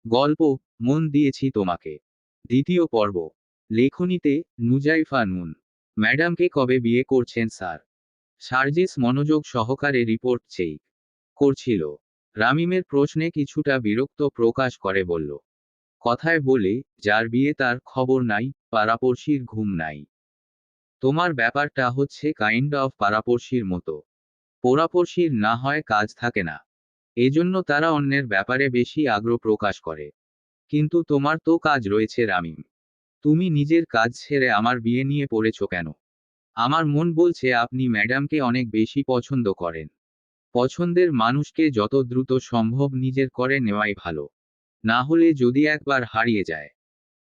গল্প মন দিয়েছি তোমাকে। দ্বিতীয় পর্ব। লেখনীতে নুজাইফা নুন। ম্যাডামকে কবে বিয়ে করছেন স্যার? সার্জিস মনোযোগ সহকারে রিপোর্ট চেক করছিল। রামিমের প্রশ্নে কিছুটা বিরক্ত প্রকাশ করে বলল, কথায় বলে, যার বিয়ে তার খবর নাই, পাড়াপড়শির ঘুম নাই। তোমার ব্যাপারটা হচ্ছে কাইন্ড অফ পাড়াপড়শির মতো। পোড়াপড়শির না হয় কাজ থাকে না, এজন্য তারা অন্যের ব্যাপারে বেশি আগ্রহ প্রকাশ করে। কিন্তু তোমার তো কাজ রয়েছে রামিম। তুমি নিজের কাজ ছেড়ে আমার বিয়ে নিয়ে পড়েছ কেন? আমার মন বলছে আপনি ম্যাডামকে অনেক বেশি পছন্দ করেন। পছন্দের মানুষকে যত দ্রুত সম্ভব নিজের করে নেওয়াই ভালো। না হলে যদি একবার হারিয়ে যায়,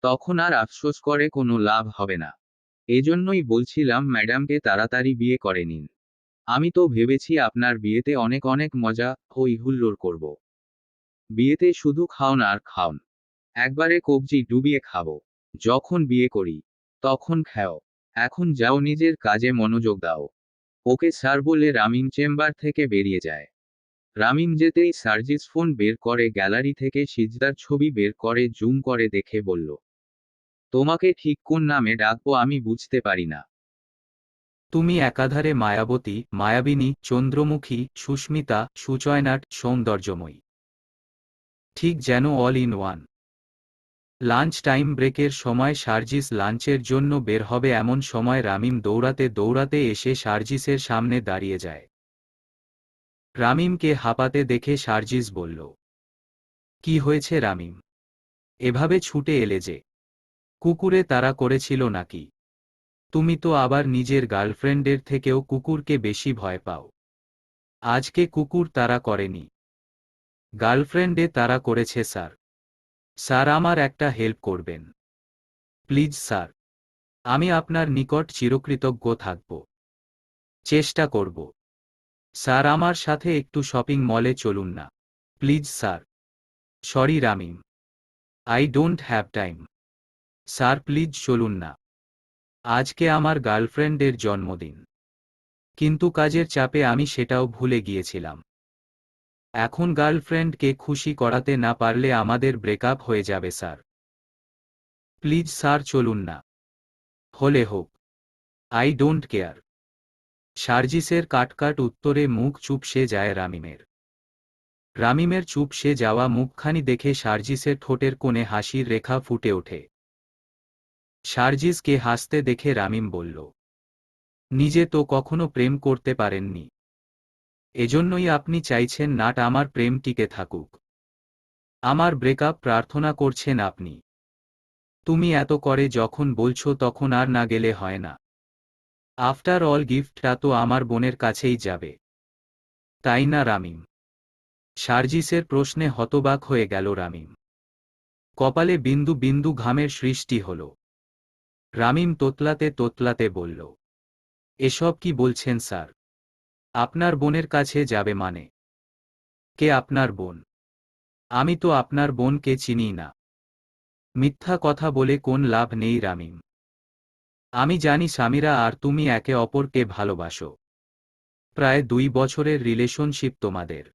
তখন আর আফসোস করে কোনো লাভ হবে না। এজন্যই বলছিলাম ম্যাডামকে তাড়াতাড়ি বিয়ে করে নিন। আমি তো ভেবেছি আপনার বিয়েতে অনেক অনেক মজা, হই হুল্লোড় করব। বিয়েতে শুধু খাওন আর খাওন। একবারে কবজি ডুবিয়ে খাবো। যখন বিয়ে করি, তখন খাও। এখন যাও, নিজের কাজে মনোযোগ দাও। ওকে স্যার বলে রামিম চেম্বার থেকে বেরিয়ে যায়। রামিম যেতেই সার্জিস ফোন বের করে গ্যালারি থেকে সিজদার ছবি বের করে জুম করে দেখে বলল, তোমাকে ঠিক কোন নামে ডাকবো আমি বুঝতে পারি না। তুমি একাধারে মায়াবতী, মায়াবিনী, চন্দ্রমুখী, সুস্মিতা, সুচয়নাট, সৌন্দর্যময়ী। ঠিক যেন all in one. Lunch time ব্রেকের সময় সার্জিস লাঞ্চের জন্য বের হবে এমন সময় রামিম দৌড়াতে দৌড়াতে এসে সার্জিসের সামনে দাঁড়িয়ে যায়। রামিমকে হাঁপাতে দেখে সার্জিস বলল, কি হয়েছে রামিম? এভাবে ছুটে এলে যে? কুকুরে তাড়া করেছিল নাকি? তুমি তো আবার নিজের গার্লফ্রেন্ডের থেকেও কুকুরকে বেশি ভয় পাও। আজকে কুকুর তাড়া করেনি, গার্লফ্রেন্ডে তাড়া করেছে স্যার। স্যার আমার একটা হেল্প করবেন প্লিজ স্যার। আমি আপনার নিকট চিরকৃতজ্ঞ থাকব। চেষ্টা করব স্যার, আমার সাথে একটু শপিং মলে চলুন না please sir. Sorry Ramim, I don't have time. Sir please চলুন না। আজকে আমার গার্লফ্রেন্ডের জন্মদিন, কিন্তু কাজের চাপে আমি সেটাও ভুলে গিয়েছিলাম। এখন গার্লফ্রেন্ডকে খুশি করাতে না পারলে আমাদের ব্রেকআপ হয়ে যাবে স্যার। প্লিজ স্যার চলুন না, হলে হোক, আই ডোন্ট কেয়ার। সার্জিসের কাটকাট উত্তরে মুখ চুপসে যায় রামিমের। রামিমের চুপসে যাওয়া মুখখানি দেখে সার্জিসের ঠোঁটের কোণে হাসির রেখা ফুটে ওঠে। সার্জিসকে হাসতে দেখে রামিম বলল, নিজে তো কখনো প্রেম করতে পারেননি, এজন্যই আপনি চাইছেন নাট আমার প্রেম টিকে থাকুক। আমার ব্রেকআপ প্রার্থনা করছেন আপনি। তুমি এত করে যখন বলছো তখন আর না গেলে হয় না। আফটার অল গিফটটা তো আমার বোনের কাছেই যাবে, তাই না রামিম? সার্জিসের প্রশ্নে হতবাক হয়ে গেল রামিম। কপালে বিন্দু বিন্দু ঘামের সৃষ্টি হল। রামিম তোতলাতে তোতলাতে বলল, এসব কি বলছেন স্যার? আপনার বোনের কাছে যাবে মানে? কে আপনার বোন? আমি তো আপনার বোনকে চিনি না। মিথ্যা কথা বলে কোন লাভ নেই রামিম। আমি জানি সামিরা আর তুমি একে অপরকে ভালোবাসো। প্রায় 2 বছরের রিলেশনশিপ তোমাদের।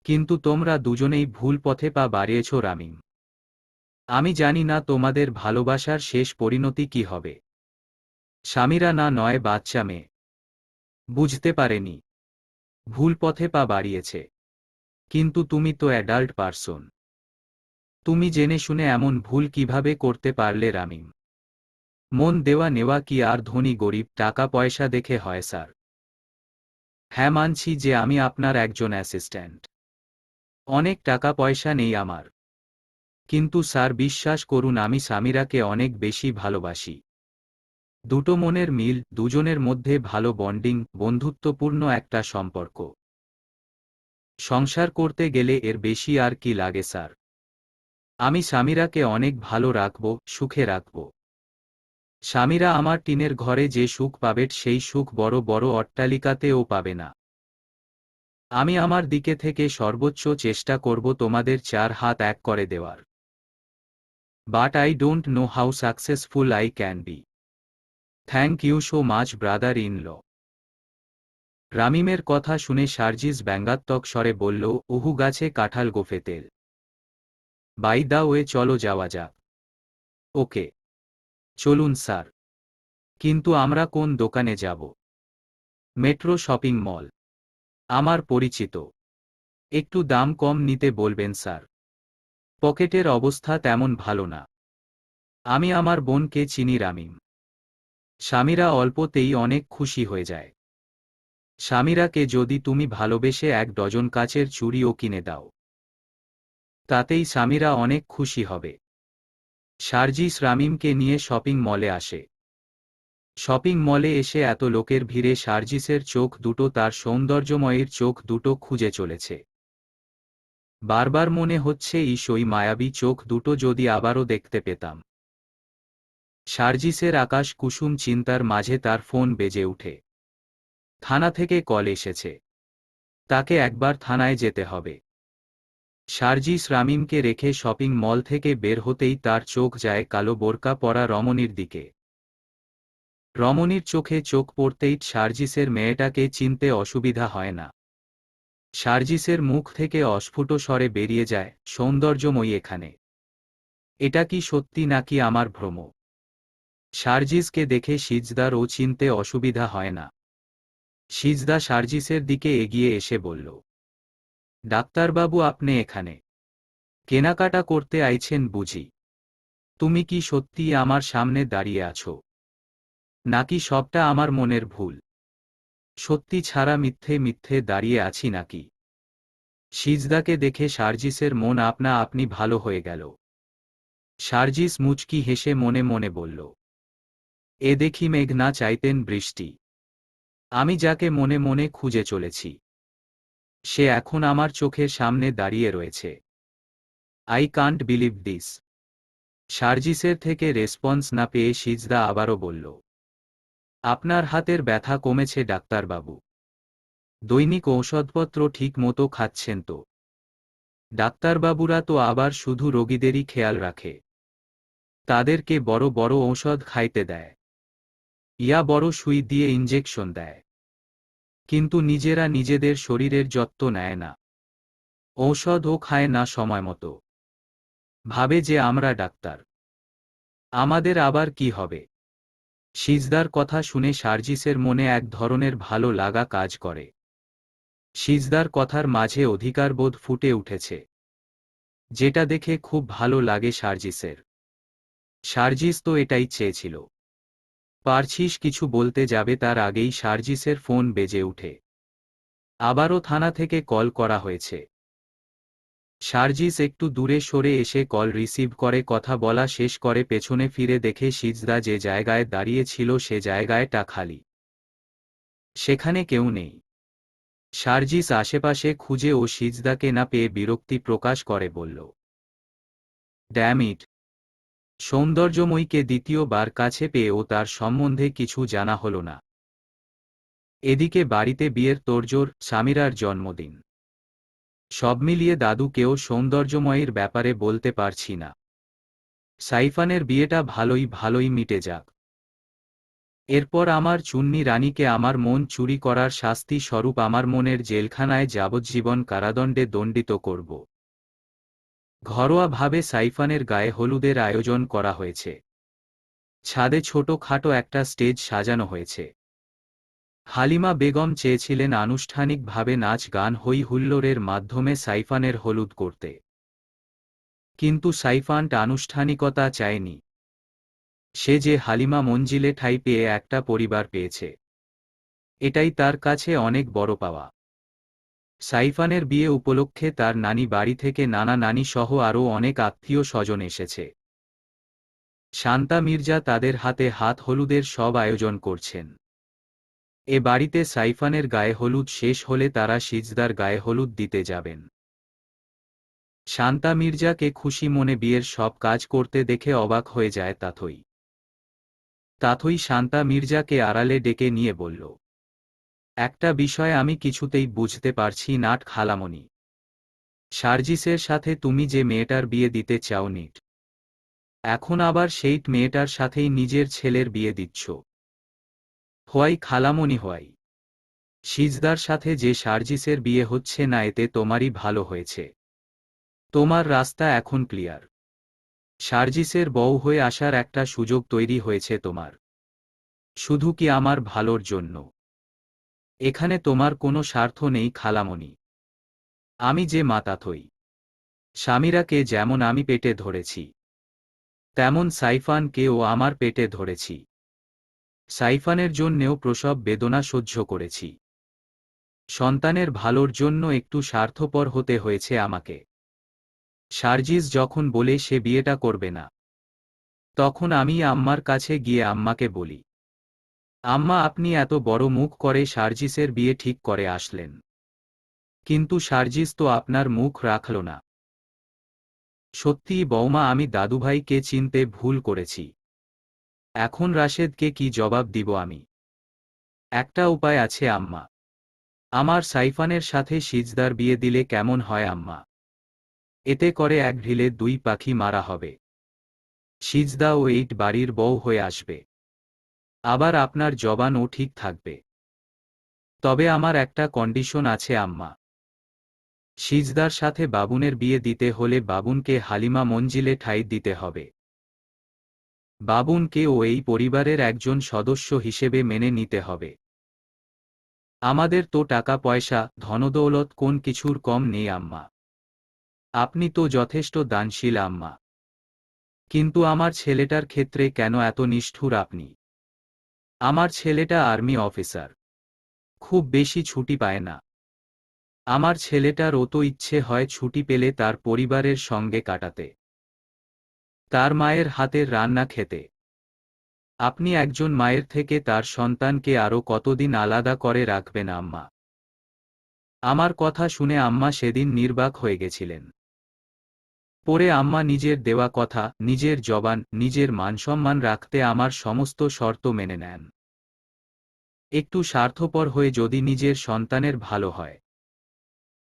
কিন্তু তোমরা দুজনেই ভুল পথে পা বাড়িয়েছ রামিম। আমি জানি না তোমাদের ভালোবাসার শেষ পরিণতি কি হবে। সামিরা না নয় বাচ্চা মেয়ে, বুঝতে পারেনি, ভুল পথে পা বাড়িয়েছে। কিন্তু তুমি তো অ্যাডাল্ট পারসন। তুমি জেনে শুনে এমন ভুল কিভাবে করতে পারলে রামিম? মন দেওয়া নেওয়া কি আর ধনী গরিব টাকা পয়সা দেখে হয় স্যার? হ্যাঁ মানছি যে আমি আপনার একজন অ্যাসিস্ট্যান্ট, অনেক টাকা পয়সা নেই আমার। কিন্তু স্যার বিশ্বাস করুন আমি সামিরাকে অনেক বেশি ভালোবাসি। দুটো মনের মিল, দুজনের মধ্যে ভালো বন্ডিং, বন্ধুত্বপূর্ণ একটা সম্পর্ক। সংসার করতে গেলে এর বেশি আর কি লাগে স্যার? আমি সামিরাকে অনেক ভালো রাখব, সুখে রাখব। সামিরা আমার টিনের ঘরে যে সুখ পাবে সেই সুখ বড় বড় অট্টালিকাতেও পাবে না। আমি আমার দিকে থেকে সর্বোচ্চ চেষ্টা করব তোমাদের 4 হাত এক করে দেওয়ার। But I don't know how successful I can be. Thank you so much brother in law. রামিমের কথা শুনে সার্জিস ব্যঙ্গাত্মক স্বরে বলল, ওহু গাছে কাঁঠাল গোফে তেল। বাই দা ওয়ে চলো যাওয়া যাক। ওকে, চলুন স্যার। কিন্তু আমরা কোন দোকানে যাব? Metro shopping mall. আমার পরিচিত। একটু দাম কম নিতে বলবেন স্যার। পকেটের অবস্থা তেমন ভালো না। আমি আমার বোনকে চিনি রামিম। স্বামীরা অল্পতেই অনেক খুশি হয়ে যায়। স্বামীরাকে যদি তুমি ভালোবেসে 1 ডজন কাচের চুড়িও কিনে দাও, তাতেই স্বামীরা অনেক খুশি হবে। শারজিস রামিমকে নিয়ে শপিং মলে আসে। শপিং মলে এসে এত লোকের ভিড়ে শারজিসের চোখ দুটো তার সৌন্দর্যময়ীর চোখ দুটো খুঁজে চলেছে। বারবার মনে হচ্ছে সেই মায়াবী চোখ দুটো যদি আবারও দেখতে পেতাম। শারজিসের আকাশ কুসুম চিন্তার মাঝে তার ফোন বেজে উঠে। থানা থেকে কল এসেছে। তাকে একবার থানায় যেতে হবে। শারজিস রামিমকে রেখে শপিং মল থেকে বের হতেই তার চোখ যায় কালো বোরকা পরা রমণীর দিকে। রমণীর চোখে চোখ পড়তেই শারজিসের মেয়েটাকে চিনতে অসুবিধা হয় না। শারজিসের মুখ থেকে অস্ফুট স্বরে বেরিয়ে যায়, সৌন্দর্যময়ী এখানে। এটা কি সত্যি নাকি আমার ভ্রম? শারজিসকে দেখে সিজদারও চিনতে অসুবিধা হয় না। সিজদা শারজিসের দিকে এগিয়ে এসে বলল, ডাক্তারবাবু আপনি এখানে কেনাকাটা করতে আইছেন বুঝি? তুমি কি সত্যি আমার সামনে দাঁড়িয়ে আছো, নাকি সবটা আমার মনের ভুল? সত্যি ছাড়া মিথ্যে মিথ্যে দাঁড়িয়ে আছি নাকি? সিজদাকে দেখে শারজিসের মন আপনা আপনি ভালো হয়ে গেল। শারজিস মুচকি হেসে মনে মনে বলল, এ দেখি মেঘ না চাইতেন বৃষ্টি। আমি যাকে মনে মনে খুঁজে চলেছি, সে এখন আমার চোখের সামনে দাঁড়িয়ে রয়েছে। I can't believe this. শারজিসের থেকে রেসপন্স না পেয়ে সিজদা আবারও বলল, আপনার হাতের ব্যথা কমেছে ডাক্তারবাবু? দৈনিক ঔষধপত্র ঠিক মতো খাচ্ছেন তো? ডাক্তারবাবুরা তো আবার শুধু রোগীদেরই খেয়াল রাখে। তাদেরকে বড় বড় ঔষধ খাইতে দেয়, ইয়া বড় সুই দিয়ে ইঞ্জেকশন দেয়, কিন্তু নিজেরা নিজেদের শরীরের যত্ন নেয় না। ঔষধও খায় না সময় মতো। ভাবে যে আমরা ডাক্তার, আমাদের আবার কি হবে? সিজদার কথা শুনে শারজিসের মনে এক ধরনের ভালো লাগা কাজ করে। সিজদার কথার মাঝে অধিকারবোধ ফুটে উঠেছে, যেটা দেখে খুব ভালো লাগে শারজিসের। শারজিস তো এটাই চেয়েছিল। পারছিস কিছু বলতে যাবে তার আগেই শারজিসের ফোন বেজে উঠে। আবারও থানা থেকে কল করা হয়েছে। শারজিস একটু দূরে সরে এসে কল রিসিভ করে কথা বলা শেষ করে পেছনে ফিরে দেখে সিজদা যে জায়গায় দাঁড়িয়ে ছিল সে জায়গাটা খালি। সেখানে কেউ নেই। শারজিস আশেপাশে খুঁজে ও সিজদাকে না পেয়ে বিরক্তি প্রকাশ করে বলল, ড্যাম ইট! সৌন্দর্যময়ীকে দ্বিতীয়বার কাছে পেয়ে ও তার সম্বন্ধে কিছু জানা হল না। এদিকে বাড়িতে বিয়ের তোড়জোড়, সামিরার জন্মদিন। সব মিলিয়ে দাদুকেও সৌন্দর্যময়ীর ব্যাপারে বলতে পারছি না। সাইফানের বিয়েটা ভালোই ভালোই মিটে যাক। এরপর আমার চুন্নি রানীকে আমার মন চুরি করার শাস্তি স্বরূপ আমার মনের জেলখানায় যাবজ্জীবন কারাদণ্ডে দণ্ডিত করব। ঘরোয়াভাবে সাইফানের গায়ে হলুদের আয়োজন করা হয়েছে। ছাদে ছোটখাটো একটা স্টেজ সাজানো হয়েছে। হালিমা বেগম চেয়েছিলেন আনুষ্ঠানিকভাবে নাচ গান হই হুল্লোড়ের মাধ্যমে সাইফানের হলুদ করতে। কিন্তু সাইফান আনুষ্ঠানিকতা চায়নি। সে যে হালিমা মঞ্জিলে ঠাঁই পেয়ে একটা পরিবার পেয়েছে, এটাই তার কাছে অনেক বড় পাওয়া। সাইফানের বিয়ে উপলক্ষে তার নানি বাড়ি থেকে নানা নানি সহ আরও অনেক আত্মীয় স্বজন এসেছে। শান্তা মির্জা তাদের হাতে হাত হলুদের সব আয়োজন করছেন। এ বাড়িতে সাইফানের গায়ে হলুদ শেষ হলে তারা সিজদার গায়ে হলুদ দিতে যাবেন। শান্তা মির্জাকে খুশি মনে বিয়ের সব কাজ করতে দেখে অবাক হয়ে যায় তাথই। তাথই শান্তা মির্জাকে আড়ালে ডেকে নিয়ে বলল, একটা বিষয় আমি কিছুতেই বুঝতে পারছি না খালামণি। শারজিসের সাথে তুমি যে মেয়েটার বিয়ে দিতে চাও নিট, এখন আবার সেই মেয়েটার সাথেই নিজের ছেলের বিয়ে দিচ্ছ। হোয়াই খালামণি হোয়াই? সিজদার সাথে যে শারজিসের বিয়ে হচ্ছে না এতে তোমারই ভালো হয়েছে। তোমার রাস্তা এখন ক্লিয়ার। সার্জিসের বউ হয়ে আসার একটা সুযোগ তৈরি হয়েছে তোমার। শুধু কি আমার ভালোর জন্য? এখানে তোমার কোনো স্বার্থ নেই খালামণি। আমি যে মাতাথই। স্বামীরাকে যেমন আমি পেটে ধরেছি, তেমন সাইফানকেও আমার পেটে ধরেছি। সাইফানের জন্যেও প্রসব বেদনা সহ্য করেছি। সন্তানের ভালোর জন্য একটু স্বার্থপর হতে হয়েছে আমাকে। সার্জিস যখন বলে সে বিয়েটা করবে না, তখন আমি আম্মার কাছে গিয়ে আম্মাকে বলি, আম্মা আপনি এত বড় মুখ করে সার্জিসের বিয়ে ঠিক করে আসলেন, কিন্তু সার্জিস তো আপনার মুখ রাখল না। সত্যিই বৌমা, আমি দাদুভাইকে চিনতে ভুল করেছি। এখন রাশেদকে কি জবাব দিব আমি? একটা উপায় আছে আম্মা। আমার সাইফানের সাথে সিজদার বিয়ে দিলে কেমন হয় আম্মা? এতে করে এক ঢিলে দুই পাখি মারা হবে। সিজদা ও এই বাড়ির বউ হয়ে আসবে, আবার আপনার জবানও ঠিক থাকবে। তবে আমার একটা কন্ডিশন আছে আম্মা। সিজদার সাথে বাবুনের বিয়ে দিতে হলে বাবুনকে হালিমা মঞ্জিলে ঠাঁই দিতে হবে। বাবুনকে ও এই পরিবারের একজন সদস্য হিসেবে মেনে নিতে হবে। আমাদের তো টাকা পয়সা ধনদৌলত কোন কিছুর কম নেই আম্মা। আপনি তো যথেষ্ট দানশীল আম্মা। কিন্তু আমার ছেলেটার ক্ষেত্রে কেন এত নিষ্ঠুর আপনি? আমার ছেলেটা আর্মি অফিসার, খুব বেশি ছুটি পায় না। আমার ছেলেটার তো ইচ্ছে হয় ছুটি পেলে তার পরিবারের সঙ্গে কাটাতে, তার মায়ের হাতের রান্না খেতে। আপনি একজন মায়ের থেকে তার সন্তানকে আরও কতদিন আলাদা করে রাখবেন আম্মা? আমার কথা শুনে আম্মা সেদিন নির্বাক হয়ে গেছিলেন। পরে আম্মা নিজের দেওয়া কথা, নিজের জবান, নিজের মানসম্মান রাখতে আমার সমস্ত শর্ত মেনে নেন। একটু স্বার্থপর হয়ে যদি নিজের সন্তানের ভালো হয়,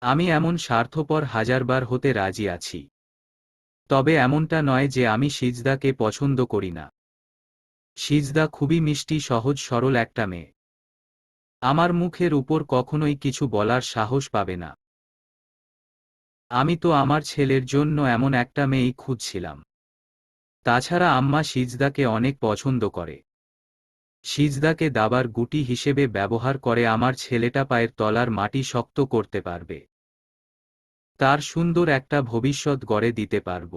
আমি এমন স্বার্থপর হাজারবার হতে রাজি আছি। তবে এমনটা নয় যে আমি সিজদাকে পছন্দ করি না। সিজদা খুবই মিষ্টি, সহজ সরল একটা মেয়ে। আমার মুখের উপর কখনোই কিছু বলার সাহস পাবে না। আমি তো আমার ছেলের জন্য এমন একটা মেয়েই খুঁজছিলাম। তাছাড়া আম্মা সিজদাকে অনেক পছন্দ করে। সিজদাকে দাবার গুটি হিসেবে ব্যবহার করে আমার ছেলেটা পায়ের তলার মাটি শক্ত করতে পারবে। তার সুন্দর একটা ভবিষ্যৎ গড়ে দিতে পারব।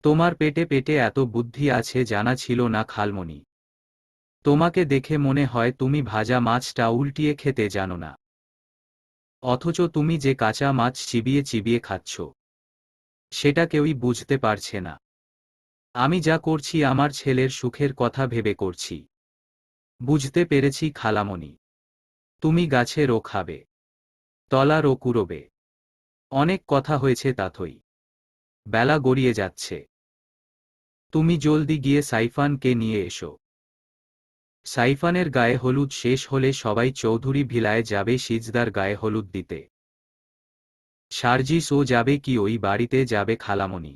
তোমার পেটে পেটে এত বুদ্ধি আছে জানা ছিল না খালমণি। তোমাকে দেখে মনে হয় তুমি ভাজা মাছটা উল্টিয়ে খেতে জানো না। অথচ তুমি যে কাঁচা মাছ চিবিয়ে চিবিয়ে খাচ্ছ, সেটা কেউই বুঝতে পারছে না। আমি যা করছি আমার ছেলের সুখের কথা ভেবে করছি। বুঝতে পেরেছি খালামণি। তুমি গাছেরও খাবে, তলারও কুড়োবে। অনেক কথা হয়েছে তাথই। বেলা গড়িয়ে যাচ্ছে। তুমি জলদি গিয়ে সাইফানকে নিয়ে এসো। সাইফানের গায়ে হলুদ শেষ হলে সবাই চৌধুরী ভিলায় যাবে সিজদার গায়ে হলুদ দিতে। সার্জিস ও যাবে কি ওই বাড়িতে যাবে খালামণি?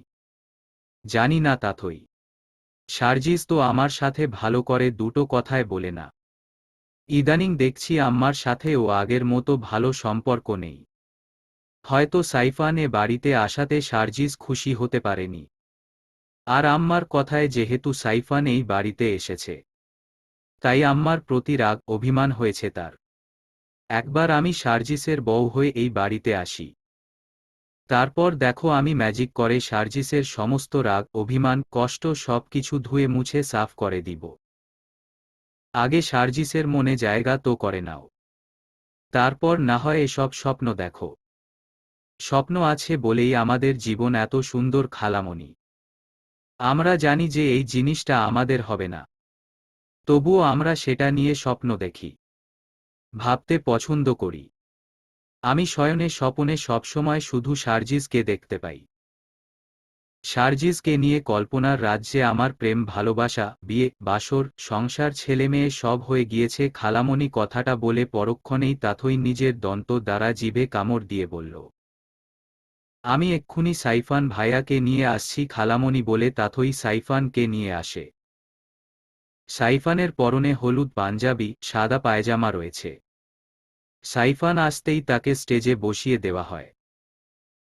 জানি না তাথই। সার্জিস তো আমার সাথে ভালো করে দুটো কথায় বলে না। ইদানিং দেখছি আম্মার সাথে ও আগের মতো ভালো সম্পর্ক নেই। হয়তো সাইফান এ বাড়িতে আসাতে সার্জিস খুশি হতে পারেনি। আর আম্মার কথায় যেহেতু সাইফান এই বাড়িতে এসেছে, তাই আম্মার প্রতি রাগ অভিমান হয়েছে তার। একবার আমি সার্জিসের বউ হয়ে এই বাড়িতে আসি, তারপর দেখো আমি ম্যাজিক করে সার্জিসের সমস্ত রাগ অভিমান কষ্ট সব কিছু ধুয়ে মুছে সাফ করে দিব। আগে সার্জিসের মনে জায়গা তো করে নাও, তারপর না হয় এসব স্বপ্ন দেখো। স্বপ্ন আছে বলেই আমাদের জীবন এত সুন্দর খালামণি। আমরা জানি যে এই জিনিসটা আমাদের হবে না, তবুও আমরা সেটা নিয়ে স্বপ্ন দেখি, ভাবতে পছন্দ করি। আমি শয়নে স্বপনে সবসময় শুধু সার্জিসকে দেখতে পাই। সার্জিসকে নিয়ে কল্পনার রাজ্যে আমার প্রেম ভালোবাসা বিয়ে বাসর সংসার ছেলেমেয়ে সব হয়ে গিয়েছে। খালামণি কথাটা বলে পরক্ষণেই তাথই নিজের দন্ত দ্বারা জিভে কামড় দিয়ে বলল, আমি এক্ষুনি সাইফান ভাইয়াকে নিয়ে আসছি খালামণি বলে তাথই সাইফানকে নিয়ে আসে। সাইফানের পরনে হলুদ পাঞ্জাবি সাদা পায়জামা রয়েছে। সাইফান আসতেই তাকে স্টেজে বসিয়ে দেওয়া হয়।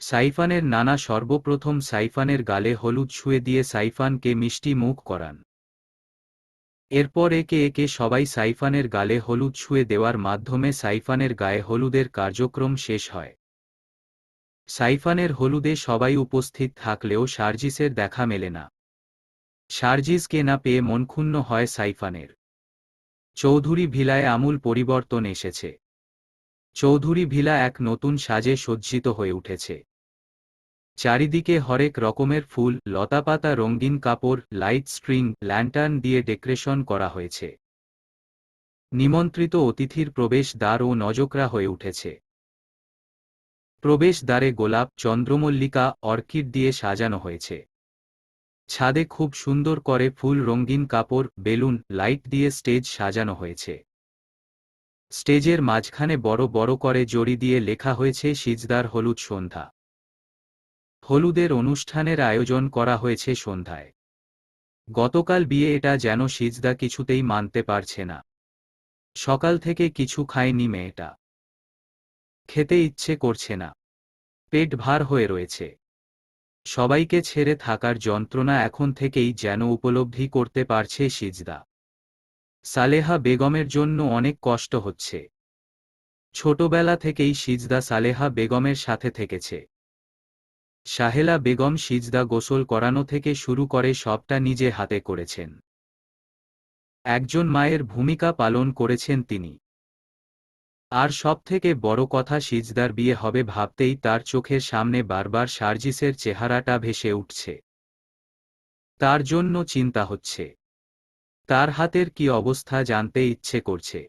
সাইফানের নানা সর্বপ্রথম সাইফানের গালে হলুদ ছুঁয়ে দিয়ে সাইফানকে মিষ্টি মুখ করান। এরপর একে একে সবাই সাইফানের গালে হলুদ ছুঁয়ে দেওয়ার মাধ্যমে সাইফানের গায়ে হলুদের কার্যক্রম শেষ হয়। সাইফানের হলুদে সবাই উপস্থিত থাকলেও সার্জিসের দেখা মেলে না। সার্জিসকে না পেয়ে মন ক্ষুণ্ণ হয় সাইফানের। চৌধুরী ভিলায় আমূল পরিবর্তন এসেছে। চৌধুরী ভিলা এক নতুন সাজে সজ্জিত হয়ে উঠেছে। চারিদিকে হরেক রকমের ফুল, লতাপাতা, রঙিন কাপড়, লাইট, স্ট্রিং, ল্যান্টার্ন দিয়ে ডেকোরেশন করা হয়েছে। নিমন্ত্রিত অতিথির প্রবেশ দ্বার ও নজকরা হয়ে উঠেছে। প্রবেশদ্বারে গোলাপ, চন্দ্রমল্লিকা, অর্কিড দিয়ে সাজানো হয়েছে। ছাদে খুব সুন্দর করে ফুল, রঙিন কাপড়, বেলুন, লাইট দিয়ে স্টেজ সাজানো হয়েছে। স্টেজের মাঝখানে বড় বড় করে জড়ি দিয়ে লেখা হয়েছে সিজদার হলুদ সন্ধ্যা। হলুদের অনুষ্ঠানের আয়োজন করা হয়েছে সন্ধ্যায়। গতকাল বিয়ে, এটা যেন সিজদা কিছুতেই মানতে পারছে না। সকাল থেকে কিছু খায়নি মেয়েটা। খেতে ইচ্ছে করছে না। পেট ভার হয়ে রয়েছে। সবাইকে ছেড়ে থাকার যন্ত্রণা এখন থেকেই যেন উপলব্ধি করতে পারছে সিজদা। সালেহা বেগমের জন্য অনেক কষ্ট হচ্ছে। ছোটবেলা থেকেই সিজদা সালেহা বেগমের সাথে থেকেছে। সাহেলা বেগম সিজদা গোসল করানো থেকে শুরু করে সবটা নিজে হাতে করেছেন। একজন মায়ের ভূমিকা পালন করেছেন তিনি। আর সবথেকে বড় কথা, সিজদার বিয়ে হবে ভাবতেই তার চোখের সামনে বারবার সার্জিসের চেহারাটা ভেসে উঠছে। তার জন্য চিন্তা হচ্ছে। তার হাতের কি অবস্থা জানতে ইচ্ছে করছে।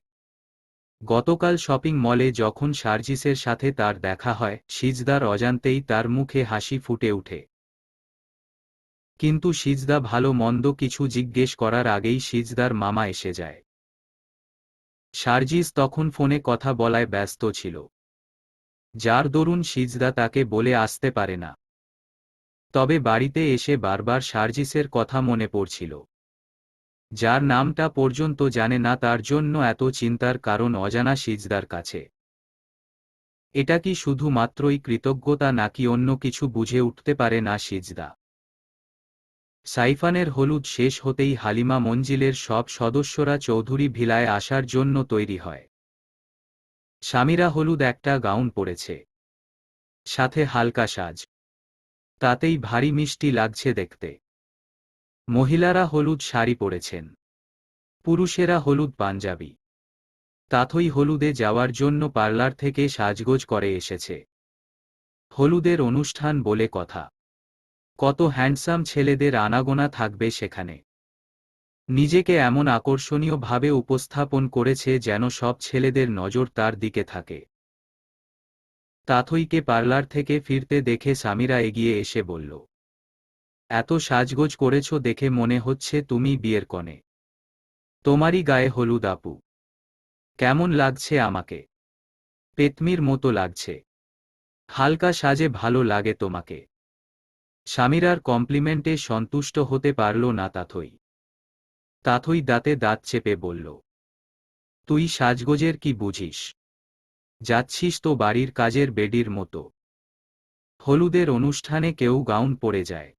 গতকাল শপিং মলে যখন সার্জিসের সাথে তার দেখা হয়, সিজদার অজান্তেই তার মুখে হাসি ফুটে ওঠে। কিন্তু সিজদা ভালো মন্দ কিছু জিজ্ঞেস করার আগেই সিজদার মামা এসে যায়। সার্জিস তখন ফোনে কথা বলায় ব্যস্ত ছিল, যার দরুন সিজদা তাকে বলে আসতে পারে না। তবে বাড়িতে এসে বারবার সার্জিসের কথা মনে পড়ছিল। যার নামটা পর্যন্ত জানে না, তার জন্য এত চিন্তার কারণ অজানা সিজদার কাছে। এটা কি শুধুমাত্রই কৃতজ্ঞতা নাকি অন্য কিছু বুঝে উঠতে পারে না সিজদা। সাইফানের হলুদ শেষ হতেই হালিমা মঞ্জিলের সব সদস্যরা চৌধুরী ভিলায় আসার জন্য তৈরি হয়। স্বামীরা হলুদ একটা গাউন পরেছে, সাথে হালকা সাজ। তাতেই ভারী মিষ্টি লাগছে দেখতে। মহিলারা হলুদ শাড়ি পরেছেন। পুরুষেরা হলুদ পাঞ্জাবি। তাথই হলুদে যাওয়ার জন্য পার্লার থেকে সাজগোজ করে এসেছে। হলুদের অনুষ্ঠান বলে কথা। কত হ্যান্ডসাম ছেলেদের আনাগোনা থাকবে সেখানে। নিজেকে এমন আকর্ষণীয়ভাবে উপস্থাপন করেছে যেন সব ছেলেদের নজর তার দিকে থাকে। তাথইকে পার্লার থেকে ফিরতে দেখে স্বামীরা এগিয়ে এসে বলল, এত সাজগোজ করেছ দেখে মনে হচ্ছে তুমি বিয়ের কনে। তোমারই গায়ে হলুদ আপু। কেমন লাগছে আমাকে? পেতমির মতো লাগছে। হালকা সাজে ভালো লাগে তোমাকে। স্বামীরার কমপ্লিমেন্টে সন্তুষ্ট হতে পারল না তাথই। তাথই দাঁতে দাঁত চেপে বলল, তুই সাজগোজের কি বুঝিস? যাচ্ছিস তো বাড়ির কাজের বেডির মতো। হলুদের অনুষ্ঠানে কেউ গাউন পরে যায়?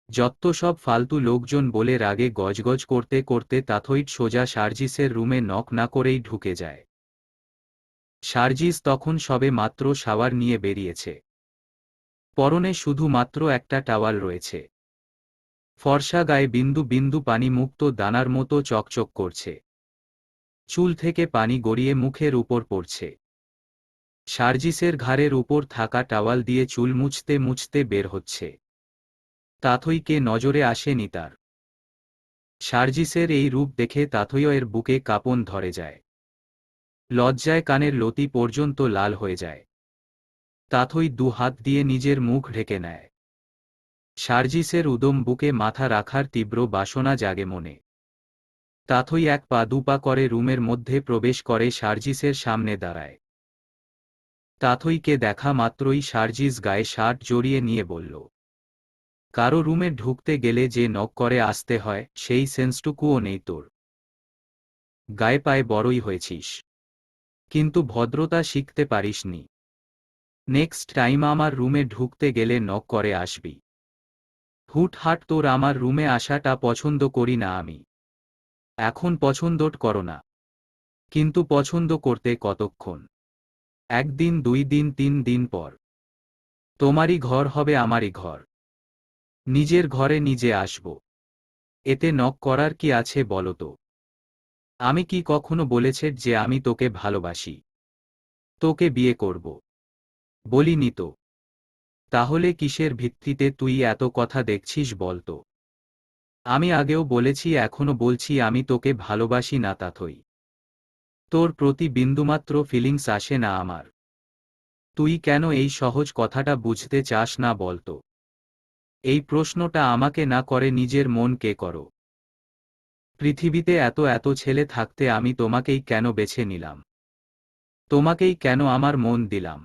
যত্ত সব ফালতু লোকজন বলে রাগে গজগজ করতে করতে তাথইট সোজা সার্জিসের রুমে নক না করেই ঢুকে যায়। সার্জিস তখন সবে মাত্র শাওয়ার নিয়ে বেরিয়েছে। পরনে শুধু মাত্র একটা টাওয়াল রয়েছে। ফর্সা গায়ে বিন্দু বিন্দু পানি মুক্ত দানার মতো চকচক করছে। চুল থেকে পানি গড়িয়ে মুখের উপর পড়ছে। সার্জিসের ঘাড়ের উপর থাকা টাওয়াল দিয়ে চুল মুছতে মুছতে বের হচ্ছে। তাথইকে নজরে আসেনি তার। সার্জিসের এই রূপ দেখে তাথইয়ের বুকে কাঁপন ধরে যায়। লজ্জায় কানের লতি পর্যন্ত লাল হয়ে যায়। তাথই দু হাত দিয়ে নিজের মুখ ঢেকে নেয়। সার্জিসের উদম বুকে মাথা রাখার তীব্র বাসনা জাগে মনে। তাথই এক পা দুপা করে রুমের মধ্যে প্রবেশ করে সার্জিসের সামনে দাঁড়ায়। তাথইকে দেখা মাত্রই সার্জিস গায়ে শার্ট জড়িয়ে নিয়ে বলল, কারো রুমে ঢুকতে গেলে যে নক করে আসতে হয়, সেই সেন্সটুকুও নেই তোর। গায়ে পায়ে বড়ই হয়েছিস, কিন্তু ভদ্রতা শিখতে পারিসনি। নেক্সট টাইম আমার রুমে ঢুকতে গেলে নক করে আসবি। হুটহাট তোর আমার রুমে আসাটা পছন্দ করি না আমি। এখন পছন্দ করো না, কিন্তু পছন্দ করতে কতক্ষণ? একদিন, 2 দিন, 3 দিন পর? তোমারই ঘর হবে আমারই ঘর। নিজের ঘরে নিজে আসব। এতে নক করার কি আছে বলো তো? আমি কি কখনো বলেছে যে আমি তোকে ভালোবাসি, তোকে বিয়ে করব? বলিনি তো। তাহলে কিসের ভিত্তিতে তুই এত কথা দেখছিস বলতো? আমি আগেও বলেছি, এখনো বলছি, আমি তোকে ভালোবাসি না তাথই। তোর প্রতি বিন্দুমাত্র ফিলিংস আসে না আমার। তুই কেন এই সহজ কথাটা বুঝতে চাস না বলতো? এই প্রশ্নটা আমাকে না করে নিজের মনকে করো। পৃথিবীতে এত এত ছেলে থাকতে আমি তোমাকেই কেন বেছে নিলাম? তোমাকেই কেন আমার মন দিলাম?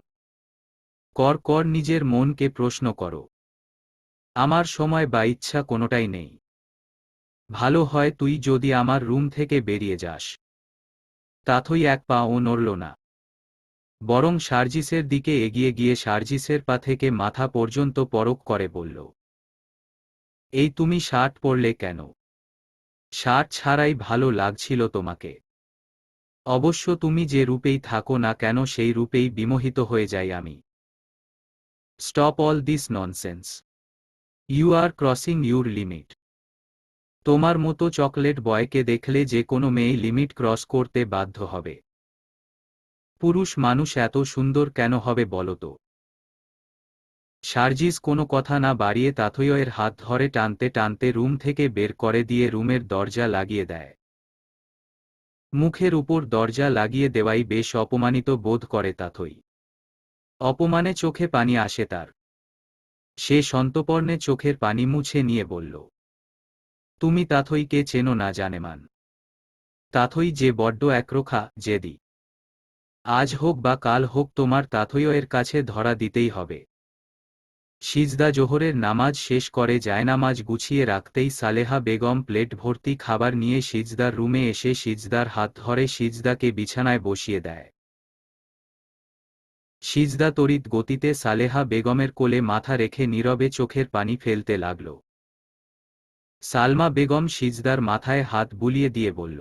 কর নিজের মনকে প্রশ্ন করো। আমার সময় বা ইচ্ছা কোনোটাই নেই। ভালো হয় তুই যদি আমার রুম থেকে বেরিয়ে যাস। তাথই এক পাও নড়ল না, বরং সার্জিসের দিকে এগিয়ে গিয়ে সার্জিসের পা থেকে মাথা পর্যন্ত পরক করে বলল, এই তুমি শার্ট পরলে কেন? শার্ট ছাড়াই ভালো লাগছিল তোমাকে। অবশ্য তুমি যে রূপেই থাকো না কেন সেই রূপেই বিমোহিত হয়ে যাই আমি। Stop all this nonsense. You are crossing your limit. তোমার মতো চকলেট বয়কে দেখলে যে কোনো মেয়ে লিমিট ক্রস করতে বাধ্য হবে। পুরুষ মানুষ এত সুন্দর কেন হবে বলো তো? সার্জিস কোনো কথা না বাড়িয়ে তাথইয়ের হাত ধরে টানতে টানতে রুম থেকে বের করে দিয়ে রুমের দরজা লাগিয়ে দেয়। মুখের উপর দরজা লাগিয়ে দেওয়াই বেশ অপমানিত বোধ করে তাথই। অপমানে চোখে পানি আসে তার। সে সন্তর্পণে চোখের পানি মুছে নিয়ে বলল, তুমি তাথইকে চেনো না জানেমান? তাথই যে বড্ড একরোখা, জেদি। আজ হোক বা কাল হোক তোমার তাথইয়ের কাছে ধরা দিতেই হবে। সিজদা জোহরের নামাজ শেষ করে জায়নামাজ গুছিয়ে রাখতেই সালেহা বেগম প্লেট ভর্তি খাবার নিয়ে সিজদার রুমে এসে সিজদার হাত ধরে সিজদাকে বিছানায় বসিয়ে দেয়। সিজদা তড়িৎ গতিতে সালেহা বেগমের কোলে মাথা রেখে নীরবে চোখের পানি ফেলতে লাগল। সালমা বেগম সিজদার মাথায় হাত বুলিয়ে দিয়ে বলল,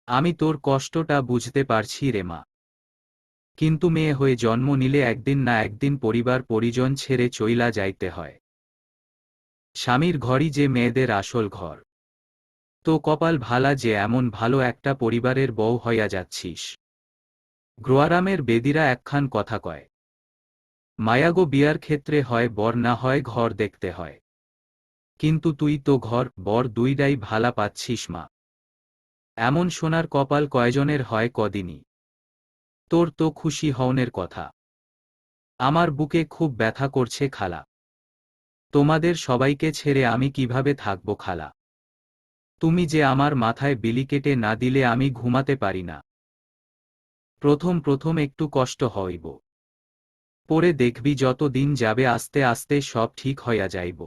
আমি তোর কষ্টটা বুঝতে পারছি রে মা। কিন্তু মেয়ে হয়ে জন্ম নিলে একদিন না একদিন পরিবার পরিজন ছেড়ে চইলা যাইতে হয়। স্বামীর ঘরই যে মেয়েদের আসল ঘর। তো কপাল ভালা যে এমন ভালো একটা পরিবারের বউ হইয়া যাচ্ছিস। গ্রোয়ারামের বেদিরা একখান কথা কয়, মায়াগো বিয়ার ক্ষেত্রে হয় বর না হয় ঘর দেখতে হয়। কিন্তু তুই তো ঘর বর দুইটাই ভালা পাচ্ছিস মা। এমন সোনার কপাল কয়জনের হয় কদিনই। তোর তো খুশি হওনের কথা। আমার বুকে খুব ব্যথা করছে খালা। তোমাদের সবাইকে ছেড়ে আমি কিভাবে থাকবো খালা? তুমি যে আমার মাথায় বিলি কেটে না দিলে আমি ঘুমাতে পারি না। প্রথম প্রথম একটু কষ্ট হইব, পরে দেখবি যত দিন যাবে আস্তে আস্তে সব ঠিক হইয়া যাইব।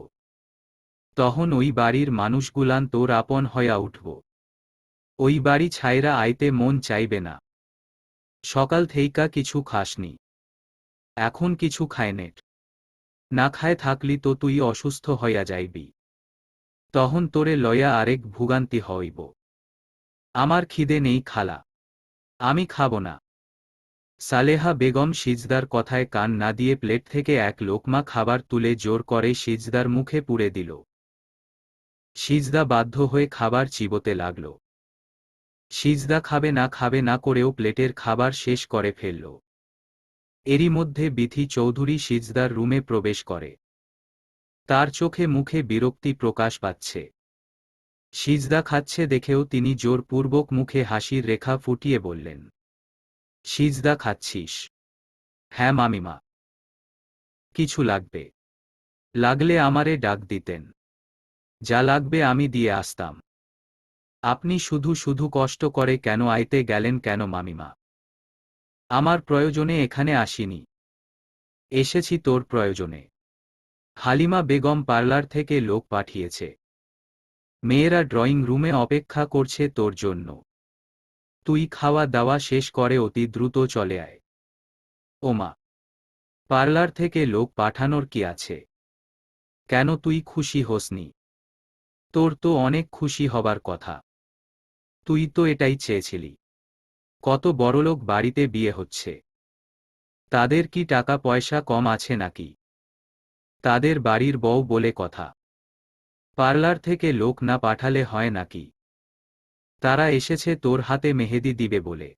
তখন ওই বাড়ির মানুষগুলান তোর আপন হইয়া উঠব। ওই বাড়ি ছাইরা আইতে মন চাইবে না। সকাল থেইকা কিছু খাসনি, এখন কিছু খায়নেট। না খায় থাকলি তো তুই অসুস্থ হইয়া যাইবি। তখন তোরে লইয়া আরেক ভুগান্তি হইব। আমার খিদে নেই খালা, আমি খাব না। সালেহা বেগম সিজদার কথায় কান না দিয়ে প্লেট থেকে এক লোকমা খাবার তুলে জোর করে সিজদার মুখে পুরে দিল। সিজদা বাধ্য হয়ে খাবার চিবোতে লাগল। সিজদা খাবে না করেও প্লেটের খাবার শেষ করে ফেলল। এরই মধ্যে বিথি চৌধুরী সিজদার রুমে প্রবেশ করে। তার চোখে মুখে বিরক্তি প্রকাশ পাচ্ছে। সিজদা খাচ্ছে দেখেও তিনি জোরপূর্বক মুখে হাসির রেখা ফুটিয়ে বললেন, সিজদা খাচ্ছিস? হ্যাঁ মামিমা। কিছু লাগবে? লাগলে আমারে ডাক দিতেন, যা লাগবে আমি দিয়ে আসতাম। আপনি শুধু শুধু কষ্ট করে কেন আইতে গেলেন কেন মামিমা? আমার প্রয়োজনে এখানে আসিনি, এসেছি তোর প্রয়োজনে। হালিমা বেগম পার্লার থেকে লোক পাঠিয়েছে। মেয়েরা ড্রয়িং রুমে অপেক্ষা করছে তোর জন্য। তুই খাওয়া দাওয়া শেষ করে অতি দ্রুত চলে আয়। ওমা, পার্লার থেকে লোক পাঠানোর কি আছে? কেন তুই খুশি হোসনি? তোর তো অনেক খুশি হবার কথা। তুই তো এটাই চেয়েছিলি। কত বড়লোক বাড়িতে বিয়ে হচ্ছে। তাদের কি টাকা পয়সা কম আছে নাকি? তাদের বাড়ির বউ বলে কথা। পার্লার থেকে লোক না পাঠালে হয় নাকি? তারা এসেছে তোর হাতে মেহেদি দিবে বলে।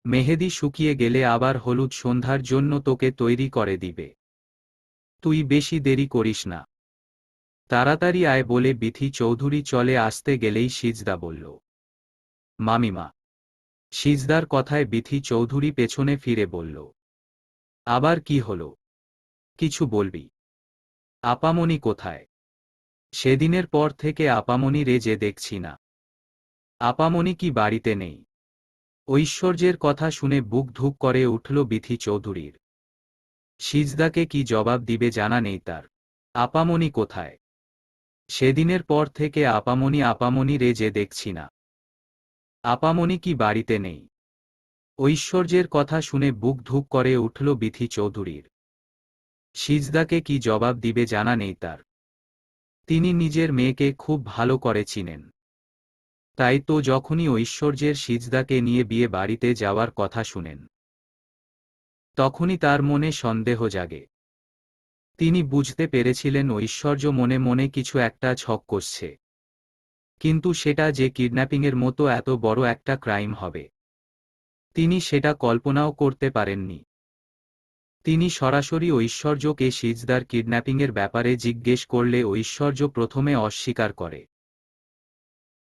মেহেদি শুকিয়ে গেলে আবার হলুদ সন্ধ্যার জন্য তোকে তৈরি করে দিবে। তুই বেশি দেরি করিস না। তাড়াতাড়ি আয় বলে বিথি চৌধুরী চলে আসতে গেলেই সিজদা বলল, মামিমা। সিজদার কথায় বিথি চৌধুরী পেছনে ফিরে বলল, আবার কি হলো? কিছু বলবি? আপামনি কোথায়? সেদিনের পর থেকে আপামনি রে যে দেখছি না। আপামনি কি বাড়িতে নেই? ঐশ্বর্যের কথা শুনে বুক ধুক করে উঠল বিথি চৌধুরীর। সিজদাকে কি জবাব দিবে জানা নেই তার। আপামনি কোথায়? সেদিনের পর থেকে আপামনি রে যে দেখছি না। আপামনি কি বাড়িতে নেই? ঐশ্বর্যের কথা শুনে বুক ধুক করে উঠল বিথি চৌধুরীর। সিজদাকে কি জবাব দিবে জানা নেই তার। তিনি নিজের মেয়েকে খুব ভালো করে চিনেন। তাই তো যখনই ঐশ্বর্যের সিজদাকে নিয়ে বিয়ে বাড়িতে যাওয়ার কথা শুনেন, তখনই তার মনে সন্দেহ জাগে। তিনি বুঝতে পেরেছিলেন ঐশ্বর্য মনে মনে কিছু একটা ছক কষছে। কিন্তু সেটা যে কিডন্যাপিংয়ের মতো এত বড় একটা ক্রাইম হবে, তিনি সেটা কল্পনাও করতে পারেননি। তিনি সরাসরি ঐশ্বর্যকে সিজদার কিডন্যাপিংয়ের ব্যাপারে জিজ্ঞেস করলে ঐশ্বর্য প্রথমে অস্বীকার করে।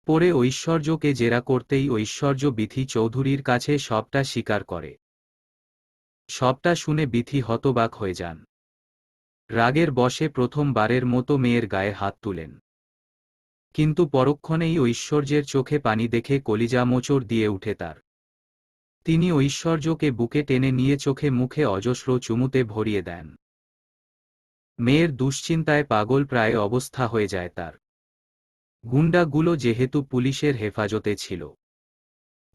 পরে ঐশ্বর্যকে জেরা করতেই ঐশ্বর্য বিথি চৌধুরীর কাছে সবটা স্বীকার করে। সবটা শুনে বিথি হতবাক হয়ে যান। রাগের বশে প্রথমবারের মতো মেয়ের গায়ে হাত তুলেন। কিন্তু পরক্ষণেই ঐশ্বর্যের চোখে পানি দেখে কলিজা মোচড় দিয়ে উঠে তার। তিনি ঐশ্বর্যকে বুকে টেনে নিয়ে চোখে মুখে অজস্র চুমুতে ভরিয়ে দেন। মেয়ের দুশ্চিন্তায় পাগল প্রায় অবস্থা হয়ে যায় তার। গুন্ডাগুলো যেহেতু পুলিশের হেফাজতে ছিল,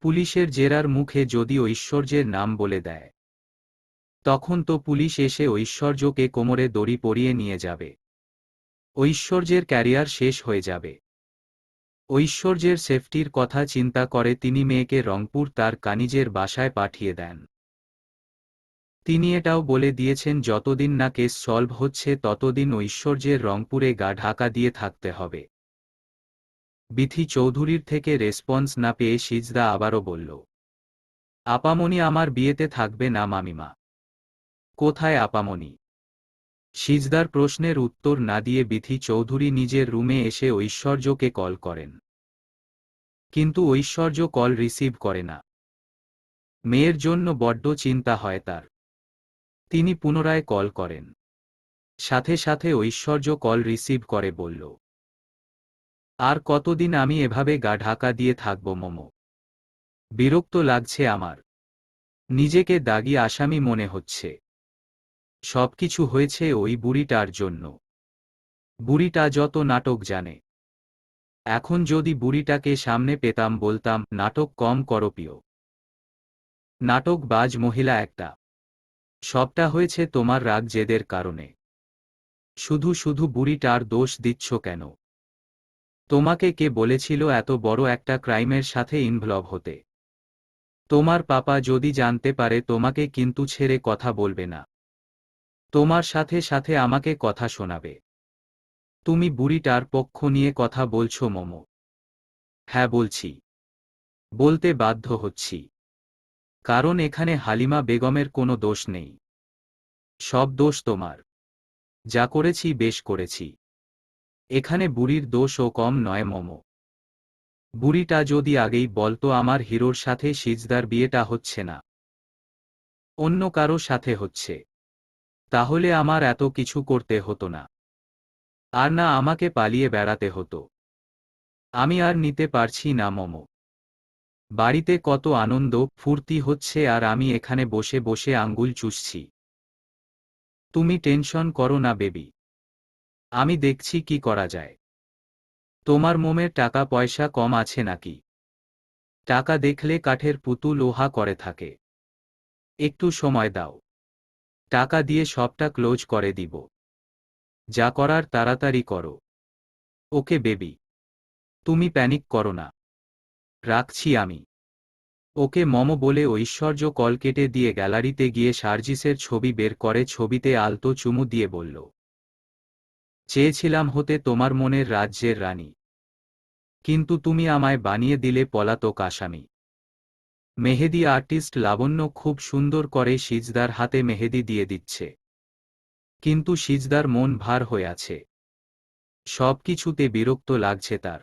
পুলিশের জেরার মুখে যদি ঐশ্বর্যের নাম বলে দেয়, তখন তো পুলিশ এসে ঐশ্বর্যকে কোমরে দড়ি পরিয়ে নিয়ে যাবে। ঐশ্বর্যের ক্যারিয়ার শেষ হয়ে যাবে। ঐশ্বর্যের সেফটির কথা চিন্তা করে তিনি মেয়েকে রংপুর তার কানিজের বাসায় পাঠিয়ে দেন। তিনি এটাও বলে দিয়েছেন যতদিন না কেস সলভ হচ্ছে ততদিন ঐশ্বর্যের রংপুরে গা ঢাকা দিয়ে থাকতে হবে। বিথি চৌধুরীর থেকে রেসপন্স না পেয়ে সিজদা আবারও বলল, আপামনি আমার বিয়েতে থাকবে না মামিমা। কোথায় আপামনি? সিজদার প্রশ্নের উত্তর না দিয়ে বিথি চৌধুরী নিজের রুমে এসে ঐশ্বর্যকে কল করেন। কিন্তু ঐশ্বর্য কল রিসিভ করে না। মেয়ের জন্য বড্ড চিন্তা হয় তার। তিনি পুনরায় কল করেন। সাথে সাথে ঐশ্বর্য কল রিসিভ করে বলল, আর কতদিন আমি এভাবে গা ঢাকা দিয়ে থাকব মোমো? বিরক্ত লাগছে আমার। নিজেকে দাগী আসামি মনে হচ্ছে। সবকিছু হয়েছে ওই বুড়িটার জন্য। বুড়িটা যত নাটক জানে। এখন যদি বুড়িটাকে সামনে পেতাম বলতাম, নাটক কম করো প্রিয়। নাটকবাজ মহিলা একটা। সবটা হয়েছে তোমার রাগ জেদের কারণে। শুধু শুধু বুড়িটার দোষ দিচ্ছ কেন? তোমাকে কে বলেছিল এত বড় একটা ক্রাইমের সাথে ইনভলভ হতে? তোমার পাপা যদি জানতে পারে তোমাকে কিন্তু ছেড়ে কথা বলবে না। তোমার সাথে সাথে আমাকে কথা শোনাবে। তুমি বুড়িটার পক্ষ নিয়ে কথা বলছো মোমো? হ্যাঁ বলছি। বলতে বাধ্য হচ্ছি। কারণ এখানে হালিমা বেগমের কোনো দোষ নেই। সব দোষ তোমার। যা করেছি বেশ করেছি। এখানে বুড়ির দোষও কম নয় মোমো। বুড়িটা যদি আগেই বলতো আমার হিরোর সাথে সিজদার বিয়েটা হচ্ছে না, অন্য কারো সাথে হচ্ছে, তাহলে আমার এত কিছু করতে হতো না। আর না আমাকে পালিয়ে বেড়াতে হতো। আমি আর নিতে পারছি না মোমো। বাড়িতে কত আনন্দ ফুর্তি হচ্ছে আর আমি এখানে বসে বসে আঙ্গুল চুষছি। তুমি টেনশন করো না বেবি। আমি দেখছি কি করা যায়। তোমার মোমের টাকা পয়সা কম আছে নাকি? টাকা দেখলে কাঠের পুতুল লোহা করে থাকে। একটু সময় দাও। টাকা দিয়ে সবটা ক্লোজ করে দিব। যা করার তাড়াতাড়ি করো। Okay baby. তুমি প্যানিক করো না। রাখছি আমি। ওকে মম বলে ঐশ্বর্য কল কেটে দিয়ে গ্যালারিতে গিয়ে সার্জিসের ছবি বের করে ছবিতে আলতো চুমু দিয়ে বলল, চেয়েছিলাম হতে তোমার মনের রাজ্যের রানী, কিন্তু তুমি আমায় বানিয়ে দিলে পলাতক আসামি। মেহেদি আর্টিস্ট লাবণ্য খুব সুন্দর করে সিজদার হাতে মেহেদি দিয়ে দিচ্ছে, কিন্তু সিজদার মন ভার হয়ে আছে। সব কিছুতে বিরক্ত লাগছে তার।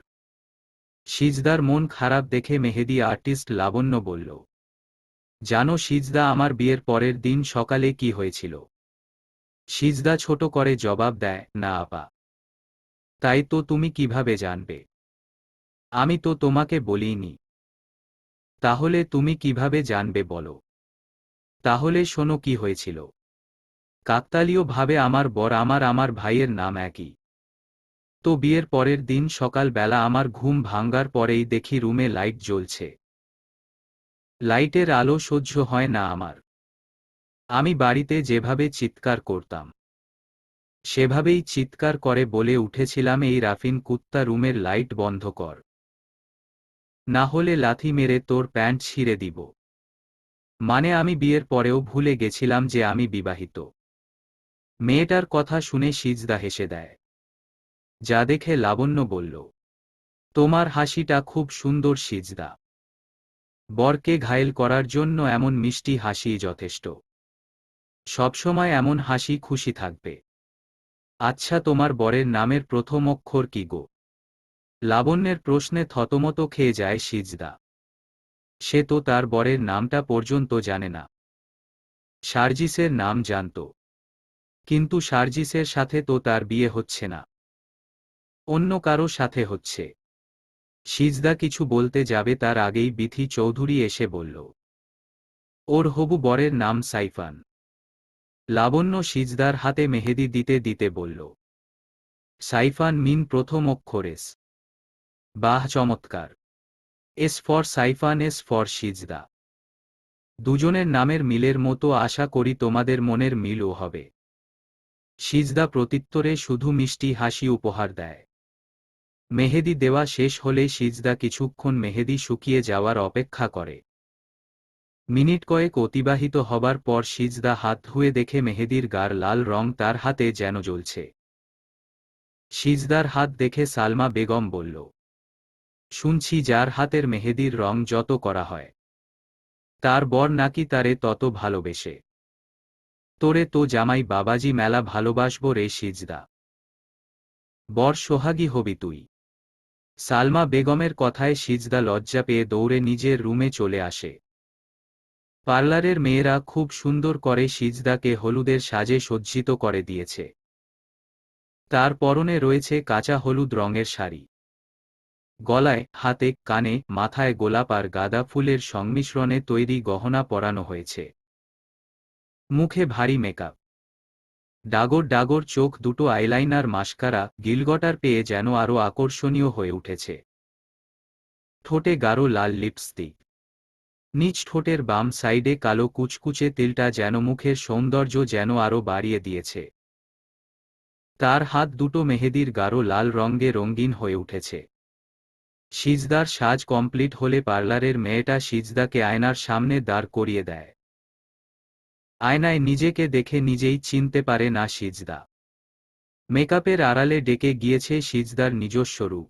সিজদার মন খারাপ দেখে মেহেদি আর্টিস্ট লাবণ্য বলল, জানো সিজদা, আমার বিয়ের পরের দিন সকালে কি হয়েছিল? সিজদা ছোট করে জবাব দেয়, না আপা। তাই তো তুমি কিভাবে জানবে? আমি তো তোমাকে বলিনি। তাহলে তুমি কিভাবে জানবে বলো? তাহলে শোনো কি হয়েছিল। কাকতালীয়ভাবে আমার বর আমার আমার ভাইয়ের নাম একই। তো বিয়ের পরের দিন সকাল বেলা আমার ঘুম ভাঙ্গার পরেই দেখি রুমে লাইট জ্বলছে। লাইটের আলো সহ্য হয় না আমার। আমি বাড়িতে যেভাবে চিৎকার করতাম সেভাবেই চিৎকার করে বলে উঠেছিলাম, এই রাফিন কুত্তা, রুমের লাইট বন্ধ কর, না হলে লাথি মেরে তোর প্যান্ট ছিঁড়ে দিব। মানে আমি বিয়ের পরেও ভুলে গেছিলাম যে আমি বিবাহিত। মেয়েটার কথা শুনে সিজদা হেসে দেয়। যা দেখে লাবণ্য বলল, তোমার হাসিটা খুব সুন্দর সিজদা। বরকে ঘায়েল করার জন্য এমন মিষ্টি হাসিই যথেষ্ট। সবসময় এমন হাসি খুশি থাকবে। আচ্ছা, তোমার বরের নামের প্রথম অক্ষর কি গো? লাবণ্যের প্রশ্নে থতমত খেয়ে যায় সিজদা। সে তো তার বরের নামটা পর্যন্ত জানে না। সার্জিসের নাম জানত, কিন্তু সার্জিসের সাথে তো তার বিয়ে হচ্ছে না, অন্য কারো সাথে হচ্ছে। সিজদা কিছু বলতে যাবে তার আগেই বিথি চৌধুরী এসে বলল, ওর হবু বরের নাম সাইফান। লাবণ্য সিজদার হাতে মেহেদি দিতে দিতে বলল, সাইফান মিন প্রথম অক্ষর এস। বাহ, চমৎকার। S for Saifan, S for সিজদা। দুজনের নামের মিলের মতো আশা করি তোমাদের মনের মিলও হবে। সিজদা প্রত্যুত্তরে শুধু মিষ্টি হাসি উপহার দেয়। মেহেদি দেওয়া শেষ হলে সিজদা কিছুক্ষণ মেহেদি শুকিয়ে যাওয়ার অপেক্ষা করে। মিনিট কয়েক অতিবাহিত হবার পর সিজদা হাত ধুয়ে দেখে মেহেদির গার লাল রং তার হাতে যেন জ্বলছে। সিজদার হাত দেখে সালমা বেগম বলল, শুনছি যার হাতের মেহেদির রং যত করা হয় তার বর নাকি তারে তত ভালোবেসে। তোরে তো জামাই বাবাজি মেলা ভালোবাসব রে সিজদা। বর সোহাগী হবি তুই। সালমা বেগমের কথায় সিজদা লজ্জা পেয়ে দৌড়ে নিজের রুমে চলে আসে। পার্লারের মেয়েরা খুব সুন্দর করে সিজদাকে হলুদের সাজে সজ্জিত করে দিয়েছে। তার পরনে রয়েছে কাঁচা হলুদ রঙের শাড়ি। গলায়, হাতে, কানে, মাথায় গোলাপ আর গাঁদা ফুলের সংমিশ্রণে তৈরি গহনা পরানো হয়েছে। মুখে ভারী মেকআপ। ডাগর ডাগর চোখ দুটো, আইলাইনার, মাস্কারা, গিলগটার পেয়ে যেন আরও আকর্ষণীয় হয়ে উঠেছে। ঠোঁটে গাঢ় লাল লিপস্টিক। নিচ ঠোঁটের বাম সাইডে কালো কুচকুচে তিলটা যেন মুখের সৌন্দর্য যেন আরও বাড়িয়ে দিয়েছে। তার হাত দুটো মেহেদির গাঢ় লাল রঙে রঙিন হয়ে উঠেছে। সিজদার সাজ কমপ্লিট হলে পার্লারের মেয়েটা সিজদাকে আয়নার সামনে দাঁড় করিয়ে দেয়। আয়নায় নিজেকে দেখে নিজেই চিনতে পারে না সিজদা। মেকআপের আড়ালে ডেকে গিয়েছে সিজদার নিজস্ব রূপ।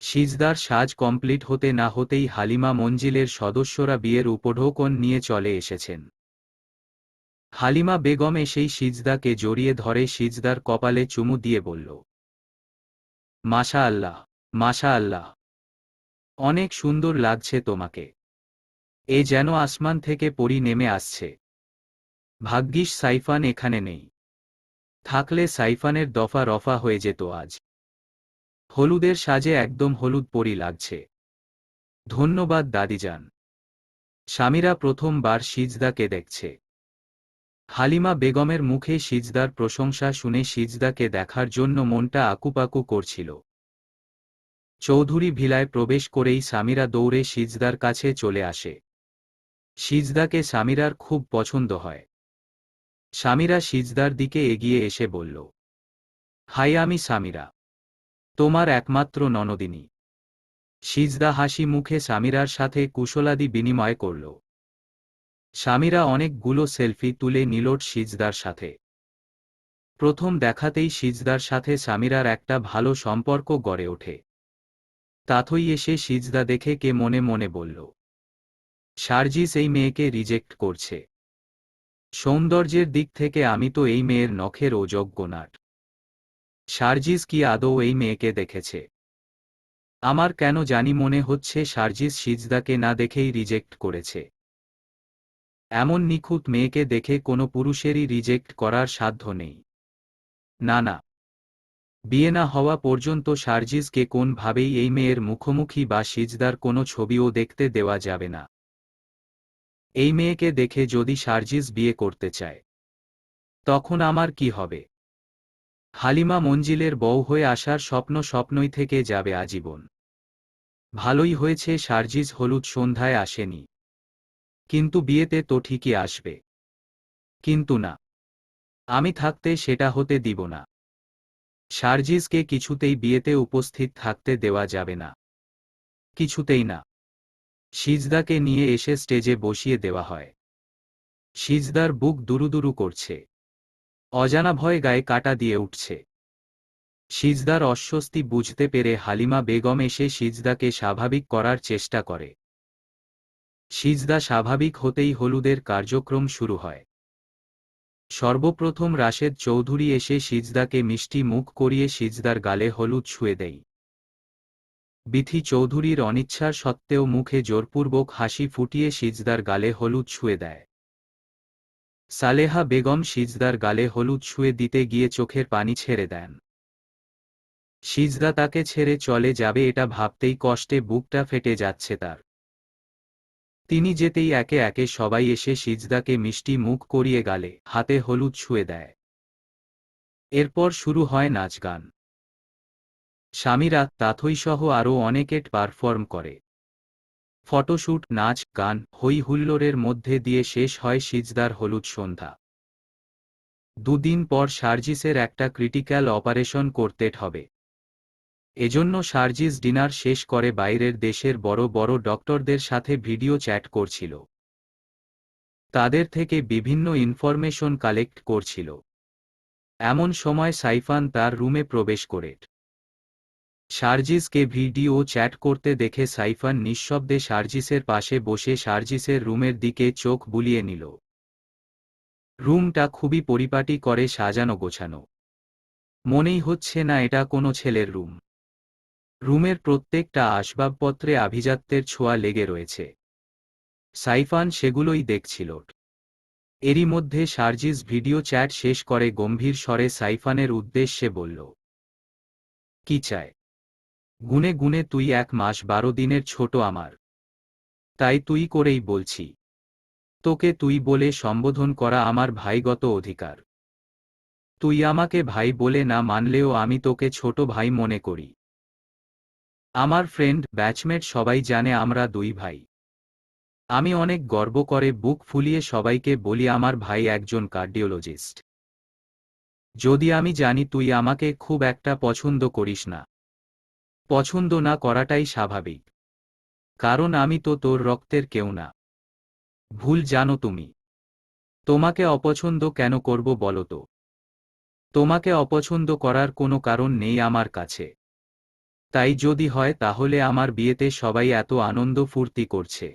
সিজদার সাজ কমপ্লিট হতে না হতেই হালিমা মঞ্জিলের সদস্যরা বিয়ের উপঢৌকন নিয়ে চলে এসেছেন। হালিমা বেগম এসেই সিজদাকে জড়িয়ে ধরে সিজদার কপালে চুমু দিয়ে বলল, মাশা আল্লাহ, মাশা আল্লাহ, অনেক সুন্দর লাগছে তোমাকে। এ যেন আসমান থেকে পরী নেমে আসছে। ভাগ্যিস সাইফান এখানে নেই, থাকলে সাইফানের দফা রফা হয়ে যেত আজ। হলুদের সাজে একদম হলুদ পরী লাগছে। ধন্যবাদ দাদিজান। স্বামীরা প্রথমবার সিজদাকে দেখছে। হালিমা বেগমের মুখে সিজদার প্রশংসা শুনে সিজদাকে দেখার জন্য মনটা আকুপাকু করছিল। চৌধুরী ভিলায় প্রবেশ করেই স্বামীরা দৌড়ে সিজদার কাছে চলে আসে। সিজদাকে স্বামীরার খুব পছন্দ হয়। সামিরা সিজদার দিকে এগিয়ে এসে বলল, হাই, আমি সামিরা, তোমার একমাত্র ননদিনী। সিজদা হাসি মুখে সামিরার সাথে কুশলাদি বিনিময় করল। সামিরা অনেকগুলো সেলফি তুলে নিল সিজদার সাথে। প্রথম দেখাতেই সিজদার সাথে সামিরার একটা ভালো সম্পর্ক গড়ে ওঠে। তাথই এসে সিজদা দেখে কে মনে মনে বলল, সার্জিস এই মেয়েকে রিজেক্ট করছে। সৌন্দর্যের দিক থেকে আমি তো এই মেয়ের নখের অযোগ্য নাট। সার্জিস কি আদৌ এই মেয়েকে দেখেছে? আমার কেন জানি মনে হচ্ছে সার্জিস সিজদাকে না দেখেই রিজেক্ট করেছে। এমন নিখুঁত মেয়েকে দেখে কোনো পুরুষেরই রিজেক্ট করার সাধ্য নেই। না না, বিয়ে না হওয়া পর্যন্ত সার্জিসকে কোনভাবেই এই মেয়ের মুখোমুখি বা সিজদার কোনো ছবিও দেখতে দেওয়া যাবে না। এই মেয়েকে দেখে যদি সার্জিস বিয়ে করতে চায়, তখন আমার কি হবে? হালিমা মঞ্জিলের বউ হয়ে আসার স্বপ্ন স্বপ্নই থেকে যাবে আজীবন। ভালোই হয়েছে সার্জিস হলুদ সন্ধ্যায় আসেনি, কিন্তু বিয়েতে তো ঠিকই আসবে। কিন্তু না, আমি থাকতে সেটা হতে দিব না। সার্জিসকে কিছুতেই বিয়েতে উপস্থিত থাকতে দেওয়া যাবে না, কিছুতেই না। সিজদাকে নিয়ে এসে স্টেজে বসিয়ে দেওয়া হয়। সিজদার বুক দুরুদুরু করছে, অজানা ভয়ে গায়ে কাটা দিয়ে উঠছে। সিজদার অস্বস্তি বুঝতে পেরে হালিমা বেগম এসে সিজদাকে স্বাভাবিক করার চেষ্টা করে। সিজদা স্বাভাবিক হতেই হলুদের কার্যক্রম শুরু হয়। সর্বপ্রথম রাশেদ চৌধুরী এসে সিজদাকে মিষ্টি মুখ করিয়ে সিজদার গালে হলুদ ছুঁয়ে দেয়। বিথি চৌধুরীর অনিচ্ছার সত্ত্বেও মুখে জোরপূর্বক হাসি ফুটিয়ে সিজদার গালে হলুদ ছুঁয়ে দেয়। সালেহা বেগম সিজদার গালে হলুদ ছুঁয়ে দিতে গিয়ে চোখের পানি ছেড়ে দেন। সিজদা তাকে ছেড়ে চলে যাবে এটা ভাবতেই কষ্টে বুকটা ফেটে যাচ্ছে তার। তিনি যেতেই একে একে সবাই এসে সিজদাকে মিষ্টি মুখ করিয়ে গালে হাতে হলুদ ছুঁয়ে দেয়। এরপর শুরু হয় নাচ গান। সামিরা, তাথইসহ আরও অনেকেট পারফর্ম করে। ফটোশ্যুট, নাচ গান, হই হুল্লোড়ের মধ্যে দিয়ে শেষ হয় সিজদার হলুদ সন্ধ্যা। দুদিন পর সার্জিসের একটা ক্রিটিক্যাল অপারেশন করতে হবে। এজন্য সার্জিস ডিনার শেষ করে বাইরের দেশের বড় বড় ডক্টরদের সাথে ভিডিও চ্যাট করছিল। তাদের থেকে বিভিন্ন ইনফরমেশন কালেক্ট করছিল। এমন সময় সাইফান তার রুমে প্রবেশ করে সার্জিসকে ভিডিও চ্যাট করতে দেখে সাইফান নিঃশব্দে সার্জিসের পাশে বসে সার্জিসের রুমের দিকে চোখ বুলিয়ে নিল। রুমটা খুবই পরিপাটি করে সাজানো গোছানো। মনেই হচ্ছে না এটা কোনো ছেলের রুম। রুমের প্রত্যেকটা আসবাবপত্রে আভিজাত্যের ছোঁয়া লেগে রয়েছে। সাইফান সেগুলোই দেখছিল। এরই মধ্যে সার্জিস ভিডিও চ্যাট শেষ করে গম্ভীর স্বরে সাইফানের উদ্দেশ্যে বলল, কি চায়? গুনে গুনে তুই 1 মাস 12 দিনের ছোট আমার, তাই তুই করেই বলছি। তোকে তুই বলে সম্বোধন করা আমার ভাইগত অধিকার। তুই আমাকে ভাই বলে না মানলেও আমি তোকে ছোট ভাই মনে করি। আমার ফ্রেন্ড, ব্যাচমেট সবাই জানে আমরা 2 ভাই। আমি অনেক গর্ব করে বুক ফুলিয়ে সবাইকে বলি আমার ভাই একজন কার্ডিওলজিস্ট। যদি আমি জানি তুই আমাকে খুব একটা পছন্দ করিস না, পছন্দ না করাটাই স্বাভাবিক, কারণ আমি তো তোর রক্তের কেউ না। ভুল জানো তুমি। তোমাকে অপছন্দ কেন করব বলো তো? তোমাকে অপছন্দ করার কোনো কারণ নেই আমার কাছে। তাই যদি হয় তাহলে আমার বিয়েতে সবাই এত আনন্দ ফুর্তি করছে,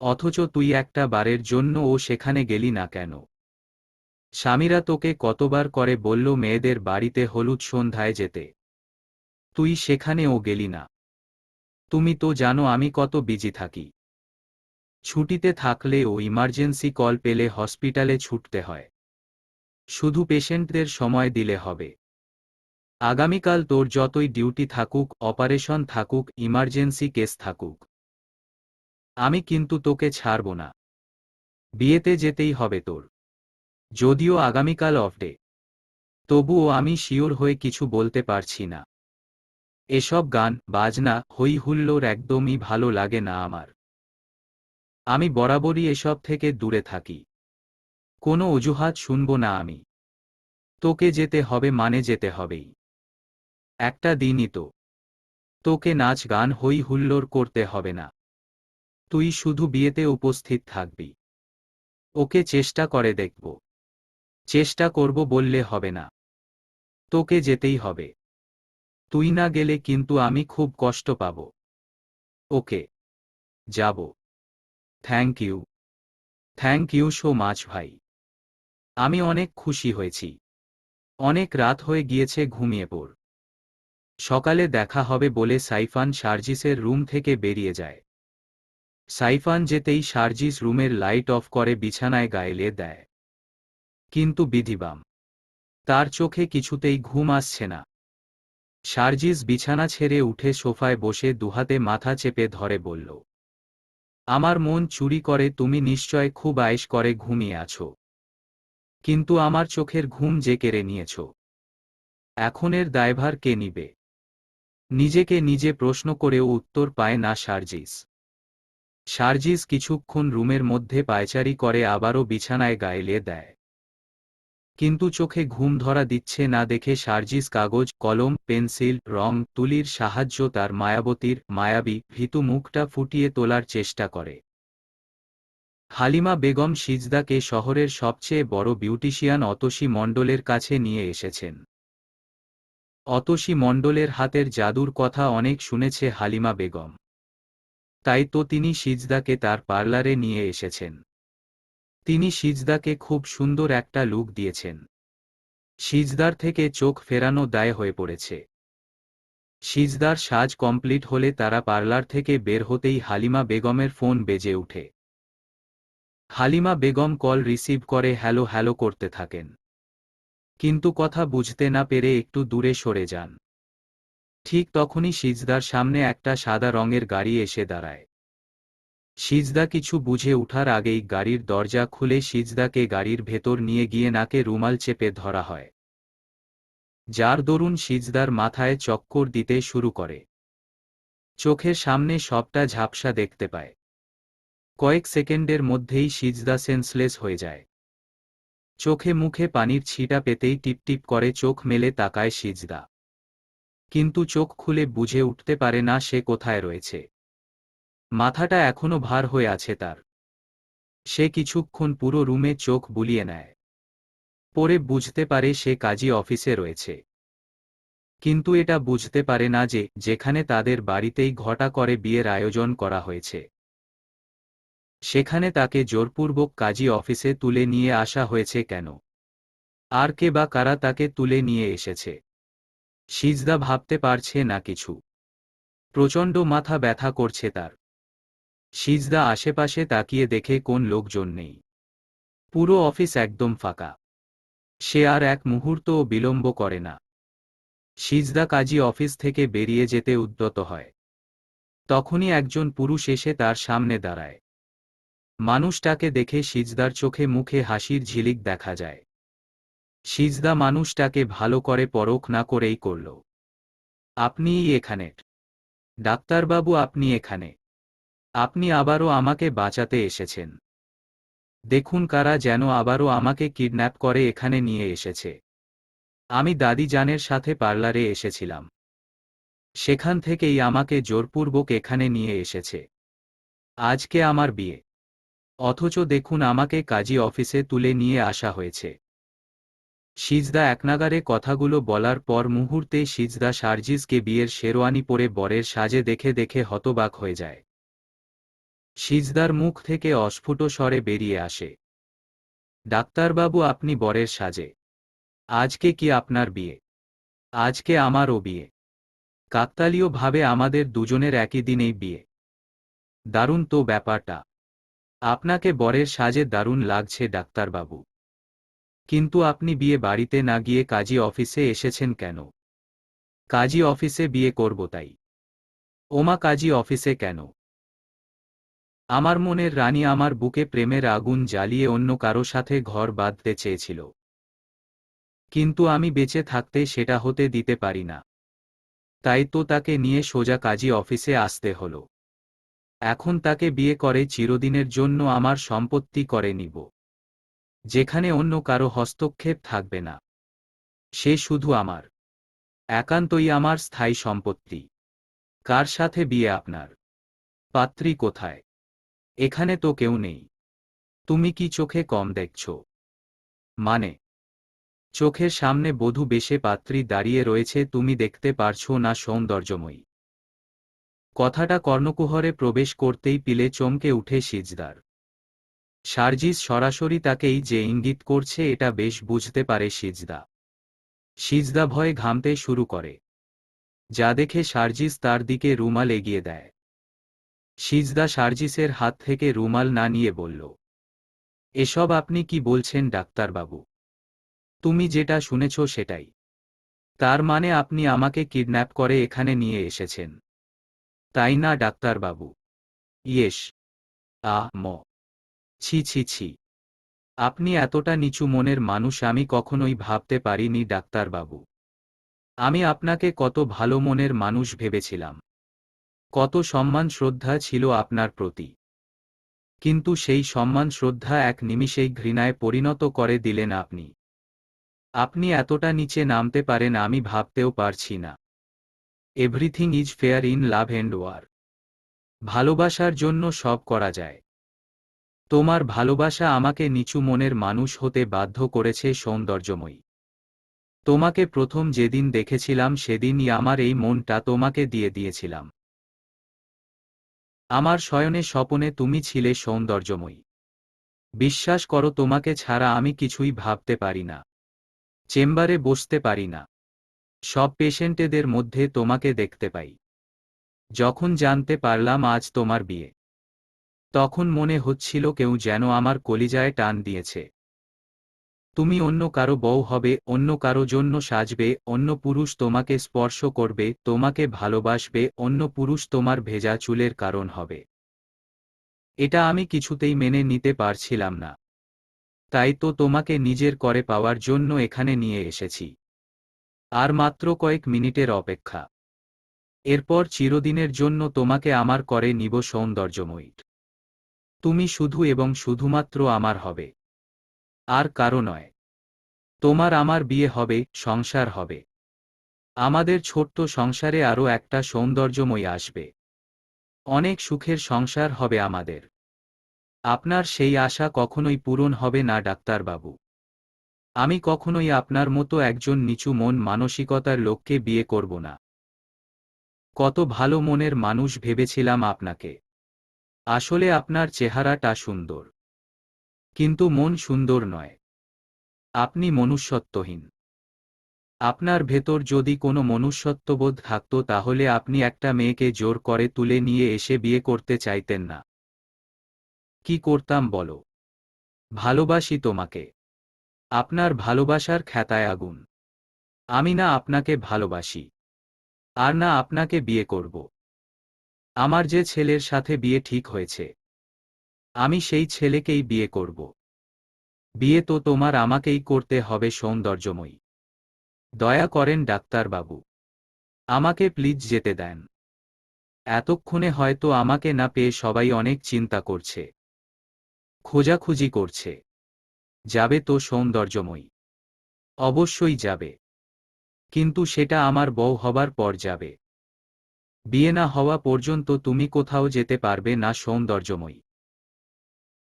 অথচ তুই একটা বারের জন্যও সেখানে গেলি না কেন? সামিরা তোকে কতবার করে বলল মেয়েদের বাড়িতে হলুদ সন্ধ্যায় যেতে, তুই সেখানেও গেলি না। তুমি তো জানো আমি কত বিজি থাকি। ছুটিতে থাকলেও ইমার্জেন্সি কল পেলে হসপিটালে ছুটতে হয়। শুধু পেশেন্টদের সময় দিলে হবে? আগামীকাল তোর যতই ডিউটি থাকুক, অপারেশন থাকুক, ইমার্জেন্সি কেস থাকুক, আমি কিন্তু তোকে ছাড়ব না। বিয়েতে যেতেই হবে তোর। যদিও আগামীকাল অফ ডে, তবুও আমি শিওর হয়ে কিছু বলতে পারছি না। এসব গান বাজনা হই হুল্লোড় একদমই ভালো লাগে না আমার। আমি বরাবরই এসব থেকে দূরে থাকি। কোনো অজুহাত শুনব না আমি। তোকে যেতে হবে মানে যেতে হবেই। একটা দিনই তো। তোকে নাচ গান হই হুল্লোড় করতে হবে না। তুই শুধু বিয়েতে উপস্থিত থাকবি। ওকে চেষ্টা করে দেখব। চেষ্টা করব বললে হবে না। তোকে যেতেই হবে। তুই না গেলে কিন্তু আমি খুব কষ্ট পাব। ওকে, যাব। Thank you. Thank you so much ভাই। আমি অনেক খুশি হয়েছি। অনেক রাত হয়ে গিয়েছে, ঘুমিয়ে পড়। সকালে দেখা হবে বলে সাইফান সার্জিসের রুম থেকে বেরিয়ে যায়। সাইফান যেতেই সার্জিস রুমের লাইট অফ করে বিছানায় গায়েলে দেয়। কিন্তু বিধিবাম, তার চোখে কিছুতেই ঘুম আসছে না। সার্জিস বিছানা ছেড়ে উঠে সোফায় বসে দুহাতে মাথা চেপে ধরে বলল, আমার মন চুরি করে তুমি নিশ্চয় খুব আয়েশ করে ঘুমিয়ে আছো। কিন্তু আমার চোখের ঘুম যে কেড়ে নিয়েছ। এখন এর দায়ভার কে নিবে? নিজেকে নিজে প্রশ্ন করেও উত্তর পায় না সার্জিস। সার্জিস কিছুক্ষণ রুমের মধ্যে পায়চারি করে আবারও বিছানায় গায়েলে দেয়। কিন্তু চোখে ঘুম ধরা দিচ্ছে না দেখে সার্জিস কাগজ, কলম, পেন্সিল, রং, তুলির সাহায্য তার মায়াবী ভীতু মুখটা ফুটিয়ে তোলার চেষ্টা করে। হালিমা বেগম সিজদাকে শহরের সবচেয়ে বড় বিউটিশিয়ান অতসী মণ্ডলের কাছে নিয়ে এসেছেন। অতসী মণ্ডলের হাতের জাদুর কথা অনেক শুনেছে হালিমা বেগম। তাই তো তিনি সিজদাকে তার পার্লারে নিয়ে এসেছেন। তিনি সিজদাকে খুব সুন্দর একটা লুক দিয়েছেন। সিজদার থেকে চোখ ফেরানো দায় হয়ে পড়েছে। সিজদার সাজ কমপ্লিট হলে তারা পার্লার থেকে বের হতেই হালিমা বেগমের ফোন বেজে ওঠে। হালিমা বেগম কল রিসিভ করে হ্যালো হ্যালো করতে থাকেন। কিন্তু কথা বুঝতে না পেরে একটু দূরে সরে যান। ঠিক তখনই সিজদার সামনে একটা সাদা রঙের গাড়ি এসে দাঁড়ায়। সিজদা কিছু বুঝে ওঠার আগেই গাড়ির দরজা খুলে সিজদাকে গাড়ির ভেতর নিয়ে গিয়ে নাকে রুমাল চেপে ধরা হয়, যার দরুন সিজদার মাথায় চক্কর দিতে শুরু করে। চোখের সামনে সবটা ঝাপসা দেখতে পায়। কয়েক সেকেন্ডের মধ্যেই সিজদা সেন্সলেস হয়ে যায়। চোখে মুখে পানির ছিটা পেতেই টিপটিপ করে চোখ মেলে তাকায় সিজদা। কিন্তু চোখ খুলে বুঝে উঠতে পারে না সে কোথায় রয়েছে। মাথাটা এখনো ভার হয়ে আছে তার। সে কিছুক্ষণ পুরো রুমে চোখ বুলিয়ে নেয়। পরে বুঝতে পারে সে কাজী অফিসে রয়েছে। কিন্তু এটা বুঝতে পারে না যে যেখানে তাদের বাড়িতেই ঘটা করে বিয়ের আয়োজন করা হয়েছে, সেখানে তাকে জোরপূর্বক কাজী অফিসে তুলে নিয়ে আসা হয়েছে কেন? আর কে বা কারা তাকে তুলে নিয়ে এসেছে? সিজদা ভাবতে পারছে না কিছু। প্রচণ্ড মাথা ব্যথা করছে তার। সিজদা আশেপাশে তাকিয়ে দেখে কোন লোকজন নেই। পুরো অফিস একদম ফাঁকা। সে আর এক মুহূর্তও বিলম্ব করে না। সিজদা কাজী অফিস থেকে বেরিয়ে যেতে উদ্যত হয়। তখনই একজন পুরুষ এসে তার সামনে দাঁড়ায়। মানুষটাকে দেখে সিজদার চোখে মুখে হাসির ঝিলিক দেখা যায়। সিজদা মানুষটাকে ভালো করে পরখ না করেই করল, আপনিই এখানে? ডাক্তারবাবু আপনি এখানে? আপনি আবারও আমাকে বাঁচাতে এসেছেন? দেখুন কারা যেন আবারও আমাকে কিডন্যাপ করে এখানে নিয়ে এসেছে। আমি দাদি জানের সাথে পার্লারে এসেছিলাম। সেখান থেকেই আমাকে জোরপূর্বক এখানে নিয়ে এসেছে। আজকে আমার বিয়ে, অথচ দেখুন আমাকে কাজী অফিসে তুলে নিয়ে আসা হয়েছে। সিজদা একনাগাড়ে কথাগুলো বলার পর মুহূর্তে সিজদা সার্জিসকে বিয়ের শেরওয়ানি পরে বরের সাজে দেখে দেখে হতবাক হয়ে যায়। সিজদার মুখ থেকে অস্ফুট স্বরে বেরিয়ে আসে, ডাক্তারবাবু আপনি বরের সাজে? আজকে কি আপনার বিয়ে? আজকে আমারও বিয়ে। কাকতালীয়ভাবে আমাদের দুজনের একই দিনেই বিয়ে। দারুণ তো ব্যাপারটা। আপনাকে বরের সাজে দারুণ লাগছে ডাক্তারবাবু। কিন্তু আপনি বিয়ে বাড়িতে না গিয়ে কাজী অফিসে এসেছেন কেন? কাজী অফিসে বিয়ে করব তাই। ওমা কাজী অফিসে কেন? আমার মনের রানী আমার বুকে প্রেমের আগুন জ্বালিয়ে অন্য কারো সাথে ঘর বাঁধতে চেয়েছিল। কিন্তু আমি বেঁচে থাকতে সেটা হতে দিতে পারি না। তাই তো তাকে নিয়ে সোজা কাজী অফিসে আসতে হলো। এখন তাকে বিয়ে করে চিরদিনের জন্য আমার সম্পত্তি করে নিব। যেখানে অন্য কারো হস্তক্ষেপ থাকবে না। সে শুধু আমার, একান্তই আমার স্থায়ী সম্পত্তি। কার সাথে বিয়ে আপনার? পাত্রী কোথায়? এখানে তো কেউ নেই। তুমি কি চোখে কম দেখছো? মানে? চোখের সামনে বধূ বেশে পাত্রী দাঁড়িয়ে রয়েছে, তুমি দেখতে পারছো না সৌন্দর্যময়ী? কথাটা কর্ণকুহরে প্রবেশ করতেই পিলে চমকে উঠে সিজদার। সার্জিস সরাসরি তাকেই যে ইঙ্গিত করছে এটা বেশ বুঝতে পারে সিজদা। সিজদা ভয়ে ঘামতে শুরু করে, যা দেখে সার্জিস তার দিকে রুমাল এগিয়ে দেয়। সিজদা সার্জিসের হাত থেকে রুমাল না নিয়ে বলল, এসব আপনি কি বলছেন ডাক্তারবাবু? তুমি যেটা শুনেছ সেটাই। তার মানে আপনি আমাকে কিডন্যাপ করে এখানে নিয়ে এসেছেন, তাই না ডাক্তারবাবু? ইয়েস। ম ছি ছি ছি, আপনি এতটা নিচু মনের মানুষ আমি কখনোই ভাবতে পারিনি ডাক্তারবাবু। আমি আপনাকে কত ভালো মনের মানুষ ভেবেছিলাম, কত সম্মান শ্রদ্ধা ছিল আপনার প্রতি, কিন্তু সেই সম্মান শ্রদ্ধা এক নিমিষেই ঘৃণায় পরিণত করে দিলেন আপনি। আপনি এতটা নিচে নামতে পারেন আমি ভাবতেও পারছি না। Everything is fair in love and war. ভালোবাসার জন্য সব করা যায়। তোমার ভালোবাসা আমাকে নিচু মনের মানুষ হতে বাধ্য করেছে সৌন্দর্যময়ী। তোমাকে প্রথম যেদিন দেখেছিলাম সেদিনই আমার এই মনটা তোমাকে দিয়ে দিয়েছিলাম। আমার শয়নে স্বপনে তুমি ছিলে সৌন্দর্যময়ী। বিশ্বাস করো, তোমাকে ছাড়া আমি কিছুই ভাবতে পারি না, চেম্বারে বসতে পারি না। সব পেশেন্টেদের মধ্যে তোমাকে দেখতে পাই। যখন জানতে পারলাম আজ তোমার বিয়ে, তখন মনে হচ্ছিল কেউ যেন আমার কলিজায় টান দিয়েছে। তুমি অন্য কারো বউ হবে, অন্য কারো জন্য সাজবে, অন্য পুরুষ তোমাকে স্পর্শ করবে, তোমাকে ভালোবাসবে, অন্য পুরুষ তোমার ভেজা চুলের কারণ হবে। এটা আমি কিছুতেই মেনে নিতে পারছিলাম না। তাই তো তোমাকে নিজের করে পাওয়ার জন্য এখানে নিয়ে এসেছি। আর মাত্র কয়েক মিনিটের অপেক্ষা, এরপর চিরদিনের জন্য তোমাকে আমার করে নিব সৌন্দর্যময়ী। তুমি শুধু এবং শুধুমাত্র আমার হবে, আর কারো নয়। তোমার আমার বিয়ে হবে, সংসার হবে। আমাদের ছোট্ট সংসারে আরও একটা সৌন্দর্যময়ী আসবে। অনেক সুখের সংসার হবে আমাদের। আপনার সেই আশা কখনোই পূরণ হবে না ডাক্তারবাবু। আমি কখনোই আপনার মতো একজন নিচু মন মানসিকতার লোককে বিয়ে করব না। কত ভালো মনের মানুষ ভেবেছিলাম আপনাকে। আসলে আপনার চেহারাটা সুন্দর, কিন্তু মন সুন্দর নয়। আপনি মনুষ্যত্বহীন। আপনার ভেতর যদি কোনো মনুষ্যত্ববোধ থাকত তাহলে আপনি একটা মেয়েকে জোর করে তুলে নিয়ে এসে বিয়ে করতে চাইতেন না। কি করতাম বলো? ভালোবাসি তোমাকে। আপনার ভালোবাসার খ্যাতায় আগুন। আমি না আপনাকে ভালোবাসি, আর না আপনাকে বিয়ে করব। আমার যে ছেলের সাথে বিয়ে ঠিক হয়েছে, আমি সেই ছেলেকেই বিয়ে করব। বিয়ে তো তোমার আমাকেই করতে হবে সৌন্দর্যময়ী। দয়া করেন ডাক্তারবাবু, আমাকে প্লিজ যেতে দেন। এতক্ষণে হয়তো আমাকে না পেয়ে সবাই অনেক চিন্তা করছে, খোঁজাখুঁজি করছে। যাবে তো সৌন্দর্যময়ী? অবশ্যই যাবে, কিন্তু সেটা আমার বউ হবার পর যাবে। বিয়ে না হওয়া পর্যন্ত তুমি কোথাও যেতে পারবে না সৌন্দর্যময়ী।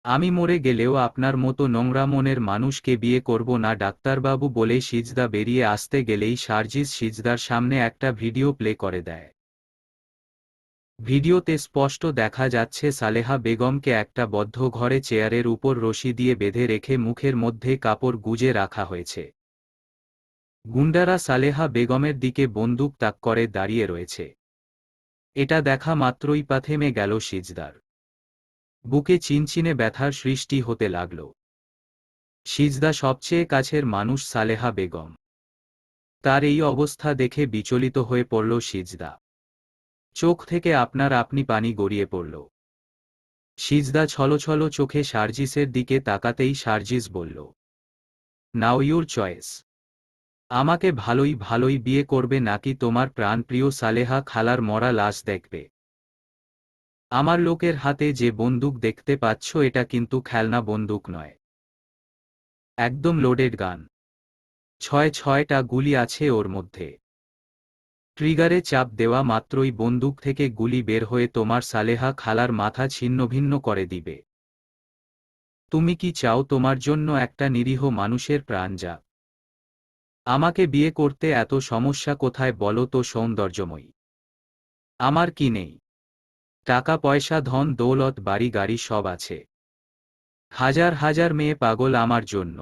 আমি মরে গেলেও আপনার মতো নোংরা মনের মানুষকে বিয়ে করব না ডাক্তারবাবু বলে সিজদা বেরিয়ে আসতে গেলেই সার্জিস সিজদার সামনে একটা ভিডিও প্লে করে দেয়। ভিডিওতে স্পষ্ট দেখা যাচ্ছে সালেহা বেগমকে একটা বদ্ধ ঘরে চেয়ারের উপর রশি দিয়ে বেঁধে রেখে মুখের মধ্যে কাপড় গুজে রাখা হয়েছে। গুন্ডারা সালেহা বেগমের দিকে বন্দুক তাক করে দাঁড়িয়ে রয়েছে। এটা দেখা মাত্রই পা থেমে গেল সিজদার। বুকে চিনচিনে ব্যথার সৃষ্টি হতে লাগল। সিজদা সবচেয়ে কাছের মানুষ সালেহা বেগম। তার এই অবস্থা দেখে বিচলিত হয়ে পড়ল সিজদা। চোখ থেকে আপনার আপনি পানি গড়িয়ে পড়ল। সিজদা ছলছল চোখে সার্জিসের দিকে তাকাতেই সার্জিস বলল, নাও ইউর চয়েস। আমাকে ভালোই ভালোই বিয়ে করবে নাকি তোমার প্রাণপ্রিয় সালেহা খালার মরা লাশ দেখবে? আমার লোকের হাতে যে বন্দুক দেখতে পাচ্ছ এটা কিন্তু খেলনা বন্দুক নয়। একদম লোডেড গান। 6টা গুলি আছে ওর মধ্যে। ট্রিগারে চাপ দেওয়া মাত্রই বন্দুক থেকে গুলি বের হয়ে তোমার সালেহা খালার মাথা ছিন্নভিন্ন করে দিবে। তুমি কি চাও তোমার জন্য একটা নিরীহ মানুষের প্রাণ যাক? আমাকে বিয়ে করতে এত সমস্যা কোথায় বলো তো সৌন্দর্যময়ী? আমার কি নেই? টাকা পয়সা ধন দৌলত বাড়ি গাড়ি সব আছে। হাজার হাজার মেয়ে পাগল আমার জন্য।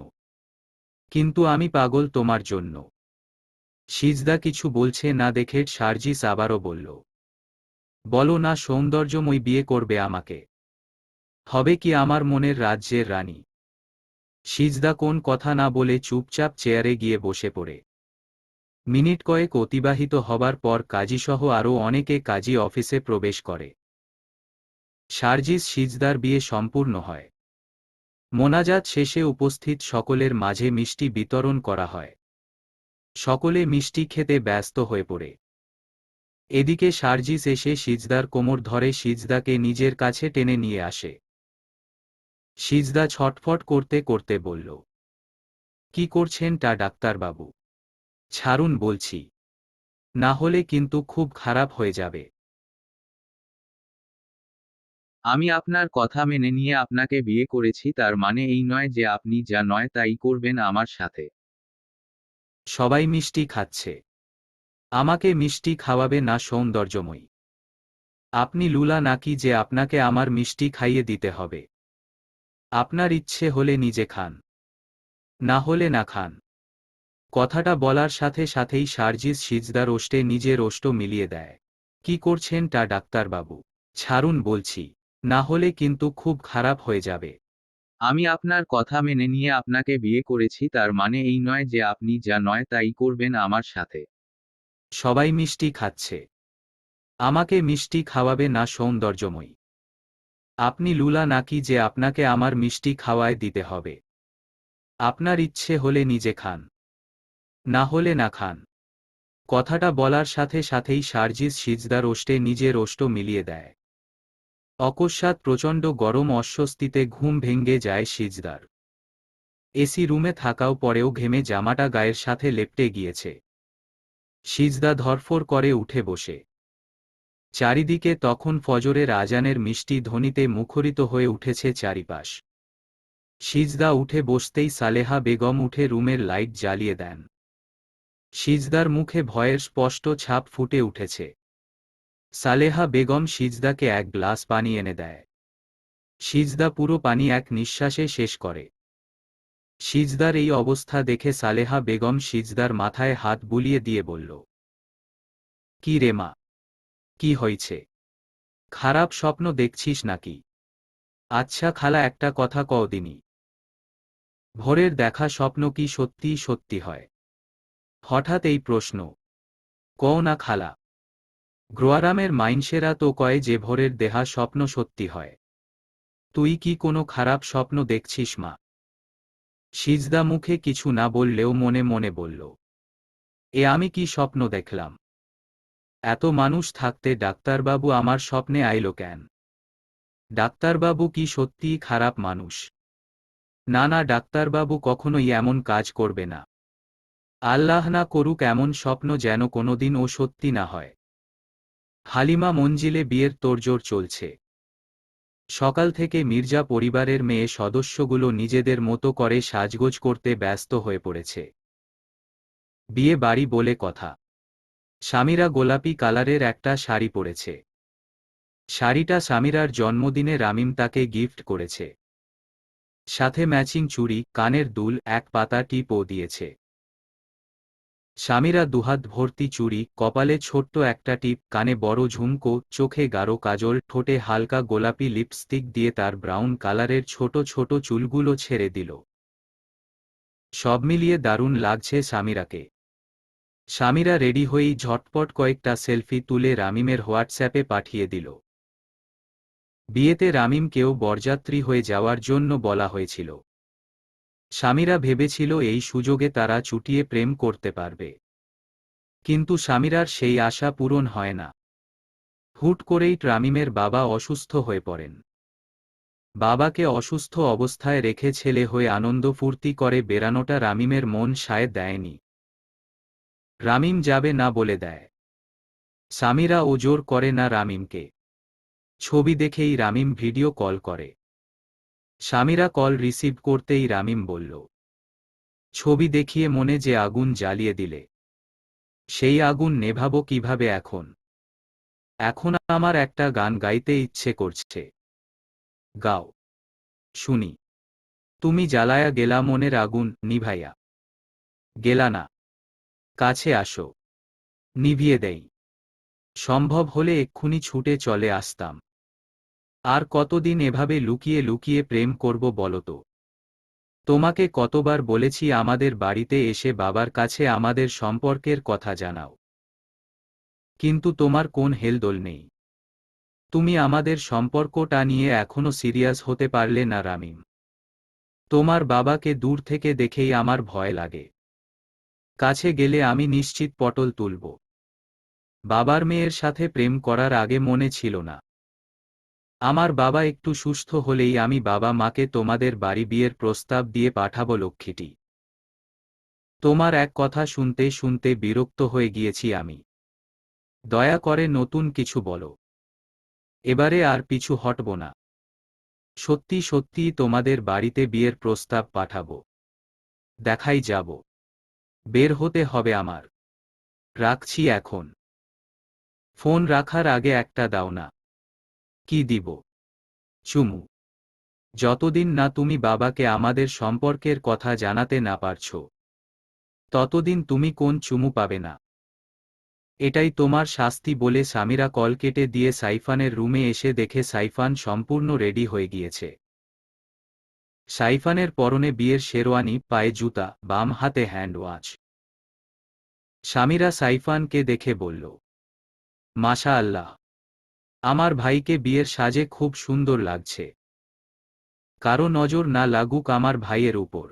কিন্তু আমি পাগল তোমার জন্য। সিজদা কিছু বলছে না দেখে সার্জিস আবারও বলল, বলো না সৌন্দর্যময়ী বিয়ে করবে আমাকে? হবে কি আমার মনের রাজ্যের রানী? সিজদা কোন কথা না বলে চুপচাপ চেয়ারে গিয়ে বসে পড়ে। মিনিট কয়েক অতিবাহিত হবার পর কাজীসহ আরও অনেকে কাজী অফিসে প্রবেশ করে। সার্জিস সিজদার বিয়ে সম্পূর্ণ হয়। মোনাজাত শেষে উপস্থিত সকলের মাঝে মিষ্টি বিতরণ করা হয়। সকলে মিষ্টি খেতে ব্যস্ত হয়ে পড়ে। এদিকে সার্জিস এসে সিজদার কোমর ধরে সিজদাকে নিজের কাছে টেনে নিয়ে আসে। সিজদা ছটফট করতে করতে বলল, কি করছেন টা ডাক্তারবাবু? ছাড়ুন বলছি, না হলে কিন্তু খুব খারাপ হয়ে যাবে। আমি আপনার কথা মেনে নিয়ে আপনাকে বিয়ে করেছি, তার মানে এই নয় যে আপনি যা নয় তাই করবেন আমার সাথে। সবাই মিষ্টি খাচ্ছে। আমাকে মিষ্টি খাওয়াবে না সৌন্দর্যময়ী? আপনি লুলা নাকি যে আপনাকে আমার মিষ্টি খাইয়ে দিতে হবে? আপনার ইচ্ছে হলে নিজে খান, না হলে না খান। কথাটা বলার সাথে সাথেই সার্জিস সিজদার ওষ্ঠে নিজের ওষ্ঠ মিলিয়ে দেয়। কি করছেন টা ডাক্তারবাবু? ছাড়ুন বলছি, না হলে কিন্তু খুব খারাপ হয়ে যাবে। আমি আপনার কথা মেনে নিয়ে আপনাকে বিয়ে করেছি, তার মানে এই নয় যে আপনি যা নয় তাই করবেন আমার সাথে। সবাই মিষ্টি খাচ্ছে। আমাকে মিষ্টি খাওয়াবে না সৌন্দর্যময়ী? আপনি লুলা নাকি যে আপনাকে আমার মিষ্টি খাওয়ায় দিতে হবে? আপনার ইচ্ছে হলে নিজে খান, না হলে না খান। কথাটা বলার সাথে সাথেই সার্জিস সিজদার ওষ্ঠে নিজের ওষ্ঠ মিলিয়ে দেয়। অকস্মাৎ প্রচণ্ড গরম অস্বস্তিতে ঘুম ভেঙে যায় সিজদার। এসি রুমে থাকাও পরেও ঘেমে জামাটা গায়ের সাথে লেপ্টে গিয়েছে। সিজদা ধরফর করে উঠে বসে। চারিদিকে তখন ফজরের আজানের মিষ্টি ধ্বনিতে মুখরিত হয়ে উঠেছে চারিপাশ। সিজদা উঠে বসতেই সালেহা বেগম উঠে রুমের লাইট জ্বালিয়ে দেন। সিজদার মুখে ভয়ের স্পষ্ট ছাপ ফুটে উঠেছে। সালেহা বেগম সিজদাকে এক গ্লাস পানি এনে দেয়। সিজদা পুরো পানি এক নিঃশ্বাসে শেষ করে। সিজদার এই অবস্থা দেখে সালেহা বেগম সিজদার মাথায় হাত বুলিয়ে দিয়ে বলল, কি রে মা, কি হয়েছে? খারাপ স্বপ্ন দেখছিস নাকি? আচ্ছা খালা, একটা কথা কও দিনি, ভোরের দেখা স্বপ্ন কি সত্যিই সত্যি হয়? হঠাৎ এই প্রশ্ন। কও না খালা। গ্রোয়ারামের মাইনসেরা তো কয় যে ভোরের দেহা স্বপ্ন সত্যি হয়। তুই কি কোনো খারাপ স্বপ্ন দেখছিস মা? সিজদা মুখে কিছু না বললেও মনে মনে বলল, এ আমি কি স্বপ্ন দেখলাম? এত মানুষ থাকতে ডাক্তারবাবু আমার স্বপ্নে আইলো কেন? ডাক্তারবাবু কি সত্যিই খারাপ মানুষ? না না, ডাক্তারবাবু কখনোই এমন কাজ করবে না। আল্লাহ না করুক এমন স্বপ্ন যেন কোনোদিন ও সত্যি না হয়। হালিমা মঞ্জিলে বিয়ের তোড়জোড় চলছে। সকাল থেকে মির্জা পরিবারের মেয়ে সদস্যগুলো নিজেদের মতো করে সাজগোজ করতে ব্যস্ত হয়ে পড়েছে। বিয়ে বাড়ি বলে কথা। সামিরা গোলাপি কালারের একটা শাড়ি পরেছে। শাড়িটা সামিরার জন্মদিনে রামিম তাকে গিফট করেছে। সাথে ম্যাচিং চুড়ি, কানের দুল, এক পাতা টিপও দিয়েছে। সামিরা দুহাত ভর্তি চুড়ি, কপালে ছোট্ট একটা টিপ, কানে বড় ঝুমকো, চোখে গাঢ় কাজল, ঠোঁটে হালকা গোলাপি লিপস্টিক দিয়ে তার ব্রাউন কালারের ছোট ছোট চুলগুলো ছেড়ে দিল। সব মিলিয়ে দারুণ লাগছে সামিরাকে। সামিরা রেডি হয়েই ঝটপট কয়েকটা সেলফি তুলে রামিমের হোয়াটসঅ্যাপে পাঠিয়ে দিল। বিয়েতে রামিমকেও বরযাত্রী হয়ে যাওয়ার জন্য বলা হয়েছিল। সামিরা ভেবেছিল এই সুযোগে তারা চুটিয়ে প্রেম করতে পারবে। কিন্তু সামিরার সেই আশা পূরণ হয় না। হুট করেই রামিমের বাবা অসুস্থ হয়ে পড়েন। বাবাকে অসুস্থ অবস্থায় রেখে ছেলে হয়ে আনন্দ ফুর্তি করে বেড়ানোটা রামিমের মন সায় দেয়নি। রামিম যাবে না বলে দেয়। সামিরা ও জোর করে না রামিমকে। ছবি দেখেই রামিম ভিডিও কল করে। সামিরা কল রিসিভ করতেই রামিম বলল, ছবি দেখিয়ে মনে যে আগুন জ্বালিয়ে দিলে, সেই আগুন নেভাবো কিভাবে এখন? এখন আমার একটা গান গাইতে ইচ্ছে করছে। গাও, শুনি। তুমি জ্বালায়া গেলা মনের আগুন, নিভাইয়া গেলা না। কাছে আসো, নিভিয়ে দেই। সম্ভব হলে এক্ষুনি ছুটে চলে আসতাম। আর কতদিন এভাবে লুকিয়ে লুকিয়ে প্রেম করব বলো তো? তোমাকে কতবার বলেছি আমাদের বাড়িতে এসে বাবার কাছে আমাদের সম্পর্কের কথা জানাও, কিন্তু তোমার কোন হেলদোল নেই। তুমি আমাদের সম্পর্কটা নিয়ে এখনো সিরিয়াস হতে পারলে না রামিম। তোমার বাবাকে দূর থেকে দেখেই আমার ভয় লাগে। কাছে গেলে আমি নিশ্চিত পটল তুলব। বাবার মেয়ের সাথে প্রেম করার আগে মনে ছিল না। আমার বাবা একটু সুস্থ হলেই আমি বাবা মাকে তোমাদের বাড়ি বিয়ের প্রস্তাব দিয়ে পাঠাবো লক্ষ্মীটি। তোমার এক কথা শুনতে শুনতে বিরক্ত হয়ে গিয়েছি আমি। দয়া করে নতুন কিছু বলো। এবারে আর পিছু হটব না। সত্যি সত্যি তোমাদের বাড়িতে বিয়ের প্রস্তাব পাঠাবো। দেখাই যাব। বের হতে হবে আমার। রাখছি এখন। ফোন রাখার আগে একটা দাও না। কি দিব? চুমু। যতদিন না তুমি বাবাকে আমাদের সম্পর্কের কথা জানাতে না পারছো, ততদিন তুমি কোন চুমু পাবে না। এটাই তোমার শাস্তি বলে সামিরা কল কেটে দিয়ে সাইফানের রুমে এসে দেখে সাইফান সম্পূর্ণ রেডি হয়ে গিয়েছে। সাইফানের পরনে বিয়ের শেরওয়ানি, পায়ে জুতা, বাম হাতে হ্যান্ড ওয়াচ। সামিরা সাইফানকে দেখে বলল, মাশা আল্লাহ, আমার ভাইকে বিয়ের সাজে খুব সুন্দর লাগছে। কারো নজর না লাগুক আমার ভাইয়ের উপর।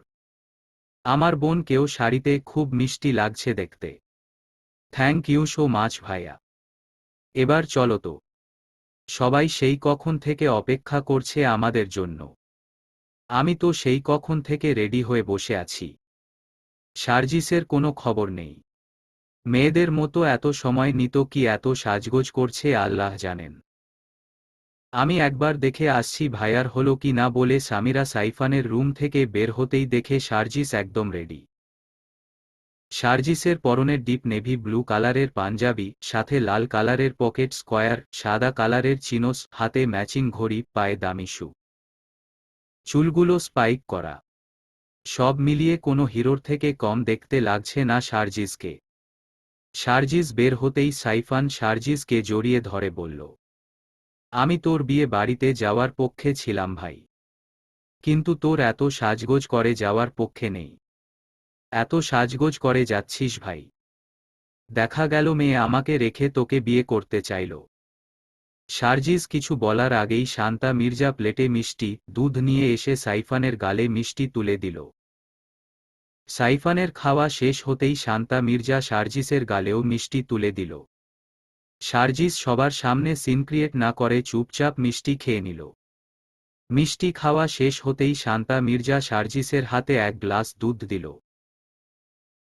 আমার বোনকেও শাড়িতে খুব মিষ্টি লাগছে দেখতে। থ্যাংক ইউ সো মাচ ভাইয়া। এবার চলো তো। সবাই সেই কখন থেকে অপেক্ষা করছে আমাদের জন্য। আমি তো সেই কখন থেকে রেডি হয়ে বসে আছি। সার্জিসের কোনো খবর নেই। মেয়েদের মতো এত সময় নিত কি এত সাজগোজ করছে আল্লাহ জানেন। আমি একবার দেখে আসছি ভাইয়ার হলো কি না বলে সামিরা সাইফানের রুম থেকে বের হতেই দেখে সার্জিস একদম রেডি। সার্জিসের পরনে ডিপ নেভি ব্লু কালারের পাঞ্জাবি, সাথে লাল কালারের পকেট স্কয়ার, সাদা কালারের চিনোস, হাতে ম্যাচিং ঘড়ি, পায়ে দামি শু। চুলগুলো স্পাইক করা। সব মিলিয়ে কোনো হিরোর থেকে কম দেখতে লাগছে না সার্জিসকে। সার্জিস বের হতেই সাইফান সার্জিসকে জড়িয়ে ধরে বলল, আমি তোর বিয়ে বাড়িতে যাওয়ার পক্ষে ছিলাম ভাই, কিন্তু তোর এত সাজগোজ করে যাওয়ার পক্ষে নেই। এত সাজগোজ করে যাচ্ছিস ভাই। দেখা গেল মেয়ে আমাকে রেখে তোকে বিয়ে করতে চাইল। সার্জিস কিছু বলার আগেই শান্তা মির্জা প্লেটে মিষ্টি, দুধ নিয়ে এসে সাইফানের গালে মিষ্টি তুলে দিল। সাইফানের খাওয়া শেষ হতেই শান্তা মির্জা সার্জিসের গালেও মিষ্টি তুলে দিল। সার্জিস সবার সামনে সিন ক্রিয়েট না করে চুপচাপ মিষ্টি খেয়ে নিল। মিষ্টি খাওয়া শেষ হতেই শান্তা মির্জা সার্জিসের হাতে এক গ্লাস দুধ দিল।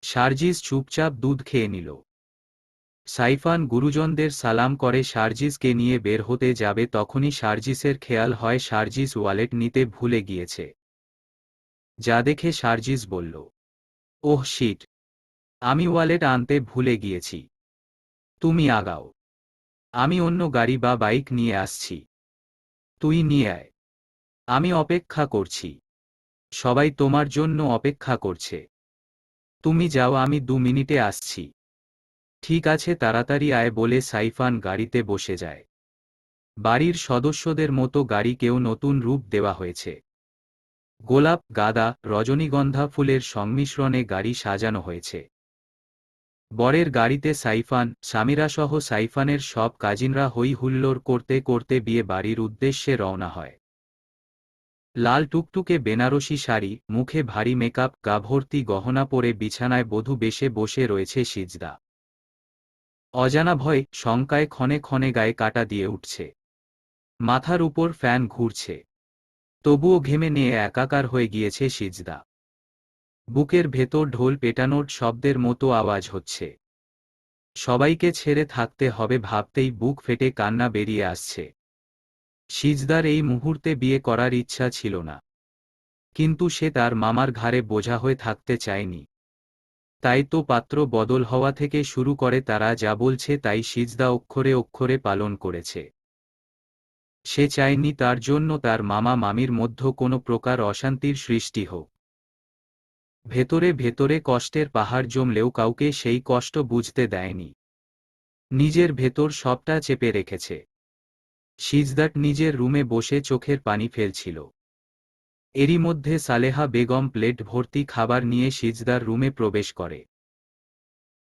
সার্জিস চুপচাপ দুধ খেয়ে নিল। সাইফান গুরুজনদের সালাম করে সার্জিসকে নিয়ে বের হতে যাবে তখনই সার্জিসের খেয়াল হয় সার্জিস ওয়ালেট নিতে ভুলে গিয়েছে। যা দেখে সার্জিস বলল, ওহ শিট, আমি ওয়ালেট আনতে ভুলে গিয়েছি। তুমি আগাও, আমি অন্য গাড়ি বা বাইক নিয়ে আসছি। তুই নিয়ে আয়। আমি অপেক্ষা করছি। সবাই তোমার জন্য অপেক্ষা করছে। তুমি যাও, আমি 2 মিনিটে আসছি। ঠিক আছে, তাড়াতাড়ি আয় বলে সাইফান গাড়িতে বসে যায়। বাড়ির সদস্যদের মতো গাড়িকেও নতুন রূপ দেওয়া হয়েছে। গোলাপ, গাঁদা, রজনীগন্ধা ফুলের সংমিশ্রণে গাড়ি সাজানো হয়েছে। বরের গাড়িতে সাইফান, সামিরাসহ সাইফানের সব কাজিনরা হই হুল্লোড় করতে করতে বিয়ে বাড়ির উদ্দেশ্যে রওনা হয়। লাল টুকটুকে বেনারসি শাড়ি, মুখে ভারী মেকআপ, গা ভর্তি গহনা পরে বিছানায় বধূ বেশে বসে রয়েছে সিজদা। অজানা ভয়, শঙ্কায় ক্ষণে ক্ষণে গায়ে কাটা দিয়ে উঠছে। মাথার উপর ফ্যান ঘুরছে। তবুও ঘেমে নিয়ে একাকার হয়ে গিয়েছে সিজদা। বুকের ভেতর ঢোল পেটানোর শব্দের মতো আওয়াজ হচ্ছে। সবাইকে ছেড়ে থাকতে হবে ভাবতেই বুক ফেটে কান্না বেরিয়ে আসছে। সিজদার এই মুহূর্তে বিয়ে করার ইচ্ছা ছিল না, কিন্তু সে তার মামার ঘাড়ে বোঝা হয়ে থাকতে চায়নি। তাই তো পাত্র বদল হওয়া থেকে শুরু করে তারা যা বলছে তাই সিজদা অক্ষরে অক্ষরে পালন করেছে। সে চায়নি তার জন্য তার মামা মামির মধ্যে কোনো প্রকার অশান্তির সৃষ্টি হোক। ভেতরে ভেতরে কষ্টের পাহাড় জমলেও কাউকে সেই কষ্ট বুঝতে দেয়নি। নিজের ভেতর সবটা চেপে রেখেছে। সিজদাট নিজের রুমে বসে চোখের পানি ফেলছিল। এরই মধ্যে সালেহা বেগম প্লেট ভর্তি খাবার নিয়ে সিজদার রুমে প্রবেশ করে।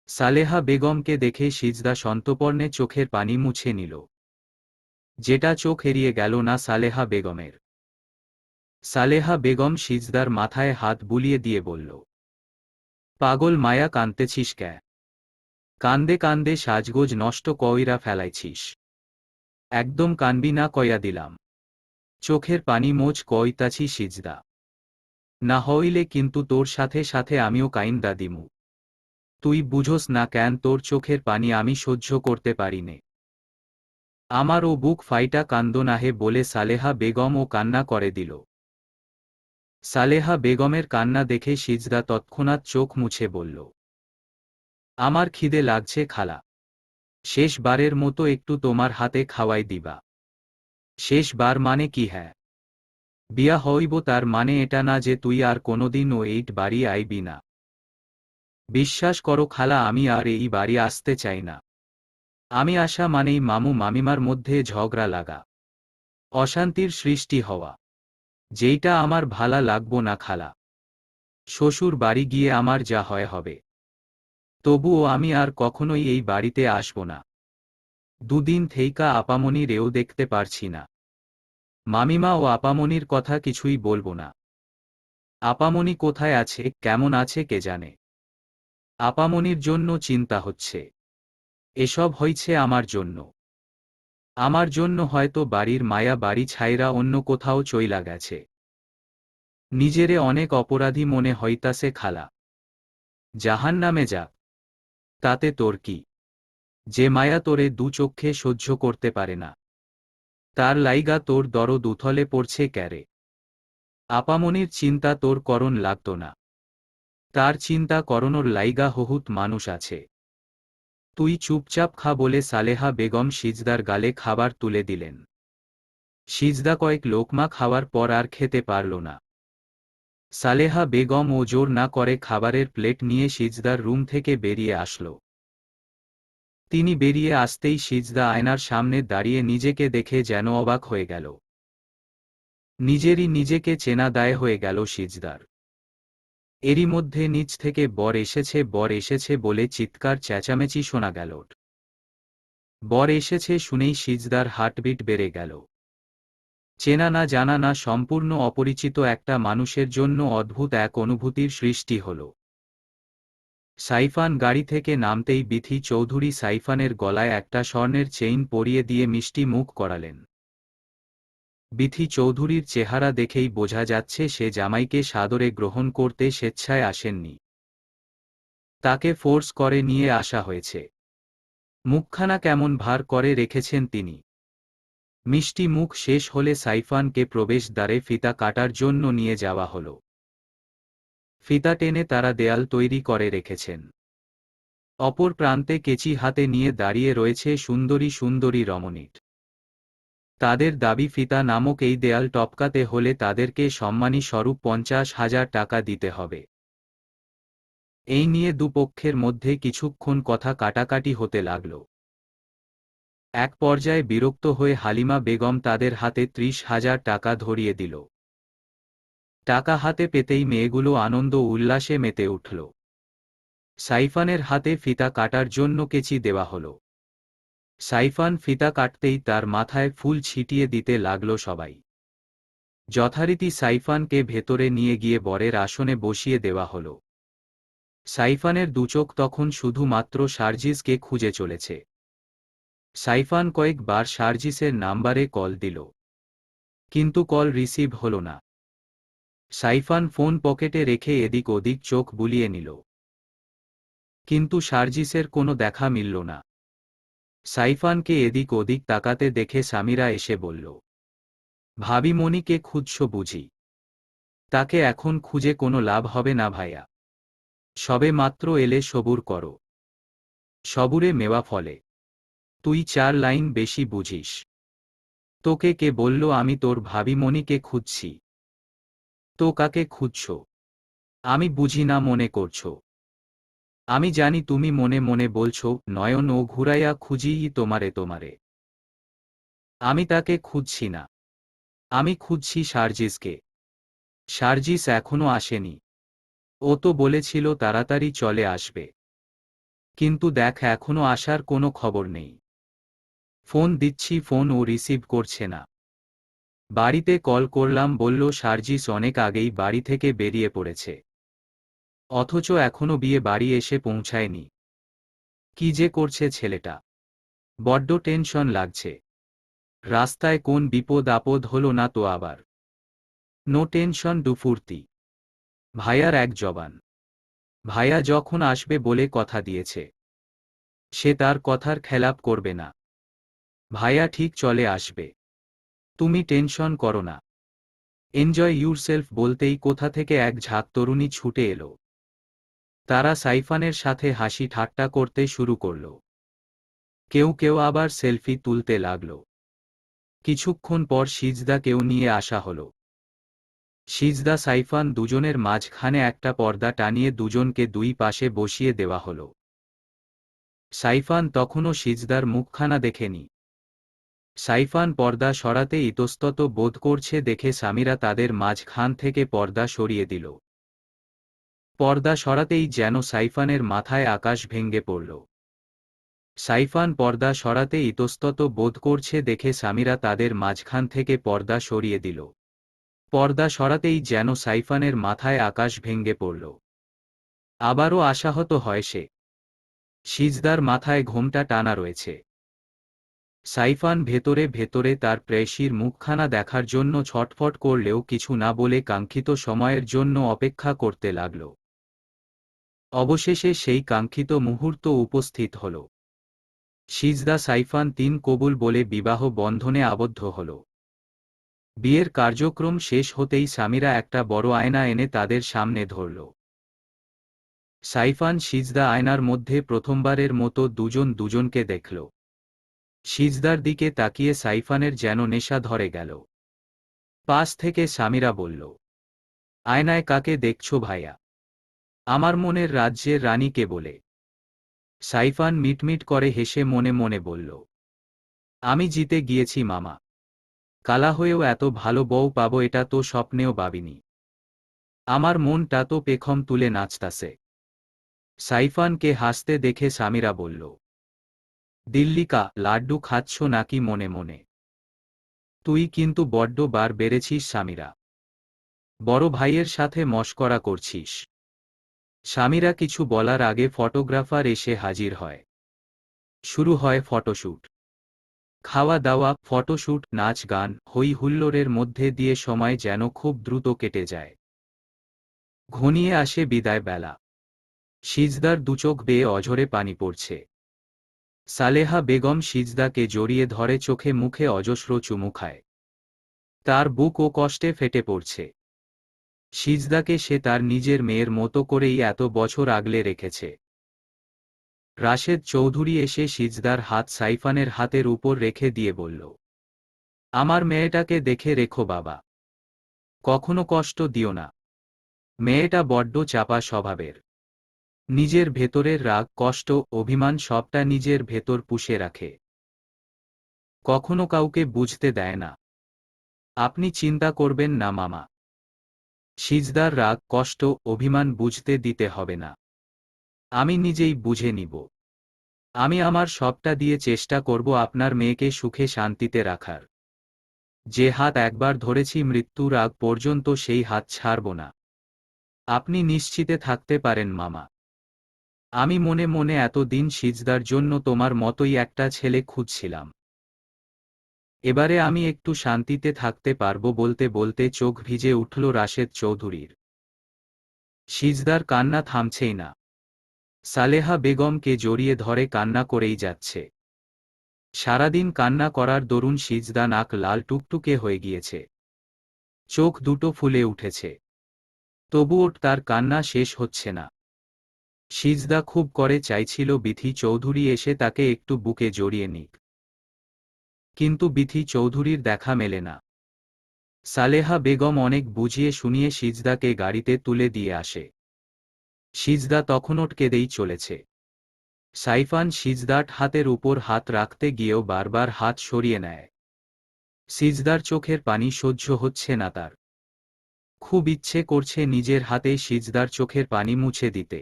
সালেহা বেগমকে দেখে সিজদা সন্তর্পণে চোখের পানি মুছে নিল। যেটা চোখ এড়িয়ে গেল না সালেহা বেগমের। সালেহা বেগম সিজদার মাথায় হাত বুলিয়ে দিয়ে বলল, পাগল মায়া কাঁদতেছিস ক্যা? কান্দে কান্দে সাজগোজ নষ্ট কইরা ফেলাইছিস। একদম কানবি না কয়া দিলাম। চোখের পানি মোচ কইতাছি সিজদা। না হইলে কিন্তু তোর সাথে সাথে আমিও কাইন্দা দিমু। তুই বুঝোস না কেন তোর চোখের পানি আমি সহ্য করতে পারিনে। আমারও বুক ফাইটা কান্দো নাহে বলে সালেহা বেগম ও কান্না করে দিল। সালেহা বেগমের কান্না দেখে সিজদা তৎক্ষণাৎ চোখ মুছে বলল, আমার খিদে লাগছে খালা। শেষবারের মতো একটু তোমার হাতে খাওয়াই দিবা। শেষবার মানে কি? হ্যাঁ, বিয়া হইব তার মানে এটা না যে তুই আর কোনোদিনও এই বাড়ি আইবি না। বিশ্বাস করো খালা, আমি আর এই বাড়ি আসতে চাই না। আমি আসা মানেই মামু মামিমার মধ্যে ঝগড়া লাগা, অশান্তির সৃষ্টি হওয়া, যেইটা আমার ভালা লাগবো না খালা। শ্বশুর বাড়ি গিয়ে আমার যা হয় হবে, তবুও আমি আর কখনোই এই বাড়িতে আসব না। দুদিন থেইকা আপামনি রেও দেখতে পারছি না। মামিমা ও আপামনির কথা কিছুই বলবো না। আপামনি কোথায় আছে কেমন আছে কে জানে। আপামনির জন্য চিন্তা হচ্ছে। এসব হইছে আমার জন্য। আমার জন্য হয়তো বাড়ির মায়া বাড়ি ছাইরা অন্য কোথাও চইলা গেছে। নিজেরে অনেক অপরাধী মনে হইতাছে খালা। জাহান্নামে যা, তাতে তোর কি? যে মায়া তোরে দু চক্ষে সহ্য করতে পারে না, তার লাইগা তোর দরদ উথলে পড়ছে ক্যারে। আপামনির চিন্তা তোর করণ লাগতো না। তার চিন্তা করণোর লাইগা বহুত মানুষ আছে। তুই চুপচাপ খা বলে সালেহা বেগম সিজদার গালে খাবার তুলে দিলেন। সিজদা কয়েক লোকমা খাওয়ার পর আর খেতে পারল না। সালেহা বেগম ও জোর না করে খাবারের প্লেট নিয়ে সিজদার রুম থেকে বেরিয়ে আসল। তিনি বেরিয়ে আসতেই সিজদা আয়নার সামনে দাঁড়িয়ে নিজেকে দেখে যেন অবাক হয়ে গেল। নিজেরই নিজেকে চেনা দায় হয়ে গেল সিজদার। এরই মধ্যে নিচ থেকে বর এসেছে বলে চিৎকার চেঁচামেচি শোনা গেল। বর এসেছে শুনেই সিজদার হার্টবিট বেড়ে গেল। চেনা না জানা না সম্পূর্ণ অপরিচিত একটা মানুষের জন্য অদ্ভুত এক অনুভূতির সৃষ্টি হল। সাইফান গাড়ি থেকে নামতেই বিথি চৌধুরী সাইফানের গলায় একটা স্বর্ণের চেইন পরিয়ে দিয়ে মিষ্টি মুখ করালেন। বিথি চৌধুরীর চেহারা দেখেই বোঝা যাচ্ছে সে জামাইকে সাদরে গ্রহণ করতে স্বেচ্ছায় আসেননি। তাকে ফোর্স করে নিয়ে আসা হয়েছে। মুখখানা কেমন ভার করে রেখেছেন তিনি। মিষ্টি মুখ শেষ হলে সাইফানকে প্রবেশদ্বারে ফিতা কাটার জন্য নিয়ে যাওয়া হল। ফিতা টেনে তারা দেয়াল তৈরি করে রেখেছেন। অপর প্রান্তে কেচি হাতে নিয়ে দাঁড়িয়ে রয়েছে সুন্দরী সুন্দরী রমণীট। তাদের দাবি ফিতা নামক এই দেয়াল টপকাতে হলে তাদেরকে সম্মানী স্বরূপ 50,000 টাকা দিতে হবে। এই নিয়ে দুপক্ষের মধ্যে কিছুক্ষণ কথা কাটাকাটি হতে লাগল। এক পর্যায়ে বিরক্ত হয়ে হালিমা বেগম তাদের হাতে 30,000 টাকা ধরিয়ে দিল। টাকা হাতে পেতেই মেয়েগুলো আনন্দ উল্লাসে মেতে উঠল। সাইফানের হাতে ফিতা কাটার জন্য কেচি দেওয়া হল। সাইফান ফিতা কাটতেই তার মাথায় ফুল ছিটিয়ে দিতে লাগল সবাই। যথারীতি সাইফানকে ভেতরে নিয়ে গিয়ে বরের আসনে বসিয়ে দেওয়া হল। সাইফানের দুচোখ তখন শুধুমাত্র সার্জিসকে খুঁজে চলেছে। সাইফান কয়েকবার সার্জিসের নাম্বারে কল দিল। কিন্তু কল রিসিভ হলো না। সাইফান ফোন পকেটে রেখে এদিক ওদিক চোখ বুলিয়ে নিল, কিন্তু সার্জিসের কোনো দেখা মিলল না। সাইফানকে এদিক ওদিক তাকাতে দেখে সামিরা এসে বলল, ভাবি মনিকে খুঁজছ বুঝি? তাকে এখন খুঁজে কোনো লাভ হবে না ভাইয়া, সবে মাত্র এলে সবুর করো, সবুরে মেওয়া ফলে। তুই 4 লাইন বেশি বুঝিস। তোকে কে বলল আমি তোর ভাবি মনিকে খুঁজছি? তো কাকে খুঁজছ? আমি বুঝি না মনে করছো? আমি জানি তুমি মনে মনে বলছো নয়ন ও ঘুরাইয়া খুঁজিই তোমারে তোমারে। আমি তাকে খুঁজছি না, আমি খুঁজছি সার্জিসকে। সার্জিস এখনো আসেনি। ও তো বলেছিল তাড়াতাড়ি চলে আসবে, কিন্তু দেখ এখনো আসার কোনো খবর নেই। ফোন দিচ্ছি, ফোন ও রিসিভ করছে না। বাড়িতে কল করলাম, বলল সার্জিস অনেক আগেই বাড়ি থেকে বেরিয়ে পড়েছে, অথচ এখনো বিয়ে বাড়ি এসে পৌঁছায়নি। কি যে করছে ছেলেটা, বড্ড টেনশন লাগছে। রাস্তায় কোন বিপদ আপদ হলো না তো আবার? নো টেনশন ডু ফুর্তি। ভাইয়ার এক জবান। ভাইয়া যখন আসবে বলে কথা দিয়েছে, সে তার কথার খেলাপ করবে না। ভাইয়া ঠিক চলে আসবে, তুমি টেনশন করো না। এনজয় ইউরসেলফ বলতেই কোথা থেকে এক ঝাঁক তরুণী ছুটে এলো। তারা সাইফানের সাথে হাসি ঠাট্টা করতে শুরু করল। কেউ কেউ আবার সেলফি তুলতে লাগল। কিছুক্ষণ পর সিজদাকেও নিয়ে আসা হলো। সিজদা সাইফান দুজনের মাঝখানে একটা পর্দা টানিয়ে দুজনকে দুই পাশে বসিয়ে দেওয়া হলো। সাইফান তখনও সিজদার মুখখানা দেখেনি। সাইফান পর্দা সরাতে ইতস্তত বোধ করছে দেখে সামিরা তাদের মাঝখান থেকে পর্দা সরিয়ে দিল। পর্দা সরাতেই যেন সাইফানের মাথায় আকাশ ভেঙে পড়ল। সাইফান পর্দা সরাতে ইতস্তত বোধ করছে দেখে সামিরা তাদের মাঝখান থেকে পর্দা সরিয়ে দিল। পর্দা সরাতেই যেন সাইফানের মাথায় আকাশ ভেঙে পড়ল। আবারও আশাহত হয় সে। সিজদার মাথায় ঘোমটা টানা রয়েছে। সাইফান ভেতরে ভেতরে তার প্রেয়সীর মুখখানা দেখার জন্য ছটফট করলেও কিছু না বলে কাঙ্ক্ষিত সময়ের জন্য অপেক্ষা করতে লাগল। অবশেষে সেই কাঙ্ক্ষিত মুহূর্ত উপস্থিত হল। সিজদা সাইফান 3 কবুল বলে বিবাহ বন্ধনে আবদ্ধ হল। বিয়ের কার্যক্রম শেষ হতেই সামিরা একটা বড় আয়না এনে তাদের সামনে ধরল। সাইফান সিজদা আয়নার মধ্যে প্রথমবারের মতো দুজন দুজনকে দেখল। সিজদার দিকে তাকিয়ে সাইফানের যেন নেশা ধরে গেল। পাশ থেকে সামিরা বলল, আয়নায় কাকে দেখছো ভাইয়া? আমার মনের রাজ্যের রানীকে বলে। সাইফান মিটমিট করে হেসে মনে মনে বলল, আমি জিতে গিয়েছি মামা। কালা হয়েও এত ভালো বউ পাবো এটা তো স্বপ্নেও ভাবিনি। আমার মনটা তো পেখম তুলে নাচতাছে। সাইফানকে হাসতে দেখে সামিরা বলল, দিল্লিকা লাড্ডু খাচ্ছ নাকি মনে মনে? তুই কিন্তু বড্ড বার বেড়েছিস সামিরা। বড় ভাইয়ের সাথে মশকরা করছিস। সামিরা কিছু বলার আগে ফটোগ্রাফার এসে হাজির হয়। শুরু হয় ফটোশ্যুট। খাওয়া দাওয়া, ফটোশ্যুট, নাচ গান, হই হুল্লোড়ের মধ্যে দিয়ে সময় যেন খুব দ্রুত কেটে যায়। ঘনিয়ে আসে বিদায় বেলা। সিজদার দুচোখ বেয়ে অঝরে পানি পড়ছে। সালেহা বেগম সিজদাকে জড়িয়ে ধরে চোখে মুখে অজস্র চুমু খায়। তার বুক ও কষ্টে ফেটে পড়ছে। সিজদাকে সে তার নিজের মেয়ের মতো করেই এত বছর আগলে রেখেছে। রাশেদ চৌধুরী এসে সিজদার হাত সাইফানের হাতের উপর রেখে দিয়ে বলল, আমার মেয়েটাকে দেখে রেখো বাবা, কখনো কষ্ট দিও না। মেয়েটা বড্ড চাপা স্বভাবের। নিজের ভেতরের রাগ, কষ্ট, অভিমান সবটা নিজের ভেতর পুষে রাখে, কখনো কাউকে বুঝতে দেয় না। আপনি চিন্তা করবেন না মামা। সিজদার রাগ, কষ্ট, অভিমান বুঝতে দিতে হবে না। আমি নিজেই বুঝে নিব। আমি আমার সবটা দিয়ে চেষ্টা করব আপনার মেয়েকে সুখে শান্তিতে রাখার। যে হাত একবার ধরেছি মৃত্যুর আগ পর্যন্ত সেই হাত ছাড়ব না। আপনি নিশ্চিতে থাকতে পারেন মামা। আমি মনে মনে এতদিন সিজদার জন্য তোমার মতোই একটা ছেলে খুঁজছিলাম। এবারে আমি একটু শান্তিতে থাকতে পারবো বলতে বলতে চোখ ভিজে উঠল রাশেদ চৌধুরীর। সিজদার কান্না থামছেই না। সালেহা বেগমকে জড়িয়ে ধরে কান্না করেই যাচ্ছে। সারাদিন কান্না করার দরুন সিজদা নাক লাল টুকটুকে হয়ে গিয়েছে। চোখ দুটো ফুলে উঠেছে। তবুও তার কান্না শেষ হচ্ছে না। সিজদা খুব করে চাইছিল বিথি চৌধুরী এসে তাকে একটু বুকে জড়িয়ে নিক, কিন্তু বিথি চৌধুরীর দেখা মেলে না। সালেহা বেগম অনেক বুঝিয়ে শুনিয়ে সিজদাকে গাড়িতে তুলে দিয়ে আসে। সিজদা তখনও কেঁদেই চলেছে। সাইফান সিজদার হাতের উপর হাত রাখতে গিয়েও বারবার হাত সরিয়ে নেয়। সিজদার চোখের পানি সহ্য হচ্ছে না তার। খুব ইচ্ছে করছে নিজের হাতে সিজদার চোখের পানি মুছে দিতে।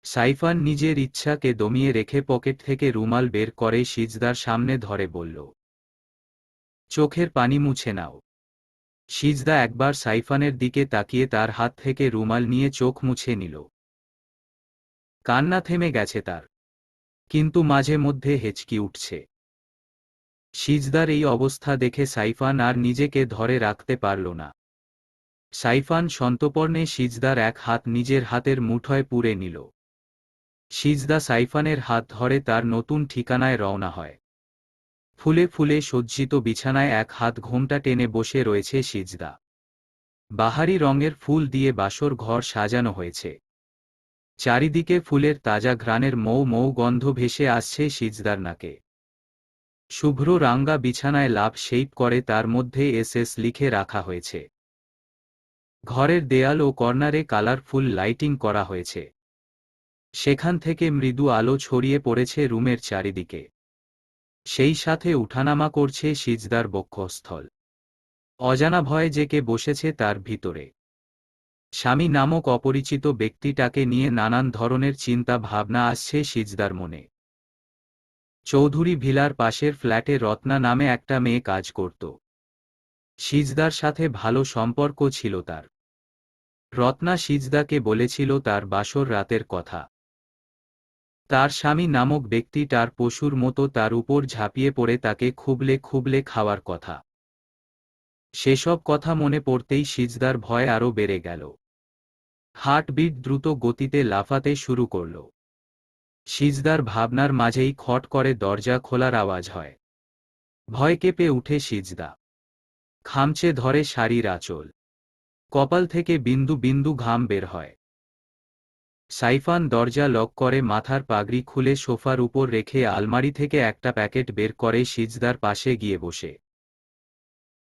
সাইফান নিজের ইচ্ছাকে দমিয়ে রেখে পকেট থেকে রুমাল বের করে সিজদার সামনে ধরে বলল, চোখের পানি মুছে নাও। সিজদা একবার সাইফানের দিকে তাকিয়ে তার হাত থেকে রুমাল নিয়ে চোখ মুছে নিল। কান্না থেমে গেছে তার, কিন্তু মাঝে মধ্যে হেঁচকি উঠছে। সিজদার এই অবস্থা দেখে সাইফান আর নিজেকে ধরে রাখতে পারল না। সাইফান সন্তর্পণে সিজদার এক হাত নিজের হাতের মুঠোয় পুরে নিল। সিজদা সাইফানের হাত ধরে তার নতুন ঠিকানায় রওনা হয়। ফুলে ফুলে সজ্জিত বিছানায় এক হাত ঘোমটা টেনে বসে রয়েছে সিজদা। বাহারি রঙের ফুল দিয়ে বাসর ঘর সাজানো হয়েছে। চারিদিকে ফুলের তাজা ঘ্রাণের মৌ মৌ গন্ধ ভেসে আসছে সিজদার নাকে। শুভ্র রাঙ্গা বিছানায় লাভ শেপ করে তার মধ্যে এসএস লিখে রাখা হয়েছে। ঘরের দেয়াল ও কর্নারে কালারফুল লাইটিং করা হয়েছে। সেখান থেকে মৃদু আলো ছড়িয়ে পড়েছে রুমের চারিদিকে। সেই সাথে উঠানামা করছে সিজদার বক্ষস্থল। অজানা ভয়ে জেকে বসেছে তার ভিতরে। স্বামী নামক অপরিচিত ব্যক্তিটাকে নিয়ে নানান ধরনের চিন্তা ভাবনা আসছে সিজদার মনে। চৌধুরী ভিলার পাশের ফ্ল্যাটে রত্না নামে একটা মেয়ে কাজ করত। সিজদার সাথে ভালো সম্পর্ক ছিল তার। রত্না সিজদাকে বলেছিল তার বাসর রাতের কথা। তার স্বামী নামক ব্যক্তিটার পশুর মতো তার উপর ঝাঁপিয়ে পড়ে তাকে খুবলে খুবলে খাওয়ার কথা। সেসব কথা মনে পড়তেই সিজদার ভয় আরও বেড়ে গেল। হার্টবিট দ্রুত গতিতে লাফাতে শুরু করল। সিজদার ভাবনার মাঝেই খট করে দরজা খোলার আওয়াজ হয়। ভয় কেঁপে উঠে সিজদা। খামচে ধরে শাড়ির আঁচল। কপাল থেকে বিন্দু বিন্দু ঘাম বের হয়। সাইফান দরজা লক করে মাথার পাগড়ি খুলে সোফার উপর রেখে আলমারি থেকে একটা প্যাকেট বের করে সিজদার পাশে গিয়ে বসে।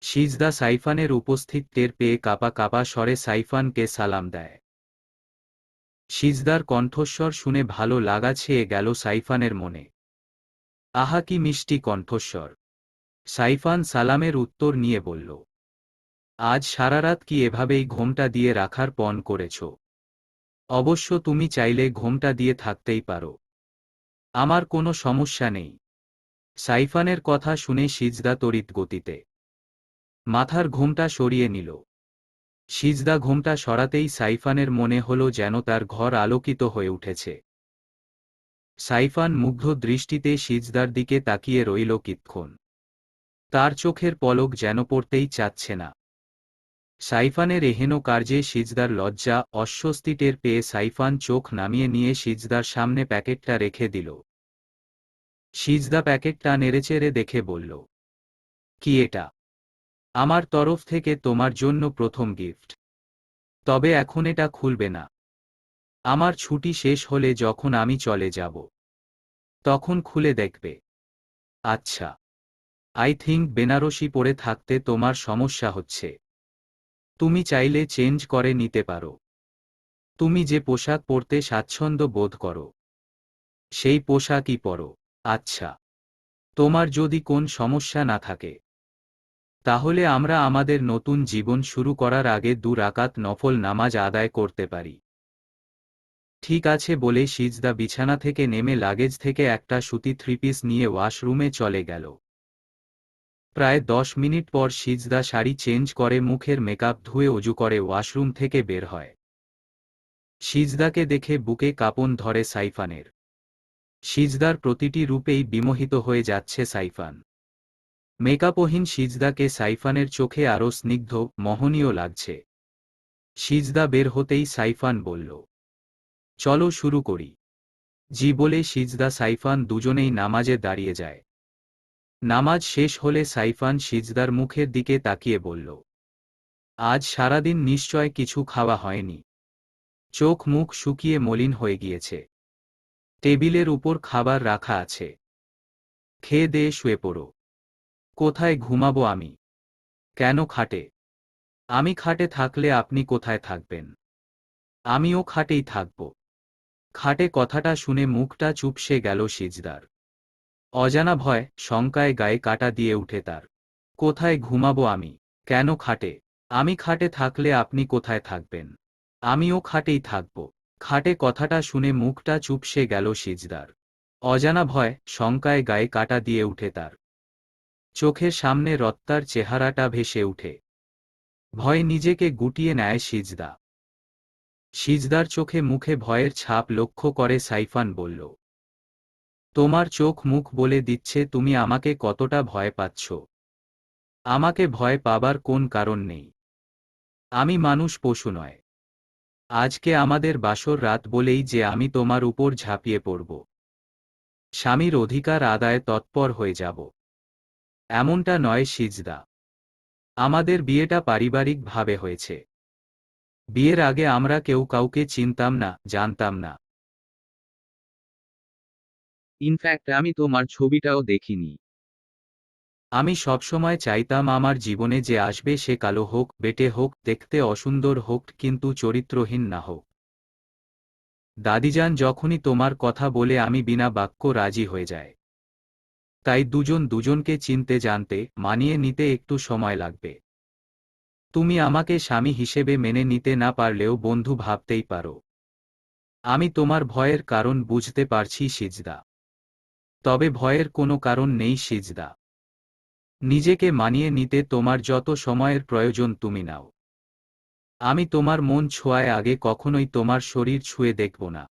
সিজদা সাইফানের উপস্থিত টের পেয়ে কাঁপা কাঁপা স্বরে সাইফানকে সালাম দেয়। সিজদার কণ্ঠস্বর শুনে ভালো লাগা ছেয়ে গেল সাইফানের মনে। আহা কি মিষ্টি কণ্ঠস্বর! সাইফান সালামের উত্তর নিয়ে বলল, আজ সারারাত কি এভাবেই ঘোমটা দিয়ে রাখার পণ করেছ? অবশ্য তুমি চাইলে ঘোমটা দিয়ে থাকতেই পারো, আমার কোনো সমস্যা নেই। সাইফানের কথা শুনে সিজদা তড়িৎ গতিতে মাথার ঘোমটা সরিয়ে নিল। সিজদা ঘোমটা সরাতেই সাইফানের মনে হল যেন তার ঘর আলোকিত হয়ে উঠেছে। সাইফান মুগ্ধ দৃষ্টিতে সিজদার দিকে তাকিয়ে রইল কিতক্ষণ। তার চোখের পলক যেন পড়তেই চাচ্ছে না। সাইফানের এহেন কার্যে সিজদার লজ্জা অস্বস্তি টের পেয়ে সাইফান চোখ নামিয়ে নিয়ে সিজদার সামনে প্যাকেটটা রেখে দিল। সিজদা প্যাকেটটা নেড়েচেড়ে দেখে বলল, কি এটা? আমার তরফ থেকে তোমার জন্য প্রথম গিফট। তবে এখন এটা খুলবে না। আমার ছুটি শেষ হলে যখন আমি চলে যাব, তখন খুলে দেখবে। আচ্ছা। আই থিঙ্ক বেনারসি পরে থাকতে তোমার সমস্যা হচ্ছে। তুমি চাইলে চেঞ্জ করে নিতে পারো। তুমি যে পোশাক পরতে স্বাচ্ছন্দ্য বোধ করো, সেই পোশাকই পরো। আচ্ছা, তোমার যদি কোন সমস্যা না থাকে, তাহলে আমরা আমাদের নতুন জীবন শুরু করার আগে 2 রাকাত নফল নামাজ আদায় করতে পারি। ঠিক আছে বলে সিজদা বিছানা থেকে নেমে লাগেজ থেকে একটা সুতি 3 পিস নিয়ে ওয়াশরুমে চলে গেল। প্রায় 10 মিনিট পর সিজদা শাড়ি চেঞ্জ করে মুখের মেকআপ ধুয়ে অজু করে ওয়াশরুম থেকে বের হয়। সিজদাকে দেখে বুকে কাঁপন ধরে সাইফানের। সিজদার প্রতিটি রূপেই বিমোহিত হয়ে যাচ্ছে সাইফান। মেকআপহীন সিজদাকে সাইফানের চোখে আরও স্নিগ্ধ, মোহনীয় লাগছে। সিজদা বের হতেই সাইফান বলল, চলো শুরু করি। জি বলে সিজদা সাইফান দুজনেই নামাজে দাঁড়িয়ে যায়। নামাজ শেষ হলে সাইফান সিজদার মুখের দিকে তাকিয়ে বলল, আজ সারাদিন নিশ্চয় কিছু খাওয়া হয়নি। চোখ মুখ শুকিয়ে মলিন হয়ে গিয়েছে। টেবিলের উপর খাবার রাখা আছে। খেয়ে দেয়ে শুয়ে পড়ো। কোথায় ঘুমাবো আমি? কেন খাটে? আমি খাটে থাকলে আপনি কোথায় থাকবেন? আমিও খাটেই থাকব। খাটে কথাটা শুনে মুখটা চুপসে গেল সিজদার। অজানা ভয়, শঙ্কায় গায়ে কাটা দিয়ে উঠে তার। কোথায় ঘুমাবো আমি? কেন খাটে? আমি খাটে থাকলে আপনি কোথায় থাকবেন? আমিও খাটেই থাকব। খাটে কথাটা শুনে মুখটা চুপসে গেল সিজদার। অজানা ভয়, শঙ্কায় গায়ে কাটা দিয়ে উঠে তার। চোখের সামনে রত্তার চেহারাটা ভেসে উঠে। ভয় নিজেকে গুটিয়ে নেয় সিজদা। সিজদার চোখে মুখে ভয়ের ছাপ লক্ষ্য করে সাইফান বলল, তোমার চোখ মুখ বলে দিচ্ছে তুমি আমাকে কতটা ভয় পাচ্ছ। আমাকে ভয় পাবার কোন কারণ নেই। আমি মানুষ, পশু নয়। আজকে আমাদের বাসর রাত বলেই যে আমি তোমার উপর ঝাঁপিয়ে পড়ব। স্বামীর অধিকার আদায়ে তৎপর হয়ে যাব। এমনটা নয় সিজদা। আমাদের বিয়েটা পারিবারিকভাবে হয়েছে। বিয়ের আগে আমরা কেউ কাউকে চিনতাম না, জানতাম না। ইনফ্যাক্ট আমি তোমার ছবিটাও দেখিনি। আমি সবসময় চাইতাম আমার জীবনে যে আসবে সে কালো হোক, বেটে হোক, দেখতে অসুন্দর হোক, কিন্তু চরিত্রহীন না হোক। দাদিজান যখনই তোমার কথা বলে আমি বিনা বাক্য রাজি হয়ে যায়। তাই দুজন দুজনকে চিনতে জানতে, মানিয়ে নিতে একটু সময় লাগবে। তুমি আমাকে স্বামী হিসেবে মেনে নিতে না পারলেও বন্ধু ভাবতেই পারো। আমি তোমার ভয়ের কারণ বুঝতে পারছি সিজদা। তবে ভয়ের কোনো কারণ নেই সিজদা। নিজেকে মানিয়ে নিতে তোমার যত সময়ের প্রয়োজন তুমি নাও। আমি তোমার মন ছোঁয়ার আগে কখনোই তোমার শরীর ছুঁয়ে দেখব না।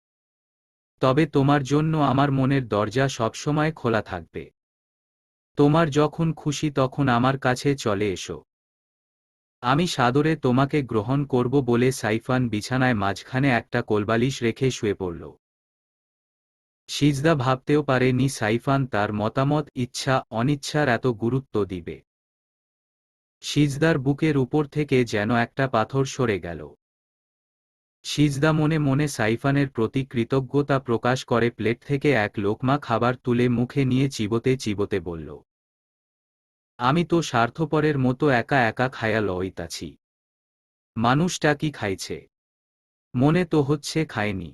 তবে তোমার জন্য আমার মনের দরজা সবসময় খোলা থাকবে। তোমার যখন খুশি তখন আমার কাছে চলে এসো। আমি সাদরে তোমাকে গ্রহণ করব বলে সাইফান বিছানায় মাঝখানে একটা কোলবালিশ রেখে শুয়ে পড়ল। সিজদা ভাবতেও পারেনি সাইফান তার মতামত, ইচ্ছা অনিচ্ছার এত গুরুত্ব দিবে। সিজদার বুকের উপর থেকে যেন একটা পাথর সরে গেল। সিজদা মনে মনে সাইফানের প্রতি কৃতজ্ঞতা প্রকাশ করে প্লেট থেকে এক লোকমা খাবার তুলে মুখে নিয়ে চিবোতে চিবোতে বলল, আমি তো স্বার্থপরের মতো একা একা খায়া লইতাছি। মানুষটা কি খাইছে? মনে তো হচ্ছে খায়নি।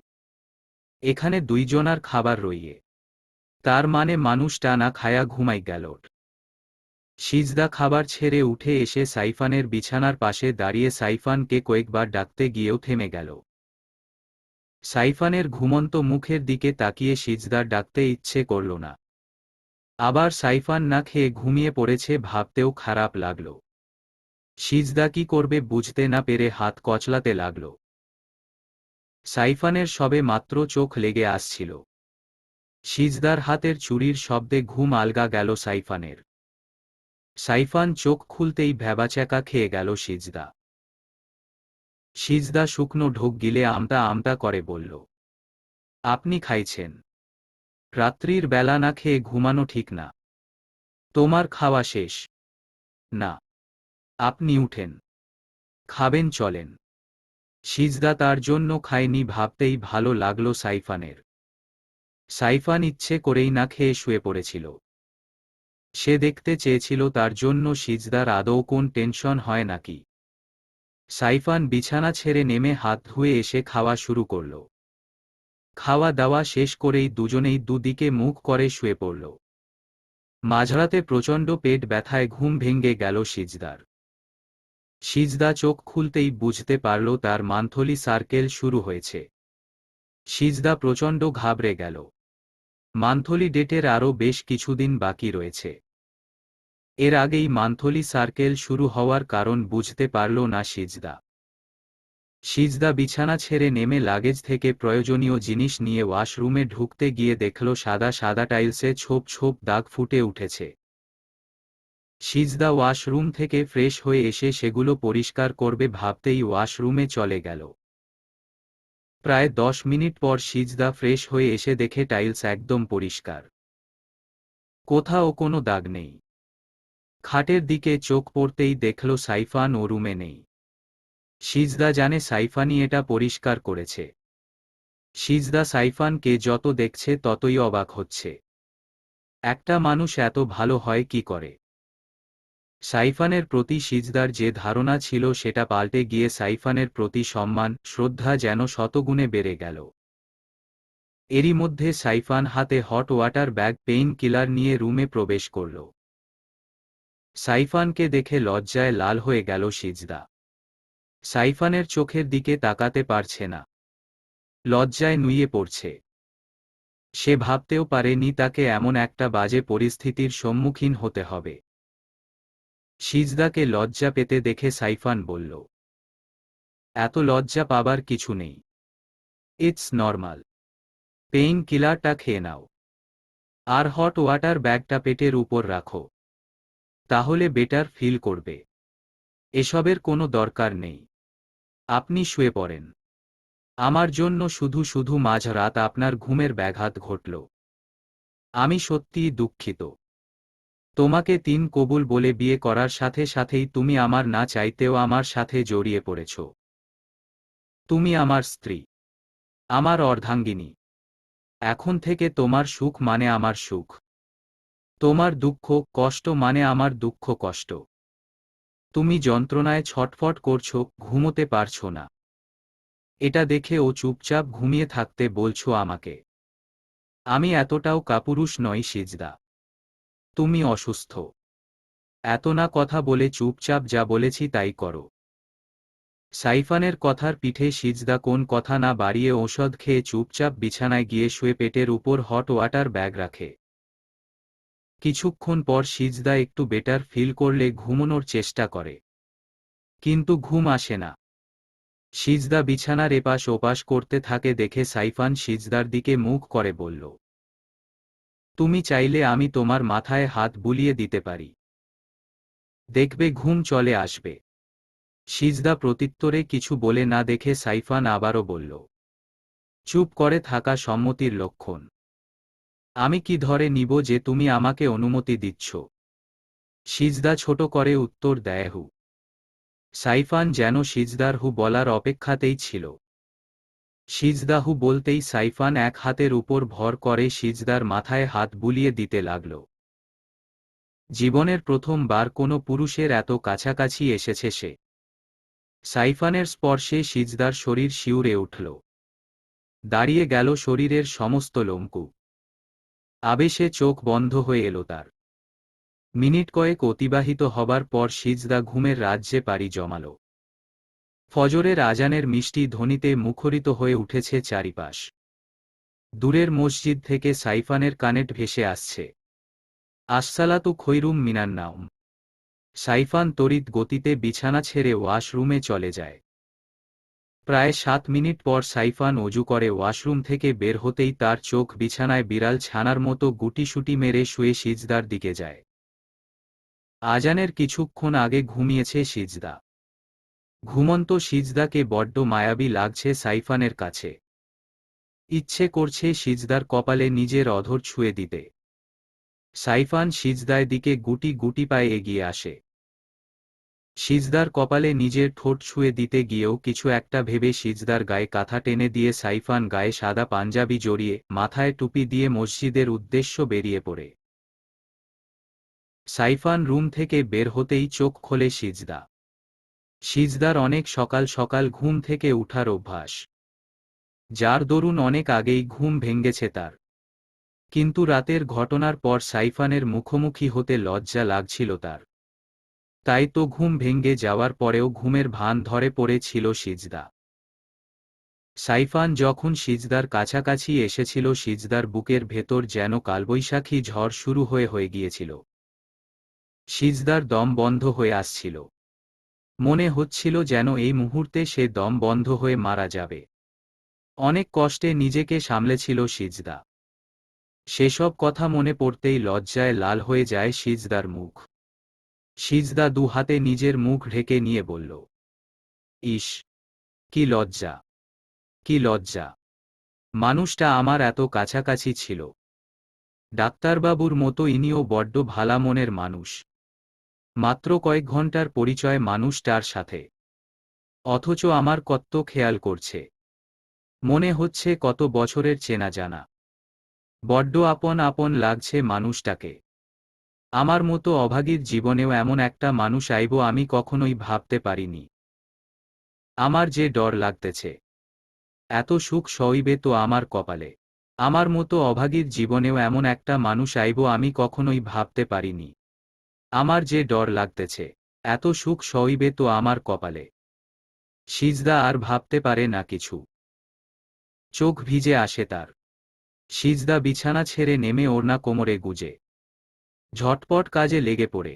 এখানে দুইজনার খাবার রইয়ে। তার মানে মানুষটা না খায়া ঘুমাই গেল। সিজদা খাবার ছেড়ে উঠে এসে সাইফানের বিছানার পাশে দাঁড়িয়ে সাইফানকে কয়েকবার ডাকতে গিয়েও থেমে গেল। সাইফানের ঘুমন্ত মুখের দিকে তাকিয়ে সিজদার ডাকতে ইচ্ছে করল না। আবার সাইফান না খেয়ে ঘুমিয়ে পড়েছে ভাবতেও খারাপ লাগল। সিজদা কি করবে বুঝতে না পেরে হাত কচলাতে লাগল। সাইফানের সবে মাত্র চোখ লেগে আসছিল। সিজদার হাতের চুরির শব্দে ঘুম আলগা গেল সাইফানের। সাইফান চোখ খুলতেই ভ্যাবাচ্যাকা খেয়ে গেল সিজদা। সিজদা শুকনো ঢোক গিলে আমতা আমতা করে বলল, আপনি খাইছেন? রাত্রির বেলা না খেয়ে ঘুমানো ঠিক না। তোমার খাওয়া শেষ? না। আপনি উঠেন। খাবেন, চলেন। সিজদা তার জন্য খায়নি ভাবতেই ভালো লাগল সাইফানের। সাইফান ইচ্ছে করেই না খেয়ে শুয়ে পড়েছিল। সে দেখতে চেয়েছিল তার জন্য সিজদার আদৌ কোন টেনশন হয় নাকি। সাইফান বিছানা ছেড়ে নেমে হাত ধুয়ে এসে খাওয়া শুরু করল। খাওয়া দাওয়া শেষ করেই দুজনেই দুদিকে মুখ করে শুয়ে পড়ল। মাঝরাতে প্রচণ্ড পেট ব্যথায় ঘুম ভেঙে গেল সিজদার। সিজদা চোখ খুলতেই বুঝতে পারল তার মান্থলি সার্কেল শুরু হয়েছে। সিজদা প্রচণ্ড ঘাবড়ে গেল। মান্থলি ডেটের আরও বেশ কিছুদিন বাকি রয়েছে। এর আগেই মান্থলি সার্কেল শুরু হওয়ার কারণ বুঝতে পারল না সিজদা। সিজদা বিছানা ছেড়ে নেমে লাগেজ থেকে প্রয়োজনীয় জিনিস নিয়ে ওয়াশরুমে ঢুকতে গিয়ে দেখল সাদা সাদা টাইলসে ছোপ ছোপ দাগ ফুটে উঠেছে। সিজদা ওয়াশরুম থেকে ফ্রেশ হয়ে এসে সেগুলো পরিষ্কার করবে ভাবতেই ওয়াশরুমে চলে গেল। প্রায় 10 মিনিট পর সিজদা ফ্রেশ হয়ে এসে দেখে টাইলস একদম পরিষ্কার, কোথাও কোনো দাগ নেই। খাটের দিকে চোখ পড়তেই দেখল সাইফান ও রুমে নেই। সিজদা জানে সাইফানই এটা পরিষ্কার করেছে। সিজদা সাইফানকে যত দেখছে ততই অবাক হচ্ছে। একটা মানুষ এত ভালো হয় কি করে? সাইফানের প্রতি সিজদার যে ধারণা ছিল সেটা পাল্টে গিয়ে সাইফানের প্রতি সম্মান, শ্রদ্ধা যেন শতগুণে বেড়ে গেল। এরই মধ্যে সাইফান হাতে hot water bag pain killer নিয়ে রুমে প্রবেশ করল। সাইফানকে দেখে লজ্জায় লাল হয়ে গেল সিজদা। সাইফানের চোখের দিকে তাকাতে পারছে না, লজ্জায় নুয়ে পড়ছে। সে ভাবতেও পারেনি তাকে এমন একটা বাজে পরিস্থিতির সম্মুখীন হতে হবে। সিজদাকে লজ্জা পেতে দেখে সাইফান বলল, এত লজ্জা পাবার কিছু নেই, ইটস নর্মাল। পেইন কিলারটা খেয়ে নাও, আর হট ওয়াটার ব্যাগটা পেটের উপর রাখো, তাহলে বেটার ফিল করবে। এসবের কোনো দরকার নেই, আপনি শুয়ে পড়েন। আমার জন্য শুধু শুধু মাঝরাত আপনার ঘুমের ব্যাঘাত ঘটল। আমি সত্যিই দুঃখিত। তোমাকে 3 কবুল বলে বিয়ে করার সাথে সাথেই তুমি আমার না চাইতেও আমার সাথে জড়িয়ে পড়েছ। তুমি আমার স্ত্রী, আমার অর্ধাঙ্গিনী। এখন থেকে তোমার সুখ মানে আমার সুখ, তোমার দুঃখ কষ্ট মানে আমার দুঃখ কষ্ট। তুমি যন্ত্রণায় ছটফট করছো, ঘুমোতে পারছো না, এটা দেখে ও চুপচাপ ঘুমিয়ে থাকতে বলছো আমাকে। আমি এতটাও কাপুরুষ নই সিজদা। তুমি অসুস্থ, এত না কথা বলে চুপচাপ যা বলেছি তাই করো। সাইফানের কথার পিঠে সিজদা কোন কথা না বাড়িয়ে ঔষধ খেয়ে চুপচাপ বিছানায় গিয়ে শুয়ে পেটের উপর হট ওয়াটার ব্যাগ রাখে। কিছুক্ষণ পর সিজদা একটু বেটার ফিল করলে ঘুমানোর চেষ্টা করে, কিন্তু ঘুম আসে না। সিজদা বিছানার এপাশ ওপাশ করতে থাকে দেখে সাইফান সিজদার দিকে মুখ করে বলল, তুমি চাইলে আমি তোমার মাথায় হাত বুলিয়ে দিতে পারি, দেখবে ঘুম চলে আসবে। সিজদা প্রত্যুত্তরে কিছু বলে না দেখে সাইফান আবারও বলল, চুপ করে থাকা সম্মতির লক্ষণ। আমি কি ধরে নিব যে তুমি আমাকে অনুমতি দিচ্ছ? সিজদা ছোট করে উত্তর দেয় হু। সাইফান যেন সিজদার হু বলার অপেক্ষাতেই ছিল। সিজদা হু বলতেই সাইফান এক হাতের উপর ভর করে সিজদার মাথায় হাত বুলিয়ে দিতে লাগল। জীবনের প্রথমবার কোনো পুরুষের এত কাছাকাছি এসেছে সে। সাইফানের স্পর্শে সিজদার শরীর শিউরে উঠল, দাঁড়িয়ে গেল শরীরের সমস্ত লোমকূপ। আবেশে চোখ বন্ধ হয়ে এলো তার। মিনিট কয়েক অতিবাহিত হবার পর সিজদা ঘুমের রাজ্যে পাড়ি জমাল। ফজরের আজানের মিষ্টি ধ্বনিতে মুখরিত হয়ে উঠেছে চারিপাশ। দূরের মসজিদ থেকে সাইফানের কানেট ভেসে আসছে, আসসালাতু খৈরুম মিনান নাওম। সাইফান তড়িৎ গতিতে বিছানা ছেড়ে ওয়াশরুমে চলে যায়। প্রায় 7 মিনিট পর সাইফান অজু করে ওয়াশরুম থেকে বের হতেই তার চোখ বিছানায় বিড়াল ছানার মতো গুটিসুটি মেরে শুয়ে সিজদার দিকে যায়। আজানের কিছুক্ষণ আগে ঘুমিয়েছে সিজদা। ঘুমন্ত সিজদাকে বড্ড মায়াবী লাগছে সাইফানের কাছে। ইচ্ছে করছে সিজদার কপালে নিজের অধর ছুঁয়ে দিতে। সাইফান সিজদার দিকে গুটি গুটি পায়ে এগিয়ে আসে। সিজদার কপালে নিজের ঠোঁট ছুঁয়ে দিতে গিয়েও কিছু একটা ভেবে সিজদার গায়ে কাঁথা টেনে দিয়ে সাইফান গায়ে সাদা পাঞ্জাবি জড়িয়ে মাথায় টুপি দিয়ে মসজিদের উদ্দেশ্য বেরিয়ে পড়ে। সাইফান রুম থেকে বের হতেই চোখ খোলে সিজদা। সিজদার অনেক সকাল সকাল ঘুম থেকে উঠার অভ্যাস, যার দরুন অনেক আগেই ঘুম ভেঙেছে তার। কিন্তু রাতের ঘটনার পর সাইফানের মুখোমুখি হতে লজ্জা লাগছিল তার। তাই তো ঘুম ভেঙে যাওয়ার পরেও ঘুমের ভান ধরে পড়েছিল সিজদা। সাইফান যখন সিজদার কাছাকাছি এসেছিল সিজদার বুকের ভেতর যেন কালবৈশাখী ঝড় শুরু হয়ে গিয়েছিল। সিজদার দম বন্ধ হয়ে আসছিল, মনে হচ্ছিল যেন এই মুহূর্তে সে দম বন্ধ হয়ে মারা যাবে। অনেক কষ্টে নিজেকে সামলেছিল সিজদা। সেসব কথা মনে পড়তেই লজ্জায় লাল হয়ে যায় সিজদার মুখ। সিজদা দু হাতে নিজের মুখ ঢেকে নিয়ে বলল, ইস, কি লজ্জা, কি লজ্জা! মানুষটা আমার এত কাছাকাছি ছিল। ডাক্তারবাবুর মতো ইনিও বড্ড ভালা মনের মানুষ। মাত্র কয়েক ঘন্টার পরিচয় মানুষটার সাথে, অথচ আমার কত খেয়াল করছে। মনে হচ্ছে কত বছরের চেনা জানা। বড্ড আপন আপন লাগছে মানুষটাকে। আমার মতো অভাগীর জীবনেও এমন একটা মানুষ আইব আমি কখনোই ভাবতে পারিনি। আমার যে ডর লাগতেছে। এত সুখ সইবে তো আমার কপালে। আমার মতো অভাগীর জীবনেও এমন একটা মানুষ আইব আমি কখনোই ভাবতে পারিনি। আমার যে ডর লাগতেছে। এত সুখ সইবে তো আমার কপালে। সিজদা আর ভাবতে পারে না কিছু। চোখ ভিজে আসে তার। সিজদা বিছানা ছেড়ে নেমে ওড়না কোমরে গুজে ঝটপট কাজে লেগে পড়ে।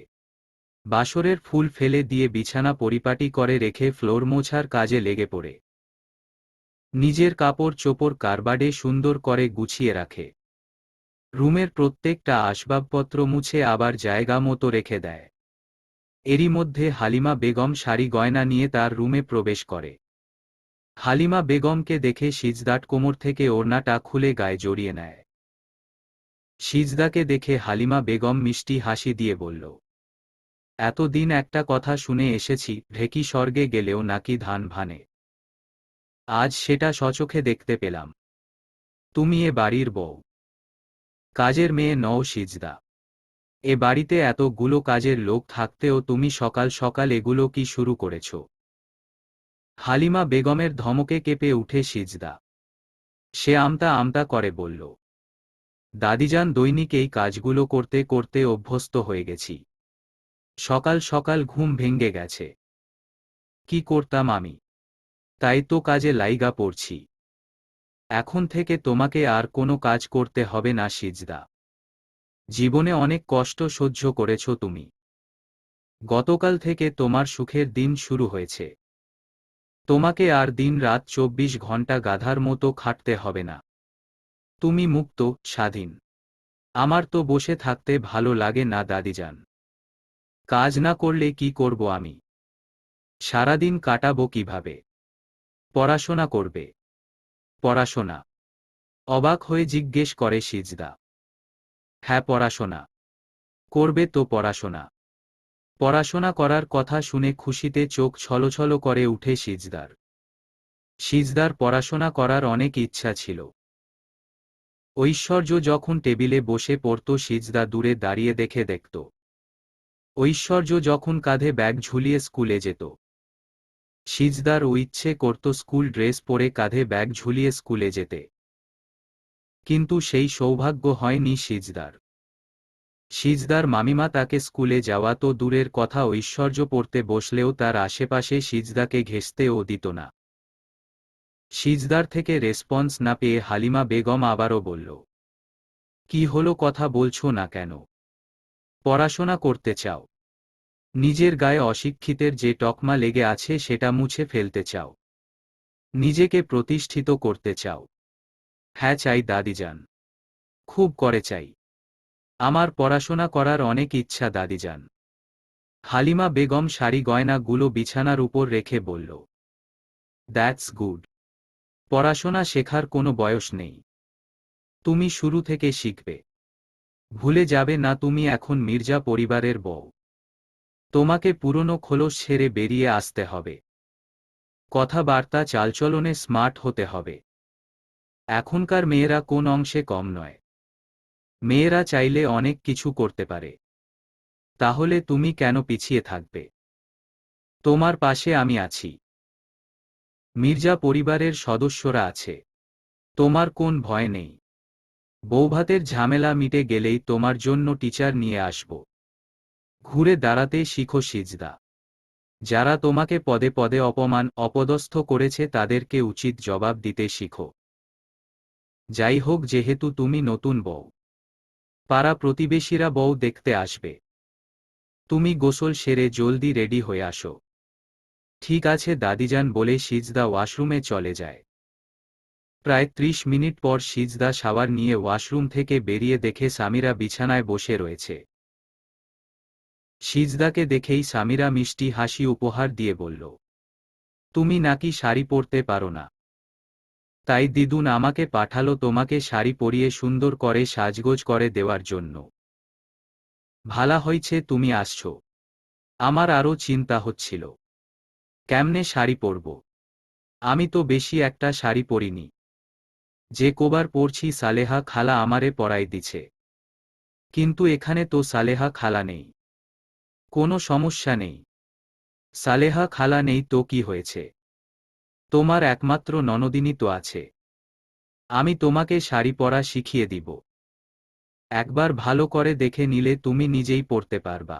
বাসরের ফুল ফেলে দিয়ে বিছানা পরিপাটি করে রেখে ফ্লোর মোছার কাজে লেগে পড়ে। নিজের কাপড় চোপড় কারবাডে সুন্দর করে গুছিয়ে রাখে। রুমের প্রত্যেকটা আসবাবপত্র মুছে আবার জায়গা মতো রেখে দেয়। এরই মধ্যে হালিমা বেগম শাড়ি গয়না নিয়ে তার রুমে প্রবেশ করে। হালিমা বেগমকে দেখে সিজদাট কোমর থেকে ওড়নাটা খুলে গায়ে জড়িয়ে নেয়। সিজদাকে দেখে হালিমা বেগম মিষ্টি হাসি দিয়ে বলল, এতদিন একটা কথা শুনে এসেছি, ঢেকি স্বর্গে গেলেও নাকি ধান ভানে। আজ সেটা স্বচোখে দেখতে পেলাম। তুমি এ বাড়ির বউ, কাজের মেয়ে নও সিজদা। এ বাড়িতে এতগুলো কাজের লোক থাকতেও তুমি সকাল সকাল এগুলো কি শুরু করেছ? হালিমা বেগমের ধমকে কেঁপে উঠে সিজদা। সে আমতা আমতা করে বলল, দাদিজান, দৈনিক এই কাজগুলো করতে করতে অভ্যস্ত হয়ে গেছি। সকাল সকাল ঘুম ভেঙ্গে গেছে। কি করতাম আমি? তাই তো কাজে লাইগা পড়ছি। এখন থেকে তোমাকে আর কোনো কাজ করতে হবে না সিজদা। জীবনে অনেক কষ্ট সহ্য করেছ তুমি। গতকাল থেকে তোমার সুখের দিন শুরু হয়েছে। তোমাকে আর দিন রাত 24 ঘন্টা গাধার মতো খাটতে হবে না। তুমি মুক্ত, স্বাধীন। আমার তো বসে থাকতে ভালো লাগে না দাদিজান। কাজ না করলে কি করব আমি? সারাদিন কাটাবো কিভাবে? পড়াশোনা করবে? পড়াশোনা? অবাক হয়ে জিজ্ঞেস করে সিজদা। হ্যাঁ, পড়াশোনা করবে তো। পড়াশোনা পড়াশোনা করার কথা শুনে খুশিতে চোখ ছলছল করে উঠে সিজদার। সিজদার পড়াশোনা করার অনেক ইচ্ছা ছিল। ঐশ্বর্য যখন টেবিলে বসে পড়ত সিজদা দূরে দাঁড়িয়ে দেখে দেখত। ঐশ্বর্য যখন কাঁধে ব্যাগ ঝুলিয়ে স্কুলে যেত, সিজদার ও ইচ্ছে করত স্কুল ড্রেস পরে কাঁধে ব্যাগ ঝুলিয়ে স্কুলে যেতে। কিন্তু সেই সৌভাগ্য হয়নি সিজদার। সিজদার মামিমা তাকে স্কুলে যাওয়া তো দূরের কথা, ঐশ্বর্য পড়তে বসলেও তার আশেপাশে সিজদাকে ঘেঁষতেও দিত না। সিজদার থেকে রেসপন্স না পেয়ে হালিমা বেগম আবারও বলল, কি হলো, কথা বলছো না কেন? পড়াশোনা করতে চাও? নিজের গায়ে অশিক্ষিতের যে তকমা লেগে আছে সেটা মুছে ফেলতে চাও? নিজেকে প্রতিষ্ঠিত করতে চাও? হ্যাঁ চাই দাদিজান, খুব করে চাই। আমার পড়াশোনা করার অনেক ইচ্ছা দাদিজান। হালিমা বেগম শাড়ি গয়নাগুলো বিছানার উপর রেখে বলল, দ্যাটস গুড। পড়াশোনা শেখার কোনো বয়স নেই। তুমি শুরু থেকে শিখবে। ভুলে যাবে না তুমি এখন মির্জা পরিবারের বউ। তোমাকে পুরনো খোলস ছেড়ে বেরিয়ে আসতে হবে। কথাবার্তা চালচলনে স্মার্ট হতে হবে। এখনকার মেয়েরা কোন অংশে কম নয়। মেয়েরা চাইলে অনেক কিছু করতে পারে। তাহলে তুমি কেন পিছিয়ে থাকবে? তোমার পাশে আমি আছি। মির্জা পরিবারের সদস্যরা আছে। তোমার কোন ভয় নেই। বৌভাতের ঝামেলা মিটে গেলেই তোমার জন্য টিচার নিয়ে আসব। ঘুরে দাঁড়াতে শিখো সিজদা। যারা তোমাকে পদে পদে অপমান অপদস্থ করেছে তাদেরকে উচিত জবাব দিতে শিখো। যাই হোক, যেহেতু তুমি নতুন বউ, পাড়া প্রতিবেশীরা বউ দেখতে আসবে। তুমি গোসল সেরে জলদি রেডি হয়ে আসো। ঠিক আছে দাদিজান বলে সিজদা ওয়াশরুমে চলে যায়। প্রায় 30 মিনিট পর সিজদা শাওয়ার নিয়ে ওয়াশরুম থেকে বেরিয়ে দেখে সামিরা বিছানায় বসে রয়েছে। সিজদাকে দেখেই সামিরা মিষ্টি হাসি উপহার দিয়ে বলল, তুমি নাকি শাড়ি পরতে পারো না? তাই দিদুন আমাকে পাঠালো তোমাকে শাড়ি পরিয়ে সুন্দর করে সাজগোজ করে দেওয়ার জন্য। ভালা হইছে তুমি আসছো। আমার আরও চিন্তা হচ্ছিল কেমনে শাড়ি পরব। আমি তো বেশি একটা শাড়ি পরিনি, যে কোবার পরছি সালেহা খালা আমারে পরাই দিছে। কিন্তু এখানে তো সালেহা খালা নেই। কোনো সমস্যা নেই, সালেহা খালা নেই তো কি হয়েছে? তোমার একমাত্র ননদিনী তো আছে। আমি তোমাকে শাড়ি পরা শিখিয়ে দিব। একবার ভালো করে দেখে নিলে তুমি নিজেই পরতে পারবা।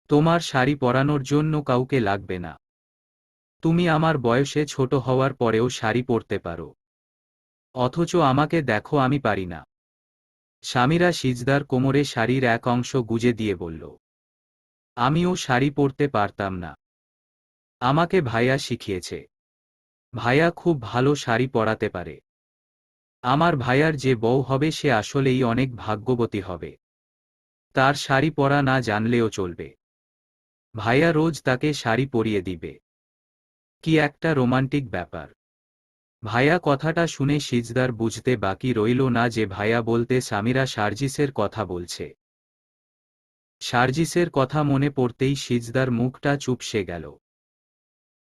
তোমার শাড়ি পরানোর জন্য কাউকে লাগবে না। তুমি আমার বয়সে ছোট হওয়ার পরেও শাড়ি পরতে পারো, অথচ আমাকে দেখো আমি পারি না। সামিরা সিজদার কোমরে শাড়ির এক অংশ গুজে দিয়ে বলল, আমিও শাড়ি পরতে পারতাম না। আমাকে ভাইয়া শিখিয়েছে। ভাইয়া খুব ভালো শাড়ি পরাতে পারে। আমার ভাইয়ার যে বউ হবে সে আসলেই অনেক ভাগ্যবতী হবে। তার শাড়ি পরা না জানলেও চলবে। ভাইয়া রোজ তাকে শাড়ি পরিয়ে দিবে। কি একটা রোমান্টিক ব্যাপার। ভাইয়া কথাটা শুনে সিজদার বুঝতে বাকি রইল না যে ভাইয়া বলতে সামিরা সার্জিসের কথা বলছে। সার্জিসের কথা মনে পড়তেই সিজদার মুখটা চুপসে গেল।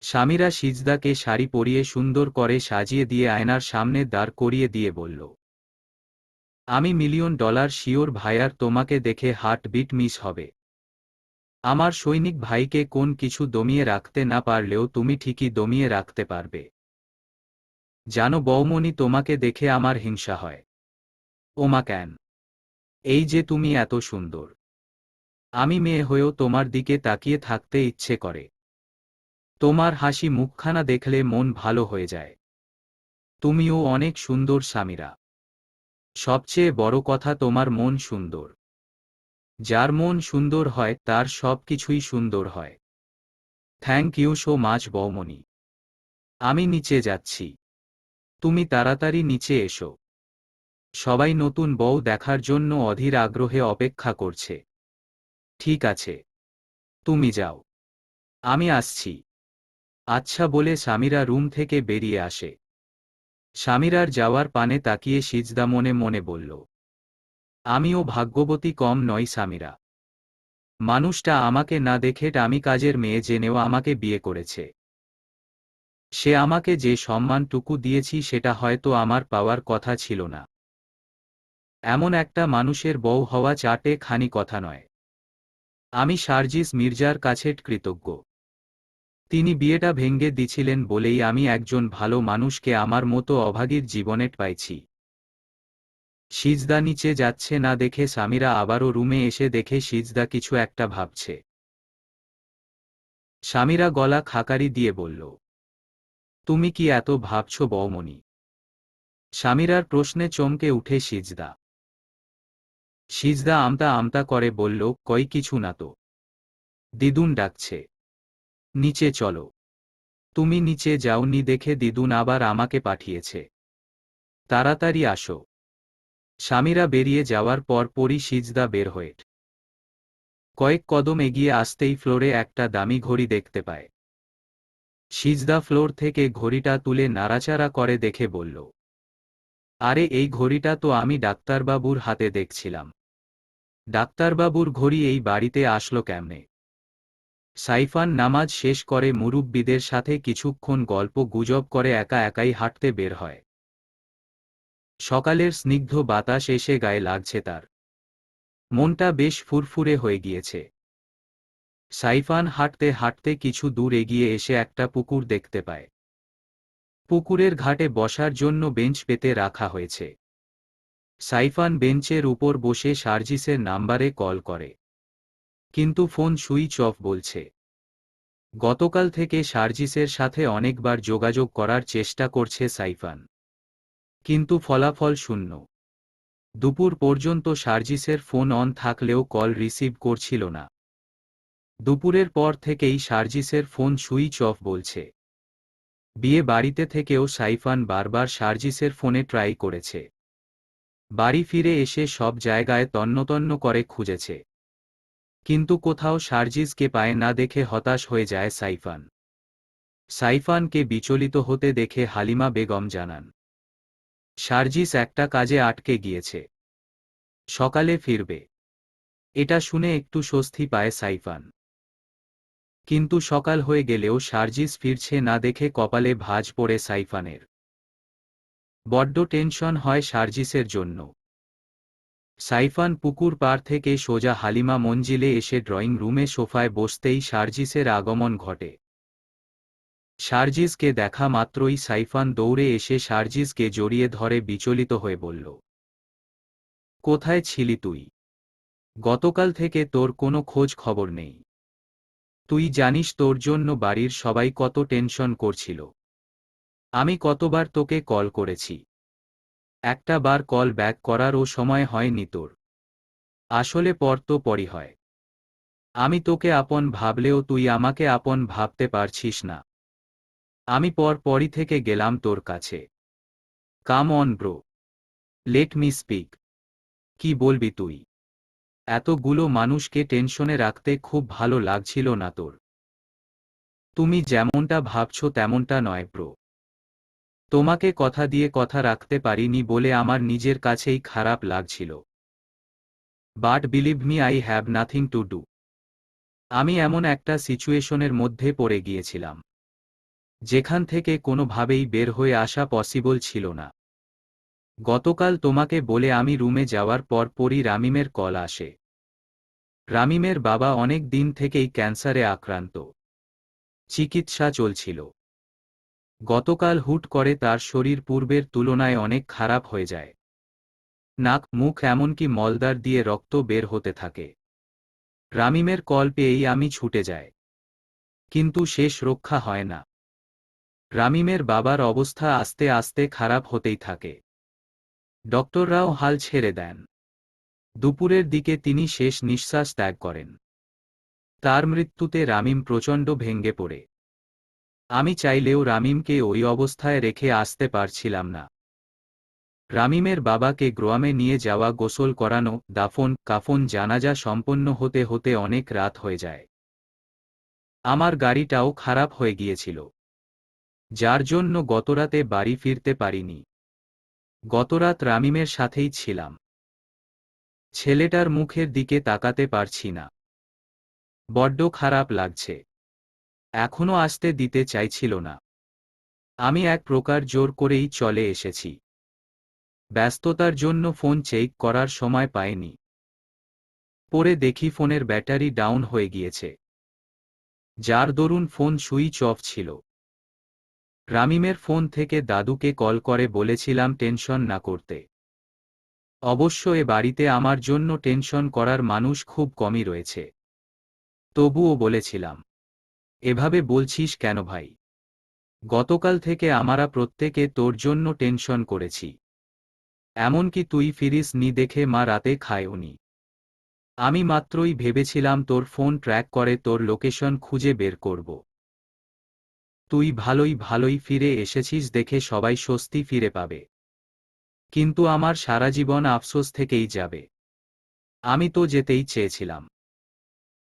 সামিরা সিজদাকে শাড়ি পরিয়ে সুন্দর করে সাজিয়ে দিয়ে আয়নার সামনে দাঁড় করিয়ে দিয়ে বলল, আমি $1,000,000 শিওর ভাইয়ার তোমাকে দেখে হার্টবিট মিস হবে। আমার সৈনিক ভাইকে কোন কিছু দমিয়ে রাখতে না পারলেও তুমি ঠিকই দমিয়ে রাখতে পারবে। জানো বৌমনি তোমাকে দেখে আমার হিংসা হয়। ওমা কেন? এই যে তুমি এত সুন্দর, আমি মেয়ে হয়েও তোমার দিকে তাকিয়ে থাকতে ইচ্ছে করে। তোমার হাসি মুখখানা দেখলে মন ভালো হয়ে যায়। তুমিও অনেক সুন্দর সামিরা। সবচেয়ে বড় কথা তোমার মন সুন্দর। যার মন সুন্দর হয় তার সব কিছুই সুন্দর হয়। থ্যাংক ইউ সো মাচ বৌমনি। আমি নিচে যাচ্ছি, তুমি তাড়াতাড়ি নিচে এসো। সবাই নতুন বউ দেখার জন্য অধীর আগ্রহে অপেক্ষা করছে। ঠিক আছে, তুমি যাও, আমি আসছি। আচ্ছা বলে সামিরা রুম থেকে বেরিয়ে আসে। সামিরার যাওয়ার পানে তাকিয়ে সিজদা মনে মনে বলল, আমিও ভাগ্যবতী কম নই সামিরা। মানুষটা আমাকে না দেখে আমি কাজের মেয়ে জেনেও আমাকে বিয়ে করেছে। সে আমাকে যে সম্মানটুকু দিয়েছি সেটা হয়তো আমার পাওয়ার কথা ছিল না। এমন একটা মানুষের বউ হওয়া চাটে খানি কথা নয়। আমি সার্জিস মির্জার কাছে কৃতজ্ঞ। তিনি বিয়েটা ভেঙ্গে দিছিলেন বলেই আমি একজন ভালো মানুষকে আমার মতো অভাগীর জীবনে পাইছি। সিজদা নিচে যাচ্ছে না দেখে সামিরা আবারও রুমে এসে দেখে সিজদা কিছু একটা ভাবছে। সামিরা গলা খাকারি দিয়ে বলল, তুমি কি এত ভাবছ বৌমনি? সামিরার প্রশ্নে চমকে উঠে সিজদা। সিজদা আমতা আমতা করে বলল, কই কিছু না তো। দিদুন ডাকছে, নিচে চলো। তুমি নিচে যাওনি দেখে দিদুন আবার আমাকে পাঠিয়েছে। তাড়াতাড়ি আসো। সামিরা বেরিয়ে যাওয়ার পর পরই সিজদা বের হয়ে কয়েক কদম এগিয়ে আসতেই ফ্লোরে একটা দামি ঘড়ি দেখতে পায়। সিজদা ফ্লোর থেকে ঘড়িটা তুলে নাড়াচাড়া করে দেখে বলল, আরে এই ঘড়িটা তো আমি ডাক্তারবাবুর হাতে দেখছিলাম। ডাক্তারবাবুর ঘড়ি এই বাড়িতে আসলো কেমনে? সাইফান নামাজ শেষ করে মুরুব্বিদের সাথে কিছুক্ষণ গল্প গুজব করে একা একাই হাঁটতে বের হয়। সকালের স্নিগ্ধ বাতাস এসে গায়ে লাগছে তার। মনটা বেশ ফুরফুরে হয়ে গিয়েছে। সাইফান হাঁটতে হাঁটতে কিছু দূর এগিয়ে এসে একটা পুকুর দেখতে পায়। পুকুরের ঘাটে বসার জন্য বেঞ্চ পেতে রাখা হয়েছে। সাইফান বেঞ্চের উপর বসে সার্জিসের নাম্বারে কল করে, কিন্তু ফোন সুইচ অফ বলছে। গতকাল থেকে সার্জিসের সাথে অনেকবার যোগাযোগ করার চেষ্টা করছে সাইফান, কিন্তু ফলাফল শূন্য। দুপুর পর্যন্ত সার্জিসের ফোন অন থাকলেও কল রিসিভ করছিল না। দুপুরের পর থেকেই সার্জিসের ফোন সুইচ অফ বলছে। বিয়ে বাড়িতে থেকেও সাইফান বারবার সার্জিসের ফোনে ট্রাই করেছে। বাড়ি ফিরে এসে সব জায়গায় তন্নতন্ন করে খুঁজেছে, কিন্তু কোথাও সার্জিসকে পায়ে না দেখে হতাশ হয়ে যায় সাইফান। সাইফানকে বিচলিত হতে দেখে হালিমা বেগম জানান, সার্জিস একটা কাজে আটকে গিয়েছে, সকালে ফিরবে। এটা শুনে একটু স্বস্তি পায় সাইফান। কিন্তু সকাল হয়ে গেলেও সার্জিস ফিরছে না দেখে কপালে ভাঁজ পড়ে সাইফানের। বড্ড টেনশন হয় সার্জিসের জন্য। সাইফান পুকুর পাড় থেকে সোজা হালিমা মঞ্জিলে এসে ড্রয়িং রুমে সোফায় বসতেই সার্জিসের আগমন ঘটে। সার্জিসকে দেখা মাত্রই সাইফান দৌড়ে এসে সার্জিসকে জড়িয়ে ধরে বিচলিত হয়ে বলল, কোথায় ছিলি তুই? গতকাল থেকে তোর কোনো খোঁজ খবর নেই। তুই জানিস তোর জন্য বাড়ির সবাই কত টেনশন করছিল। আমি কতবার তোকে কল করেছি, একটা বার কল ব্যাক করারও সময় হয়নি তোর। আসলে পর তো পরই হয়। আমি তোকে আপন ভাবলেও তুই আমাকে আপন ভাবতে পারছিস না। আমি পরই থেকে গেলাম তোর কাছে। Come on bro, let me speak. কি বলবি তুই? এতগুলো মানুষকে টেনশনে রাখতে খুব ভালো লাগছিল না তোর? তুমি যেমনটা ভাবছো তেমনটা নয় ব্রো। তোমাকে কথা দিয়ে কথা রাখতে পারিনি বলে আমার নিজের কাছেই খারাপ লাগছিল। But believe me, I have nothing to do. আমি এমন একটা সিচুয়েশনের মধ্যে পড়ে গিয়েছিলাম, যেখান থেকে কোনোভাবেই বের হয়ে আসা পসিবল ছিল না। গতকাল তোমাকে বলে আমি রুমে যাওয়ার পরই রামিমের কল আসে। রামিমের বাবা অনেক দিন থেকেই ক্যান্সারে আক্রান্ত, চিকিৎসা চলছিল। গতকাল হুট করে তার শরীর পূর্বের তুলনায় অনেক খারাপ হয়ে যায়। নাক, মুখ, এমনকি মলদ্বার দিয়ে রক্ত বের হতে থাকে। রামিমের কল পেয়েই আমি ছুটে যাই, কিন্তু শেষ রক্ষা হয় না। রামিমের বাবার অবস্থা আস্তে আস্তে খারাপ হতেই থাকে। ডক্টররাও হাল ছেড়ে দেন। দুপুরের দিকে তিনি শেষ নিঃশ্বাস ত্যাগ করেন। তার মৃত্যুতে রামিম প্রচণ্ড ভেঙে পড়ে। আমি চাইলেও রামিমকে ওই অবস্থায় রেখে আসতে পারছিলাম না। রামিমের বাবাকে গ্রামে নিয়ে যাওয়া, গোসল করানো, দাফন কাফন, জানাজা সম্পন্ন হতে হতে অনেক রাত হয়ে যায়। আমার গাড়িটাও খারাপ হয়ে গিয়েছিল, যার জন্য গতরাতে বাড়ি ফিরতে পারিনি। গতরাত রামিমের সাথেই ছিলাম। ছেলেটার মুখের দিকে তাকাতে পারছি না। বড্ড খারাপ লাগছে। এখনো আসতে দিতে চাইছিল না। আমি এক প্রকার জোর করেই চলে এসেছি। ব্যস্ততার জন্য ফোন চেক করার সময় পাইনি। পরে দেখি ফোনের ব্যাটারি ডাউন হয়ে গিয়েছে, যার দরুন ফোন সুইচ অফ ছিল। রামিমের ফোন থেকে দাদুকে কল করে বলেছিলাম টেনশন না করতে। অবশ্য এ বাড়িতে আমার জন্য টেনশন করার মানুষ খুব কমই রয়েছে। তবুও বলেছিলাম, এভাবে বলছিস কেন ভাই? গতকাল থেকে আমরা প্রত্যেকে তোর জন্য টেনশন করেছি। এমনকি তুই ফিরিস নি দেখে মা রাতে খায়ওনি। আমি মাত্রই ভেবেছিলাম তোর ফোন ট্র্যাক করে তোর লোকেশন খুঁজে বের করব। তুই ভালোই ফিরে এসেছিস দেখে সবাই স্বস্তি ফিরে পাবে। কিন্তু আমার সারা জীবন আফসোস থেকেই যাবে। আমি তো যেতেই চেয়েছিলাম,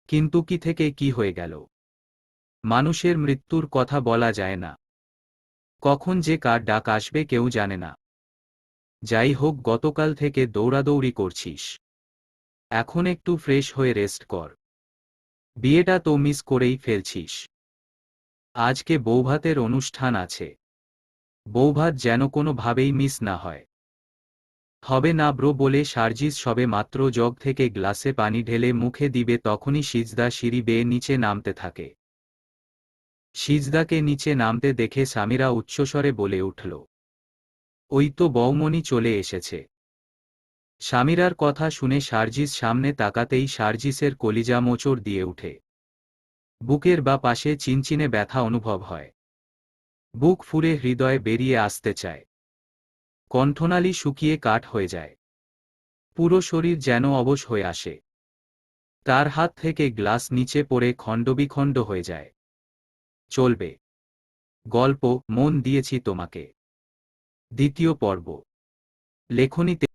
কিন্তু কি থেকে কি হয়ে গেল। মানুষের মৃত্যুর কথা বলা যায় না, কখন যে কার ডাক আসবে কেউ জানে না। যাই হোক, গতকাল থেকে দৌড়াদৌড়ি করছিস, এখন একটু ফ্রেশ হয়ে রেস্ট কর। বিয়েটা তো মিস করেই ফেলছিস। আজকে বৌভাতের অনুষ্ঠান আছে, বৌভাত যেন কোনোভাবেই মিস না হয়। হবে না ব্রো বলে সার্জিস সবে মাত্র জগ থেকে গ্লাসে পানি ঢেলে মুখে দিবে তখনই সিজদা সিঁড়ি বেয়ে নিচে নামতে থাকে। সিজদাকে নিচে নামতে দেখে সামিরা উচ্চস্বরে বলে উঠল, ওই তো বৌমণি চলে এসেছে। সামিরার কথা শুনে সার্জিস সামনে তাকাতেই সার্জিসের কলিজা মোচড় দিয়ে উঠে। বুকের বা পাশে চিনচিনে ব্যথা অনুভব হয়। বুক ফুঁড়ে হৃদয়ে বেরিয়ে আসতে চায়। কণ্ঠনালী শুকিয়ে কাঠ হয়ে যায়। পুরো শরীর যেন অবশ হয়ে আসে। তার হাত থেকে গ্লাস নিচে পড়ে খণ্ডবিখণ্ড হয়ে যায়। চলবে গল্প মন দিয়েছি তোমাকে, দ্বিতীয় পর্ব। লেখনীতে